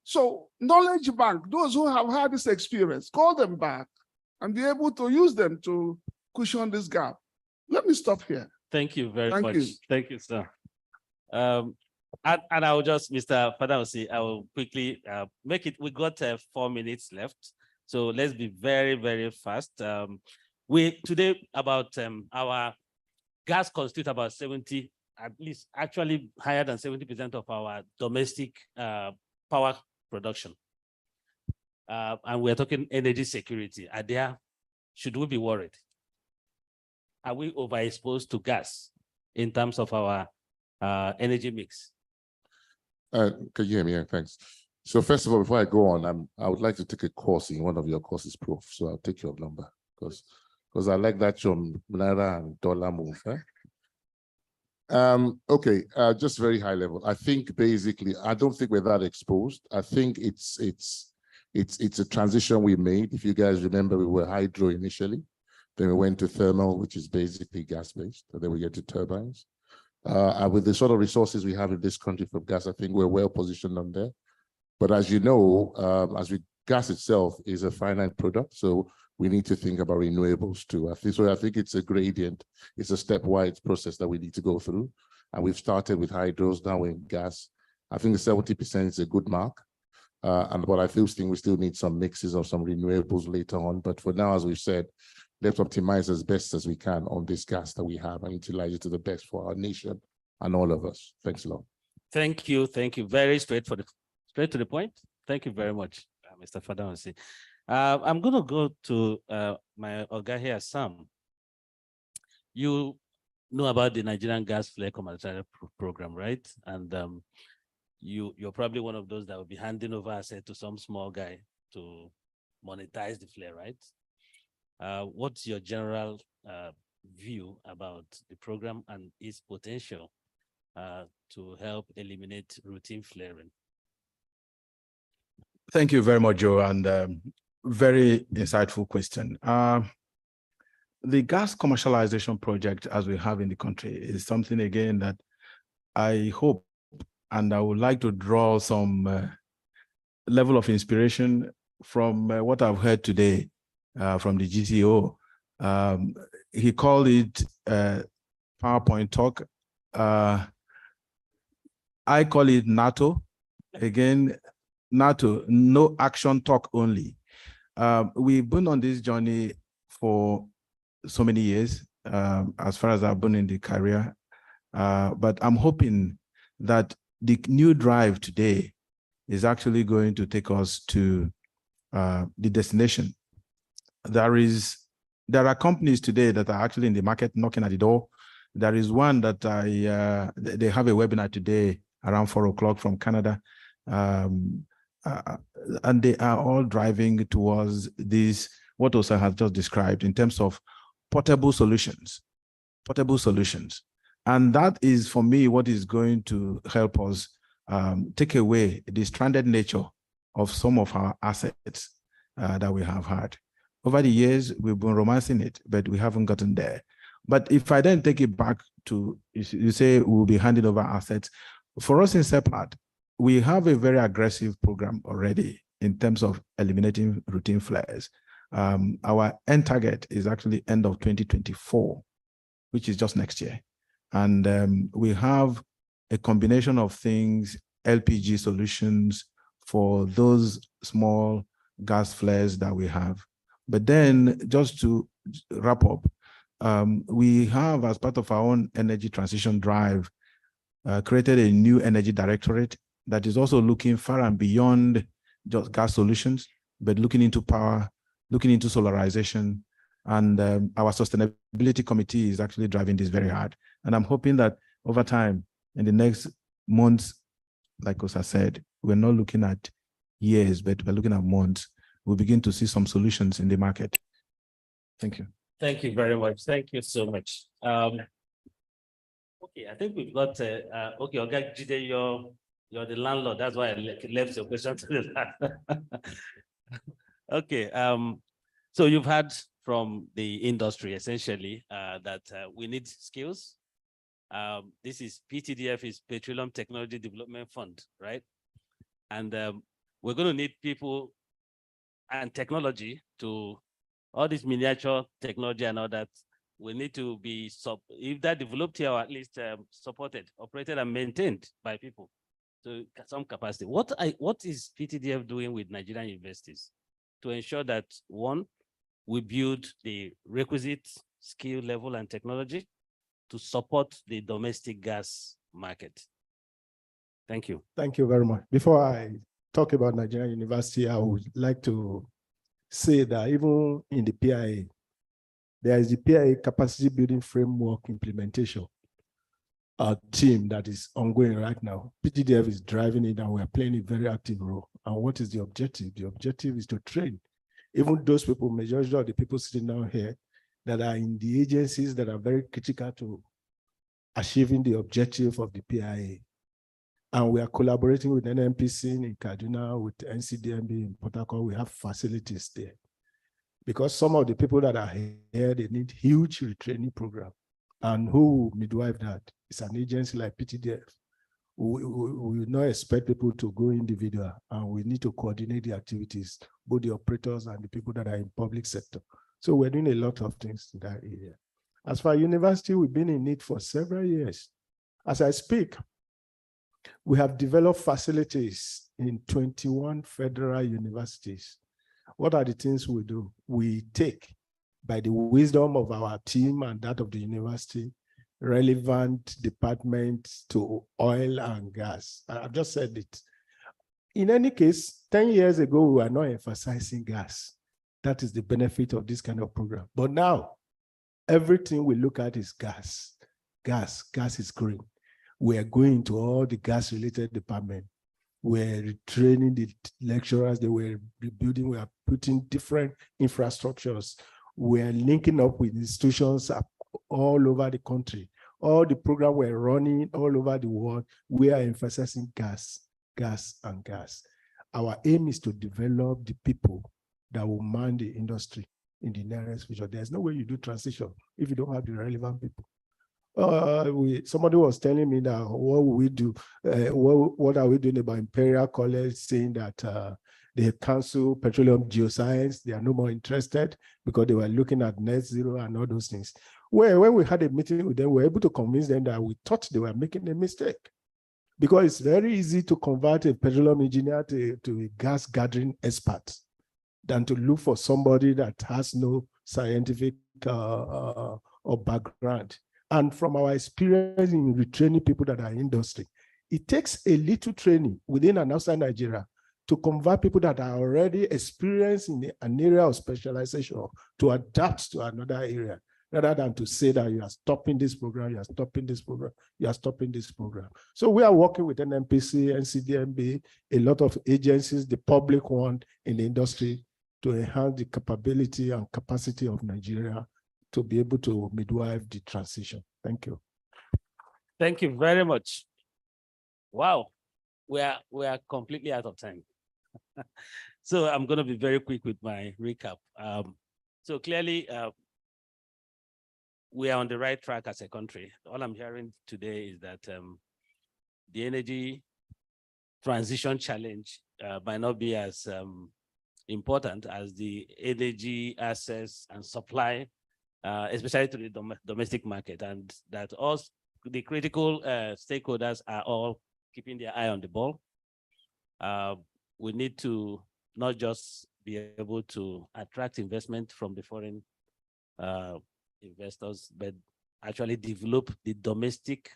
Speaker 17: So knowledge bank, those who have had this experience, call them back and be able to use them to cushion this gap. Let me stop here.
Speaker 14: Thank you very much.
Speaker 17: You.
Speaker 14: Thank you, sir. And I will just, Mr. Fadausi, I will quickly make it. We got 4 minutes left. So let's be very, very fast. Today about our gas constitute about 70, at least actually higher than 70% of our domestic power production. And we're talking energy security. Should we be worried? are we overexposed to gas in terms of our energy mix?
Speaker 5: Can you hear me? Yeah, thanks. So first of all, before I go on, I would like to take a course in one of your courses, Prof. So I'll take your number because I like that your Naira and dollar move. Okay, just very high level. I think basically, I don't think we're that exposed. I think it's a transition we made. If you guys remember, we were hydro initially, then we went to thermal, which is basically gas-based, and then we get to turbines. And with the sort of resources we have in this country from gas, I think we're well positioned on there. But as you know, gas itself is a finite product, so we need to think about renewables too. I think it's a gradient. It's a stepwise process that we need to go through. And we've started with hydros, now we're in gas. I think the 70% is a good mark. But I think we still need some mixes of some renewables later on. But for now, as we've said, let's optimize as best as we can on this gas that we have and utilize it to the best for our nation and all of us. Thanks a lot.
Speaker 14: Thank you. Thank you. Very straight to the point. Thank you very much, Mr. Fadansi. I'm going to go to my Oga here, Sam. You know about the Nigerian gas flare commercial program, right? And you're probably one of those that will be handing over asset to some small guy to monetize the flare, right? What's your general view about the program and its potential to help eliminate routine flaring?
Speaker 8: Thank you very much, Joe, and very insightful question. The gas commercialization project, as we have in the country, is something, again, that I hope and I would like to draw some level of inspiration from what I've heard today from the GTO. He called it PowerPoint talk. I call it NATO. Again, NATO, no action talk only. We've been on this journey for so many years, as far as I've been in the career. But I'm hoping that the new drive today is actually going to take us to the destination. There are companies today that are actually in the market knocking at the door. There is one that they have a webinar today around 4 o'clock from Canada. And they are all driving towards this, what Osa has just described in terms of portable solutions. And that is, for me, what is going to help us take away the stranded nature of some of our assets that we have had. Over the years, we've been romancing it, but we haven't gotten there. But if I then take it back to, you say we'll be handing over assets. For us in Seplat, we have a very aggressive program already in terms of eliminating routine flares. Our end target is actually end of 2024, which is just next year. And we have a combination of things, LPG solutions for those small gas flares that we have. But then just to wrap up, we have, as part of our own energy transition drive, created a new energy directorate that is also looking far and beyond just gas solutions, but looking into power, looking into solarization. And our sustainability committee is actually driving this very hard. And I'm hoping that over time, in the next months, like Osa said, we're not looking at years, but we're looking at months. We'll begin to see some solutions in the market. Thank you.
Speaker 14: Thank you very much. Thank you so much. Okay, I think we've got, okay, Oga Jide, you're the landlord. That's why I left your question to the landlord. Okay, so you've heard from the industry, essentially, that we need skills. This is PTDF, is Petroleum Technology Development Fund, right? And we're going to need people and technology to, all this miniature technology and all that, we need to be, if that developed here, or at least supported, operated and maintained by people to some capacity. What is PTDF doing with Nigerian universities to ensure that, one, we build the requisite skill level and technology to support the domestic gas market? Thank you.
Speaker 4: Thank you very much. Before I talk about Nigerian University, I would like to say that even in the PIA, There is the PIA capacity building framework implementation team that is ongoing right now. PTDF is driving it and we're playing a very active role. And what is the objective? The objective is to train even those people, majority of the people sitting down here that are in the agencies that are very critical to achieving the objective of the PIA. And we are collaborating with NNPC in Kaduna, with NCDMB in Port Harcourt. We have facilities there. Because some of the people that are here, they need huge retraining program. And who midwife that? It's an agency like PTDF. We will not expect people to go individual, and we need to coordinate the activities, both the operators and the people that are in public sector. So we're doing a lot of things in that area. As for university, we've been in it for several years. As I speak, we have developed facilities in 21 federal universities. What are the things we do? We take, by the wisdom of our team and that of the university, relevant departments to oil and gas. I've just said it. In any case, 10 years ago, we were not emphasizing gas. That is the benefit of this kind of program. But now, everything we look at is gas. Gas is green. We are going to all the gas-related departments. We're training the lecturers, they were rebuilding, we are putting different infrastructures. We're linking up with institutions all over the country. All the programs we're running all over the world, we are emphasizing gas. Our aim is to develop the people that will man the industry in the nearest future. There's no way you do transition if you don't have the relevant people. Somebody was telling me that what will we do? What are we doing about Imperial College saying that they cancel petroleum geoscience? They are no more interested because they were looking at net zero and all those things. Well, when we had a meeting with them, we were able to convince them that we thought they were making a mistake, because it's very easy to convert a petroleum engineer to a gas gathering expert than to look for somebody that has no scientific or background. And from our experience in retraining people that are in industry, it takes a little training within and outside Nigeria to convert people that are already experienced in an area of specialization to adapt to another area, rather than to say that you are stopping this program, you are stopping this program, you are stopping this program. So we are working with NNPC, NCDMB, a lot of agencies, the public one in the industry, to enhance the capability and capacity of Nigeria to be able to midwife the transition. Thank you.
Speaker 14: Thank you very much. Wow, we are completely out of time. So I'm going to be very quick with my recap. So clearly, we are on the right track as a country. All I'm hearing today is that the energy transition challenge might not be as important as the energy access and supply, especially to the domestic market, and that all the critical stakeholders are all keeping their eye on the ball. We need to not just be able to attract investment from the foreign investors, but actually develop the domestic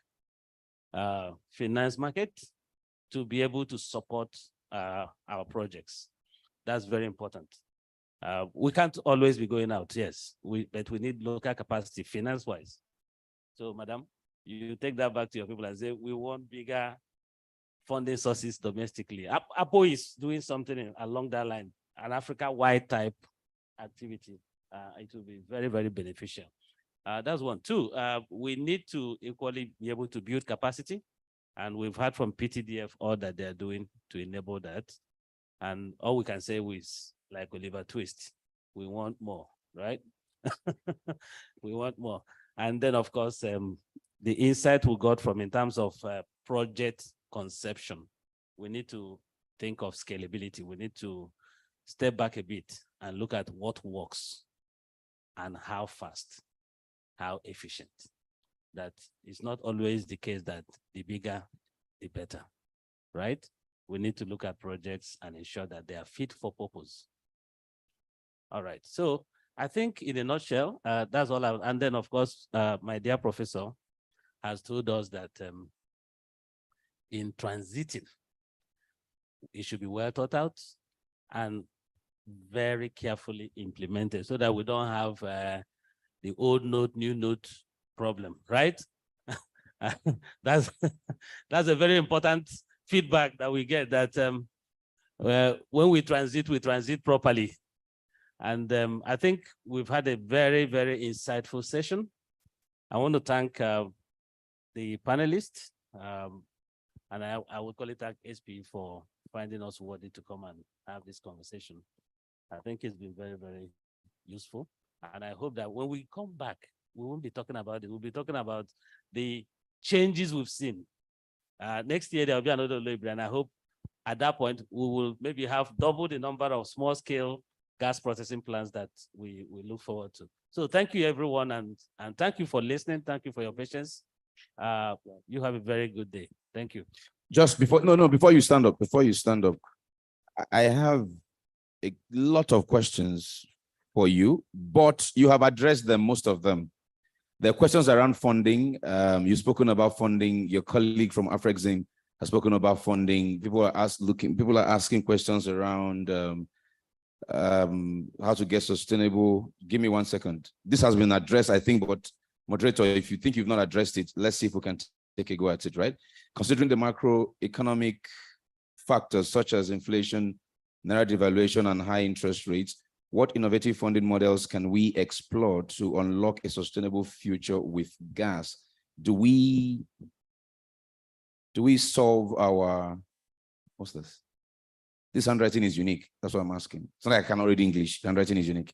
Speaker 14: finance market to be able to support our projects. That's very important. We can't always be going out, yes, but we need local capacity finance-wise. So, madam, you take that back to your people and say, we want bigger funding sources domestically. Apple is doing something along that line, an Africa-wide type activity. It will be very, very beneficial. That's one. Two, we need to equally be able to build capacity. And we've heard from PTDF all that they're doing to enable that. And all we can say is, like Oliver Twist, we want more, right? We want more. And then, of course, the insight we got from in terms of project conception, we need to think of scalability. We need to step back a bit and look at what works and how fast, how efficient. That is not always the case that the bigger, the better, right? We need to look at projects and ensure that they are fit for purpose. All right, so I think in a nutshell, that's all. And then, of course, my dear professor has told us that in transiting, it should be well thought out and very carefully implemented so that we don't have the old note, new note problem, right? That's a very important feedback that we get, that when we transit properly. And I think we've had a very, very insightful session. I want to thank the panelists, and I would call it thank SP for finding us worthy to come and have this conversation. I think it's been very, very useful. And I hope that when we come back, we won't be talking about it. We'll be talking about the changes we've seen. Next year, there'll be another labor, and I hope at that point, we will maybe have double the number of small-scale gas processing plants that we look forward to. So thank you, everyone, and thank you for listening. Thank you for your patience. You have a very good day. Thank you.
Speaker 1: Just before, before you stand up, I have a lot of questions for you, but you have addressed them, most of them. There are questions around funding. You've spoken about funding. Your colleague from Afrexim has spoken about funding. People are asking questions around how to get sustainable. Give me 1 second. This has been addressed, I think, but moderator, if you think you've not addressed it, let's see if we can take a go at it, right? Considering the macroeconomic factors such as inflation, naira devaluation, and high interest rates, what innovative funding models can we explore to unlock a sustainable future with gas? Do we solve our, what's this? This handwriting is unique. That's what I'm asking. It's not like I cannot read English. The handwriting is unique.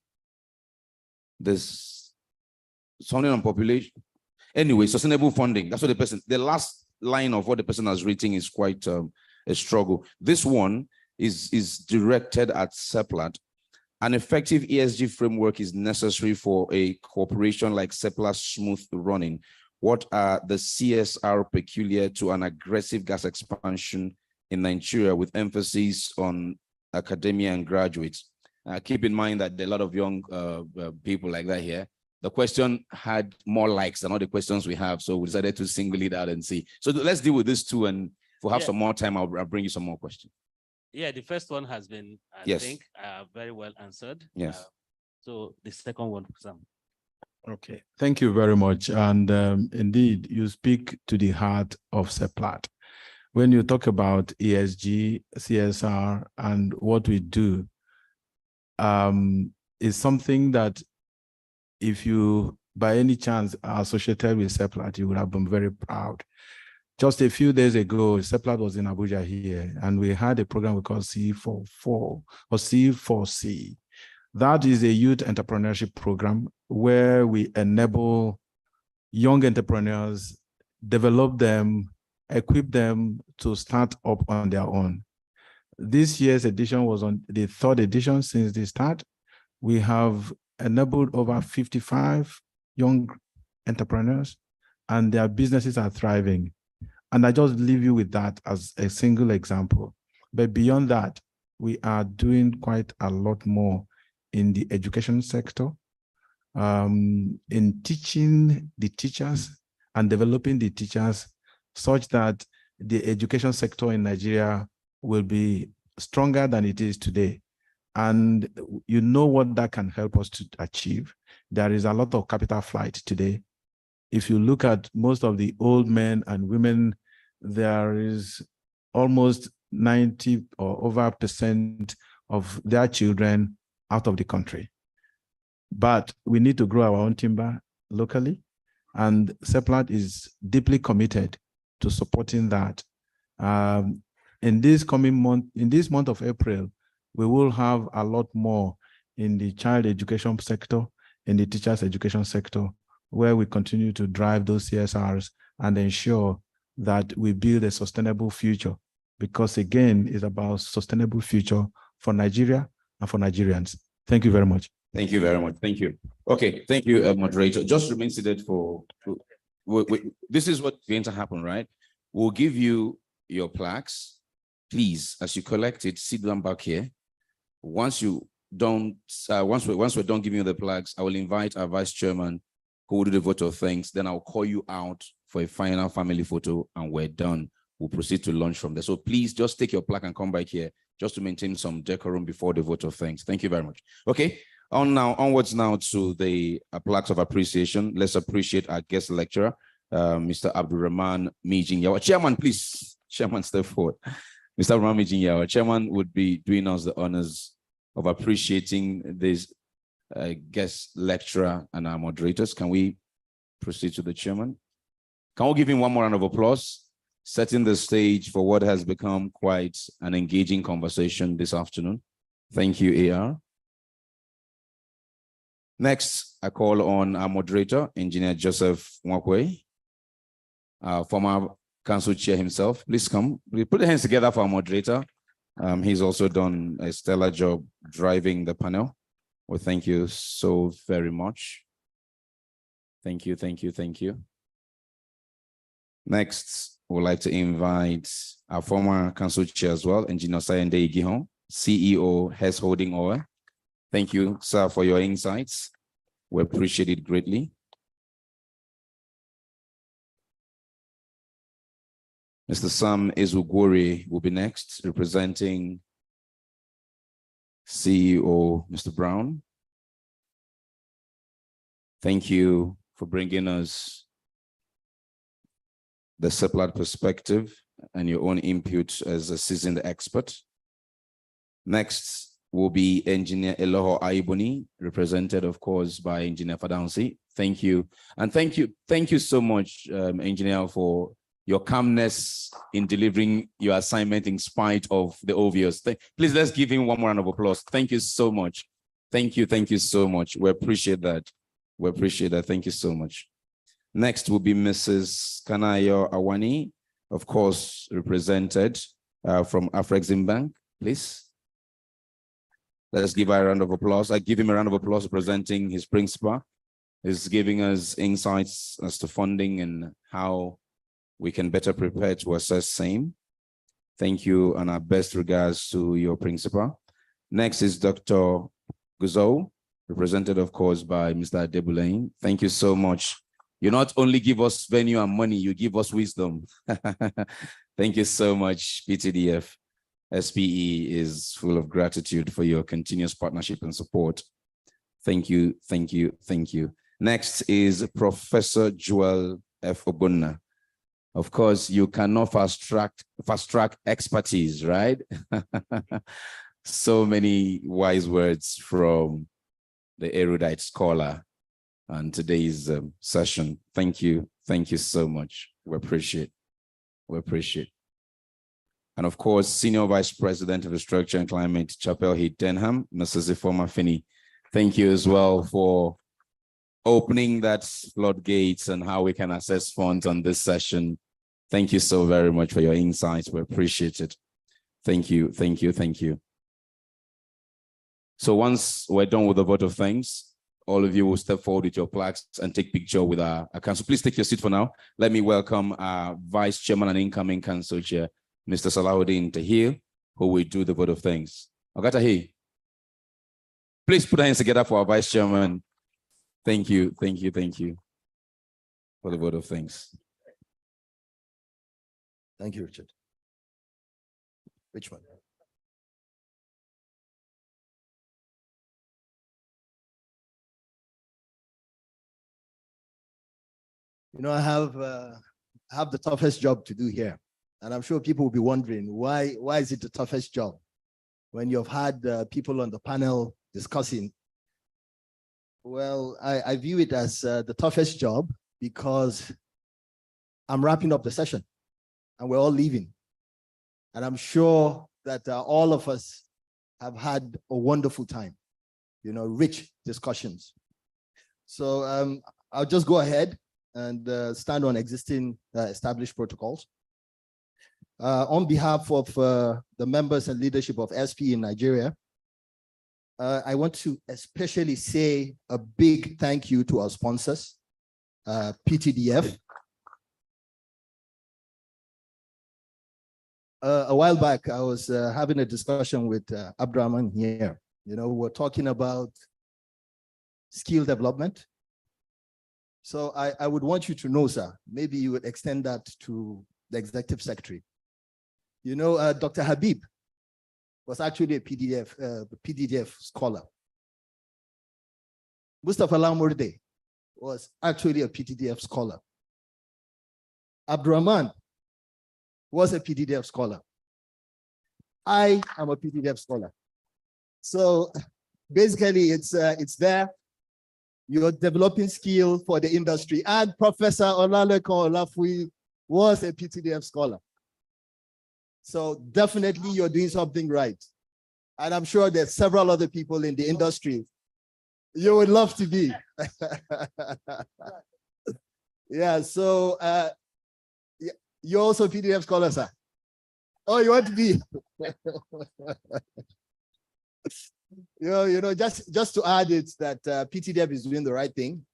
Speaker 1: There's something on population. Anyway, sustainable funding. That's what the last line of what the person has written is quite a struggle. This one is directed at Seplat. An effective ESG framework is necessary for a corporation like Seplat's smooth running. What are the CSR peculiar to an aggressive gas expansion in Nigeria with emphasis on academia and graduates? Keep in mind that there are a lot of young people like that here. The question had more likes than all the questions we have, so we decided to single it out and see. So let's deal with this too, and if we have some more time, I'll bring you some more questions.
Speaker 14: Yeah, the first one has been, I think, very well answered.
Speaker 1: Yes.
Speaker 14: So the second one, Sam.
Speaker 4: Okay, thank you very much. And indeed, you speak to the heart of Seplat. When you talk about ESG, CSR, and what we do, is something that if you, by any chance, are associated with Seplat, you would have been very proud. Just a few days ago, Seplat was in Abuja here, and we had a program we call C44 or C4C. That is a youth entrepreneurship program where we enable young entrepreneurs, develop them, equip them to start up on their own. This year's edition was on the 3rd edition since the start. We have enabled over 55 young entrepreneurs, and their businesses are thriving. And I just leave you with that as a single example. But beyond that, we are doing quite a lot more in the education sector, in teaching the teachers and developing the teachers such that the education sector in Nigeria will be stronger than it is today. And you know what that can help us to achieve. There is a lot of capital flight today. If you look at most of the old men and women, there is almost 90 or over % of their children out of the country. But we need to grow our own timber locally, and Seplat is deeply committed to supporting that. In this coming month, in this month of April, we will have a lot more in the child education sector, in the teachers education sector, where we continue to drive those CSRs and ensure that we build a sustainable future, because again, it's about sustainable future for Nigeria and for Nigerians. Thank you very much.
Speaker 1: Thank you very much. Thank you. Okay, thank you, moderator. Just remain seated for, this is what's going to happen, right? We'll give you your plaques. Please, as you collect it, sit down back here. Once you don't, once we're done giving you the plaques, I will invite our vice chairman who will do the vote of thanks. Then I'll call you out for a final family photo, and we're done. We'll proceed to lunch from there. So please just take your plaque and come back here just to maintain some decorum before the vote of thanks. Thank you very much. Okay, Onwards now to the plaques of appreciation. Let's appreciate our guest lecturer, Mr. Abdurrahman Mijinyawa. Chairman, please. Chairman, step forward. Mr. Abdurrahman Mijinyawa, Chairman would be doing us the honors of appreciating this guest lecturer and our moderators. Can we proceed to the chairman? Can we give him one more round of applause, setting the stage for what has become quite an engaging conversation this afternoon? Thank you, AR. Next, I call on our moderator, Engineer Joseph Mwakwe, former council chair himself. Please come. We put the hands together for our moderator. He's also done a stellar job driving the panel. Well, thank you so very much. Thank you, thank you, thank you. Next, we'd like to invite our former council chair as well, Engineer Sayende Igihon, CEO, Hess Holding Oil. Thank you, sir, for your insights. We appreciate it greatly. Mr. Sam Ezugwori will be next, representing CEO, Mr. Brown. Thank you for bringing us the Seplat perspective and your own input as a seasoned expert. Next will be Engineer Eloho Aiboni, represented, of course, by Engineer Fadansi. Thank you. And thank you so much, Engineer, for your calmness in delivering your assignment in spite of the obvious. Please, let's give him one more round of applause. Thank you so much. Thank you so much. We appreciate that. We appreciate that. Thank you so much. Next will be Mrs. Kanayo Awani, of course, represented from Afrexim Bank, please. Let's give her a round of applause. I give him a round of applause representing his principal. He's giving us insights as to funding and how we can better prepare to assess same. Thank you, and our best regards to your principal. Next is Dr. Guzo, represented, of course, by Mr. Debulain. Thank you so much. You not only give us venue and money, you give us wisdom. Thank you so much, PTDF. SPE is full of gratitude for your continuous partnership and support. Thank you, thank you, thank you. Next is Professor Joel F. Ogbonna. Of course, you cannot fast track expertise, right? So many wise words from the erudite scholar on today's session. Thank you so much. We appreciate. And of course, Senior Vice President of Infrastructure and Climate, Chapel Heat Denham, Mrs. Ifoma Finney. Thank you as well for opening that floodgates and how we can access funds on this session. Thank you so very much for your insights. We appreciate it. Thank you. So once we're done with the vote of thanks, all of you will step forward with your plaques and take picture with our council. Please take your seat for now. Let me welcome our Vice Chairman and incoming Council Chair, Mr. Salahuddin Tahir, who will do the vote of thanks. Tahir, please put our hands together for our Vice Chairman. Thank you for the vote of thanks.
Speaker 19: Thank you, Richard. Which one? You know, I have the toughest job to do here. And I'm sure people will be wondering, why is it the toughest job? When you've had people on the panel discussing. Well, I view it as the toughest job because I'm wrapping up the session and we're all leaving. And I'm sure that all of us have had a wonderful time, you know, rich discussions. So I'll just go ahead and stand on existing established protocols. On behalf of the members and leadership of SPE in Nigeria, I want to especially say a big thank you to our sponsors, PTDF. A while back, I was having a discussion with Abdurrahman here. You know, we're talking about skill development. So I would want you to know, sir, maybe you would extend that to the executive secretary. You know, Dr. Habib was actually a PDDF scholar. Mustafa Lamurde was actually a PTDF scholar. Abdurrahman was a PTDF scholar. I am a PTDF scholar. So basically it's there. You're developing skill for the industry. And Professor Olaleko Olafui was a PTDF scholar. So definitely you're doing something right. And I'm sure there's several other people in the industry you would love to be. Yeah, so you're also a PTDF scholar, sir. Oh, you want to be? Just to add it that PTDF is doing the right thing.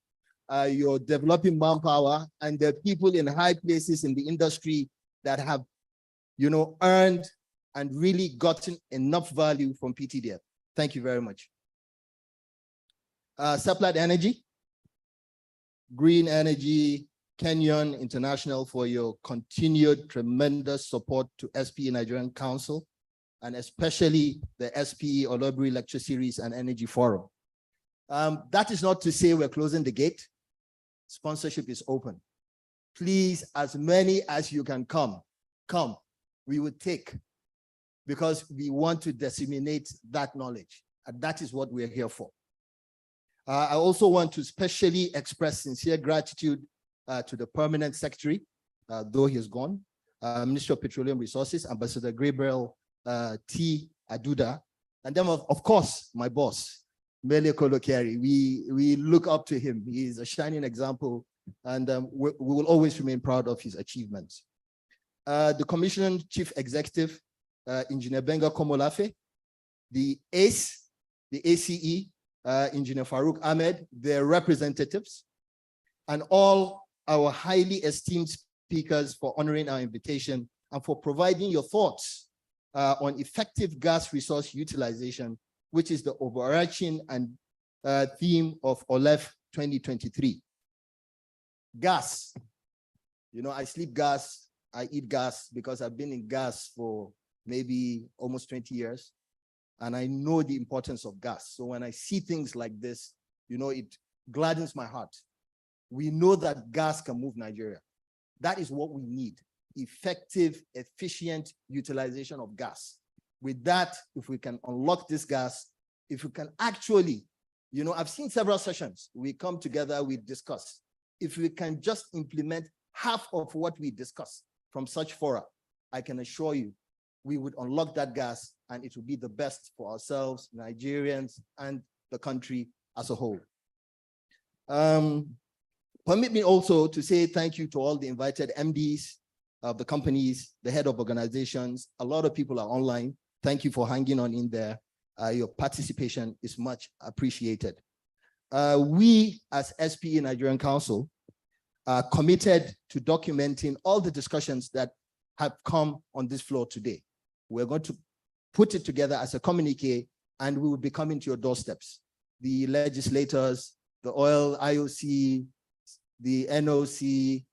Speaker 19: You're developing manpower, and there are people in high places in the industry that have, earned and really gotten enough value from PTDF. Thank you very much. Seplat Energy, Green Energy, Kenyon International for your continued tremendous support to SPE Nigerian Council, and especially the SPE Olobri Lecture Series and Energy Forum. That is not to say we're closing the gate. Sponsorship is open. Please, as many as you can come. We would take, because we want to disseminate that knowledge. And that is what we're here for. I also want to specially express sincere gratitude to the permanent secretary, though he is gone, Minister of Petroleum Resources, Ambassador Gabriel T. Aduda, and then of course, my boss, Mele Kolokeri. We look up to him. He is a shining example, and we will always remain proud of his achievements. The Commission Chief Executive, Engineer Benga Komolafe, the ACE, the ACE, Engineer Farouk Ahmed, their representatives, and all our highly esteemed speakers for honoring our invitation and for providing your thoughts on effective gas resource utilization, which is the overarching and theme of OLEF 2023. Gas. I sleep gas, I eat gas because I've been in gas for maybe almost 20 years. And I know the importance of gas. So when I see things like this, it gladdens my heart. We know that gas can move Nigeria. That is what we need. Effective, efficient utilization of gas. With that, if we can unlock this gas, if we can actually, I've seen several sessions. We come together, we discuss. If we can just implement half of what we discuss from such fora, I can assure you, we would unlock that gas and it would be the best for ourselves, Nigerians, and the country as a whole. Permit me also to say thank you to all the invited MDs of the companies, the head of organizations. A lot of people are online. Thank you for hanging on in there. Your participation is much appreciated. We as SPE Nigerian Council are committed to documenting all the discussions that have come on this floor today. We're going to put it together as a communique, and we will be coming to your doorsteps. The legislators, the oil IOC, the NOC,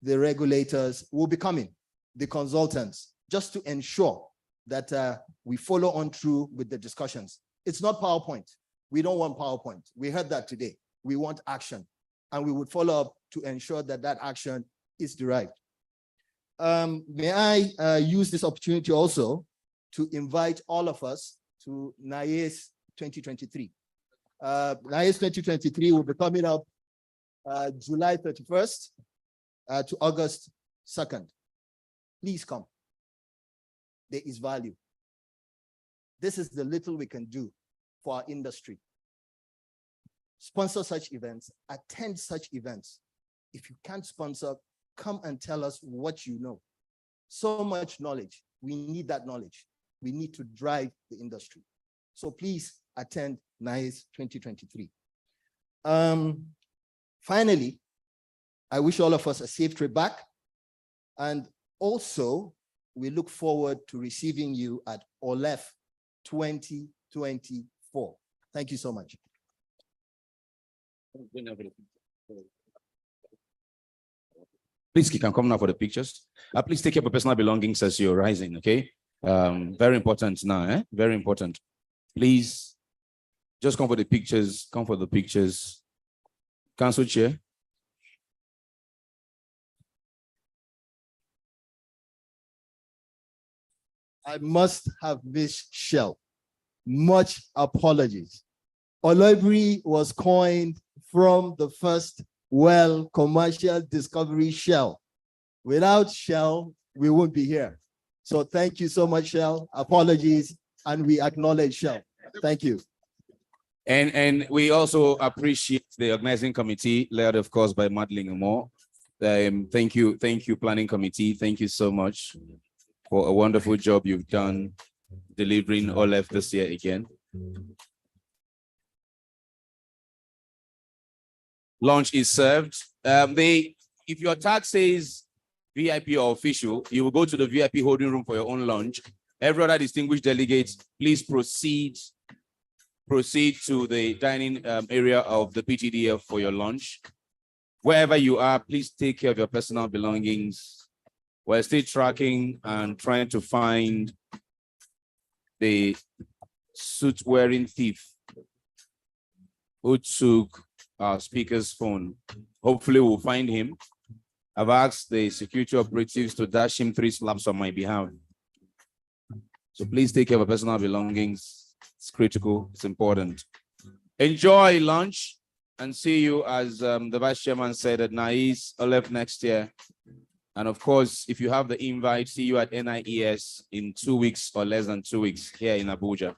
Speaker 19: the regulators will be coming, the consultants, just to ensure that we follow on through with the discussions. It's not PowerPoint. We don't want PowerPoint. We heard that today. We want action, and we would follow up to ensure that that action is derived. May I use this opportunity also to invite all of us to NIAS 2023. NIAS 2023 will be coming up July 31st to August 2nd. Please come. There is value. This is the little we can do for our industry. Sponsor such events, attend such events. If you can't sponsor, come and tell us what you know. So much knowledge. We need that knowledge. We need to drive the industry. So please attend NIAS 2023. Finally, I wish all of us a safe trip back. And also, we look forward to receiving you at OLEF 2024. Thank you so much.
Speaker 1: Please, you can come now for the pictures. Please take care of your personal belongings as you're rising, okay? Very important now, Very important. Please, just come for the pictures, come for the pictures. Council Chair.
Speaker 19: I must have missed Shell. Much apologies. Olibri was coined from the first well commercial discovery Shell. Without Shell, we wouldn't be here. So thank you so much, Shell. Apologies, and we acknowledge Shell. Thank you.
Speaker 1: And we also appreciate the organizing committee, led, of course, by Madeline Moore. Thank you, planning committee. Thank you so much for a wonderful job you've done delivering OLEF this year again. Lunch is served. If your tag says VIP or official, you will go to the VIP holding room for your own lunch. Every other distinguished delegates, please proceed to the dining area of the PTDF for your lunch. Wherever you are, please take care of your personal belongings. We're still tracking and trying to find the suit-wearing thief who took our speaker's phone. Hopefully we'll find him. I've asked the security operatives to dash him 3 slaps on my behalf. So please take care of your personal belongings. It's critical, it's important. Enjoy lunch and see you, as the vice chairman said, at NICE OLEF next year. And of course, if you have the invite, see you at NIES in 2 weeks or less than 2 weeks here in Abuja.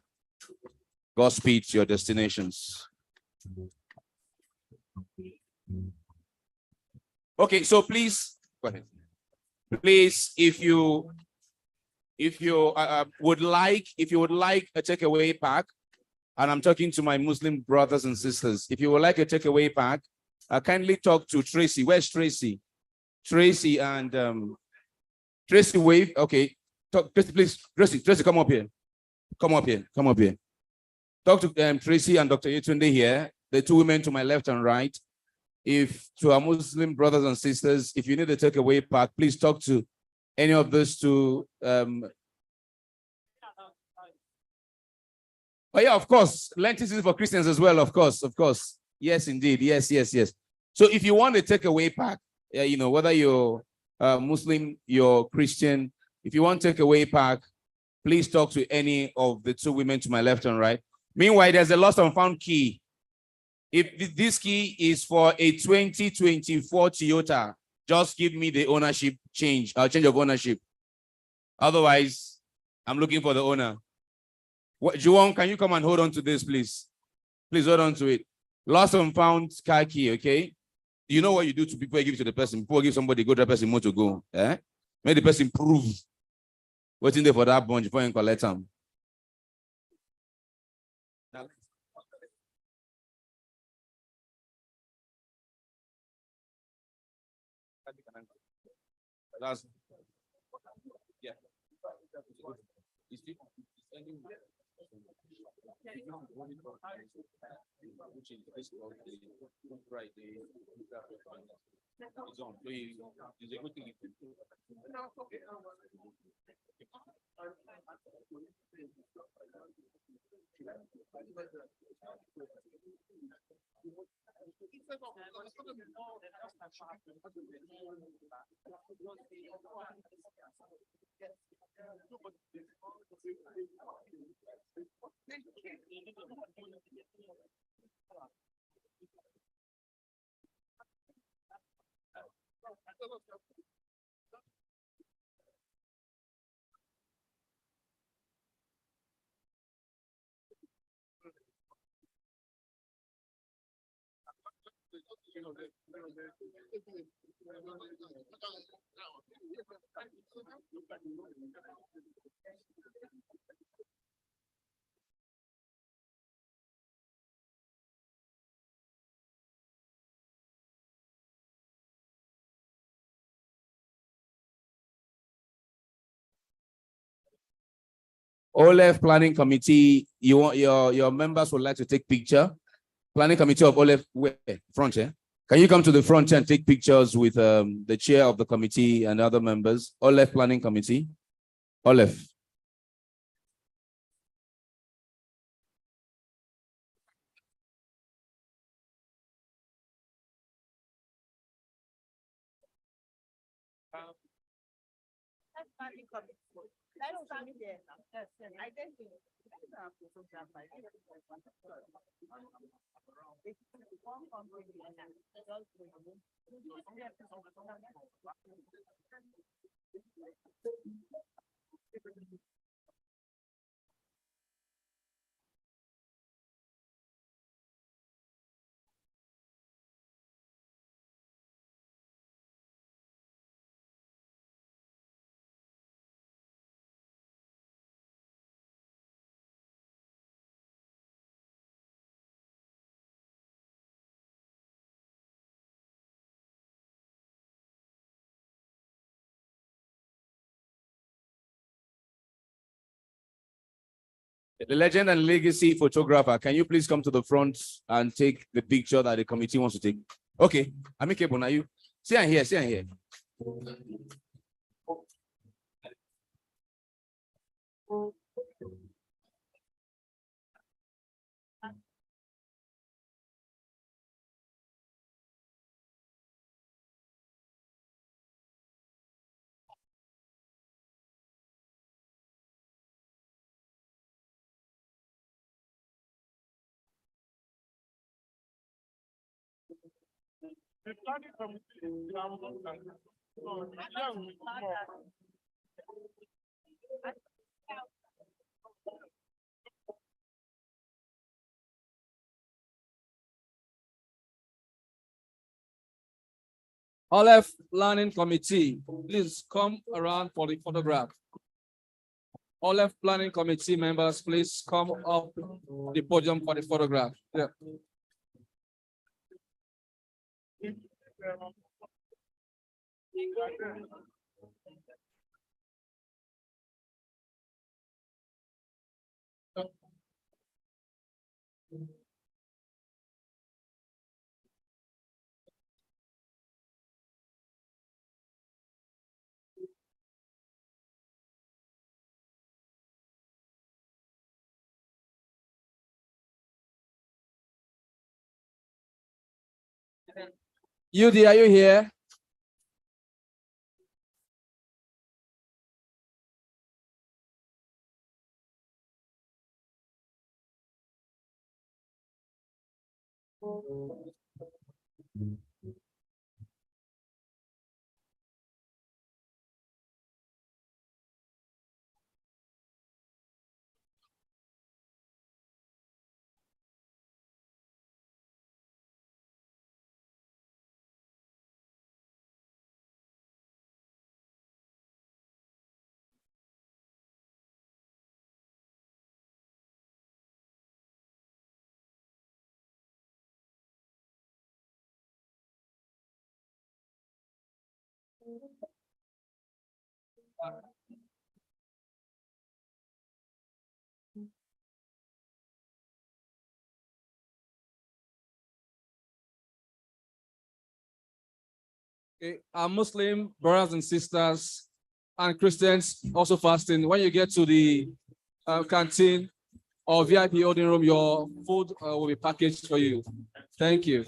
Speaker 1: Godspeed to your destinations. Okay, so please, go ahead. Please, if you would like a takeaway pack, and I'm talking to my Muslim brothers and sisters, if you would like a takeaway pack, kindly talk to Tracy. Where's Tracy? Tracy and Tracy wave. Okay, talk, Tracy, please. Tracy, come up here. Come up here. Talk to Tracy and Dr. Yetunde here, the 2 women to my left and right. If to our Muslim brothers and sisters, if you need a takeaway pack, please talk to any of those two. Oh yeah, of course. Lent is for Christians as well, of course. Yes, indeed. Yes. So if you want a takeaway pack, you know, whether you're Muslim, you're Christian, if you want takeaway pack, please talk to any of the 2 women to my left and right. Meanwhile, there's a lost and found key. If this key is for a 2024 Toyota, just give me the ownership change of ownership. Otherwise, I'm looking for the owner. Juwon, can you come and hold on to this, please? Please hold on to it. Lost and found car key, okay? You know what you do to people, you give it to the person. Before you give somebody, go to the person more to go. Eh? Make the person prove waiting there for that bunch before you collect them. That's, yeah. OLEF Planning Committee, you want your members would like to take picture. Planning Committee of OLEF, where? Front here. Can you come to the front and take pictures with the chair of the committee and other members? OLEF Planning Committee. OLEF. The legend and legacy photographer, can you please come to the front and take the picture that the committee wants to take? Okay, amicable, now you. See and here, see and here.
Speaker 20: Speolef Planning Committee, please come around for the photograph. Speolef Planning Committee members, please come up the podium for the photograph. Yeah. UD, are you here? Okay. Our Muslim brothers and sisters and Christians also fasting. When you get to the canteen or VIP holding room, your food will be packaged for you. Thank you.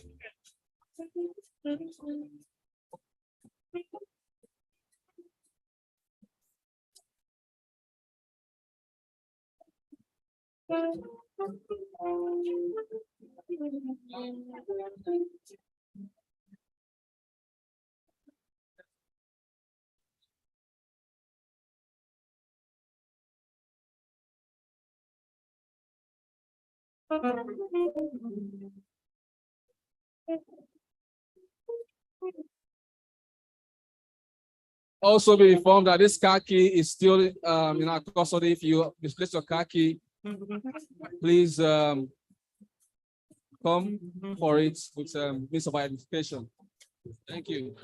Speaker 20: Also be informed that this car key is still in our custody. If you misplace your car key, please come for it with means of identification. Thank you.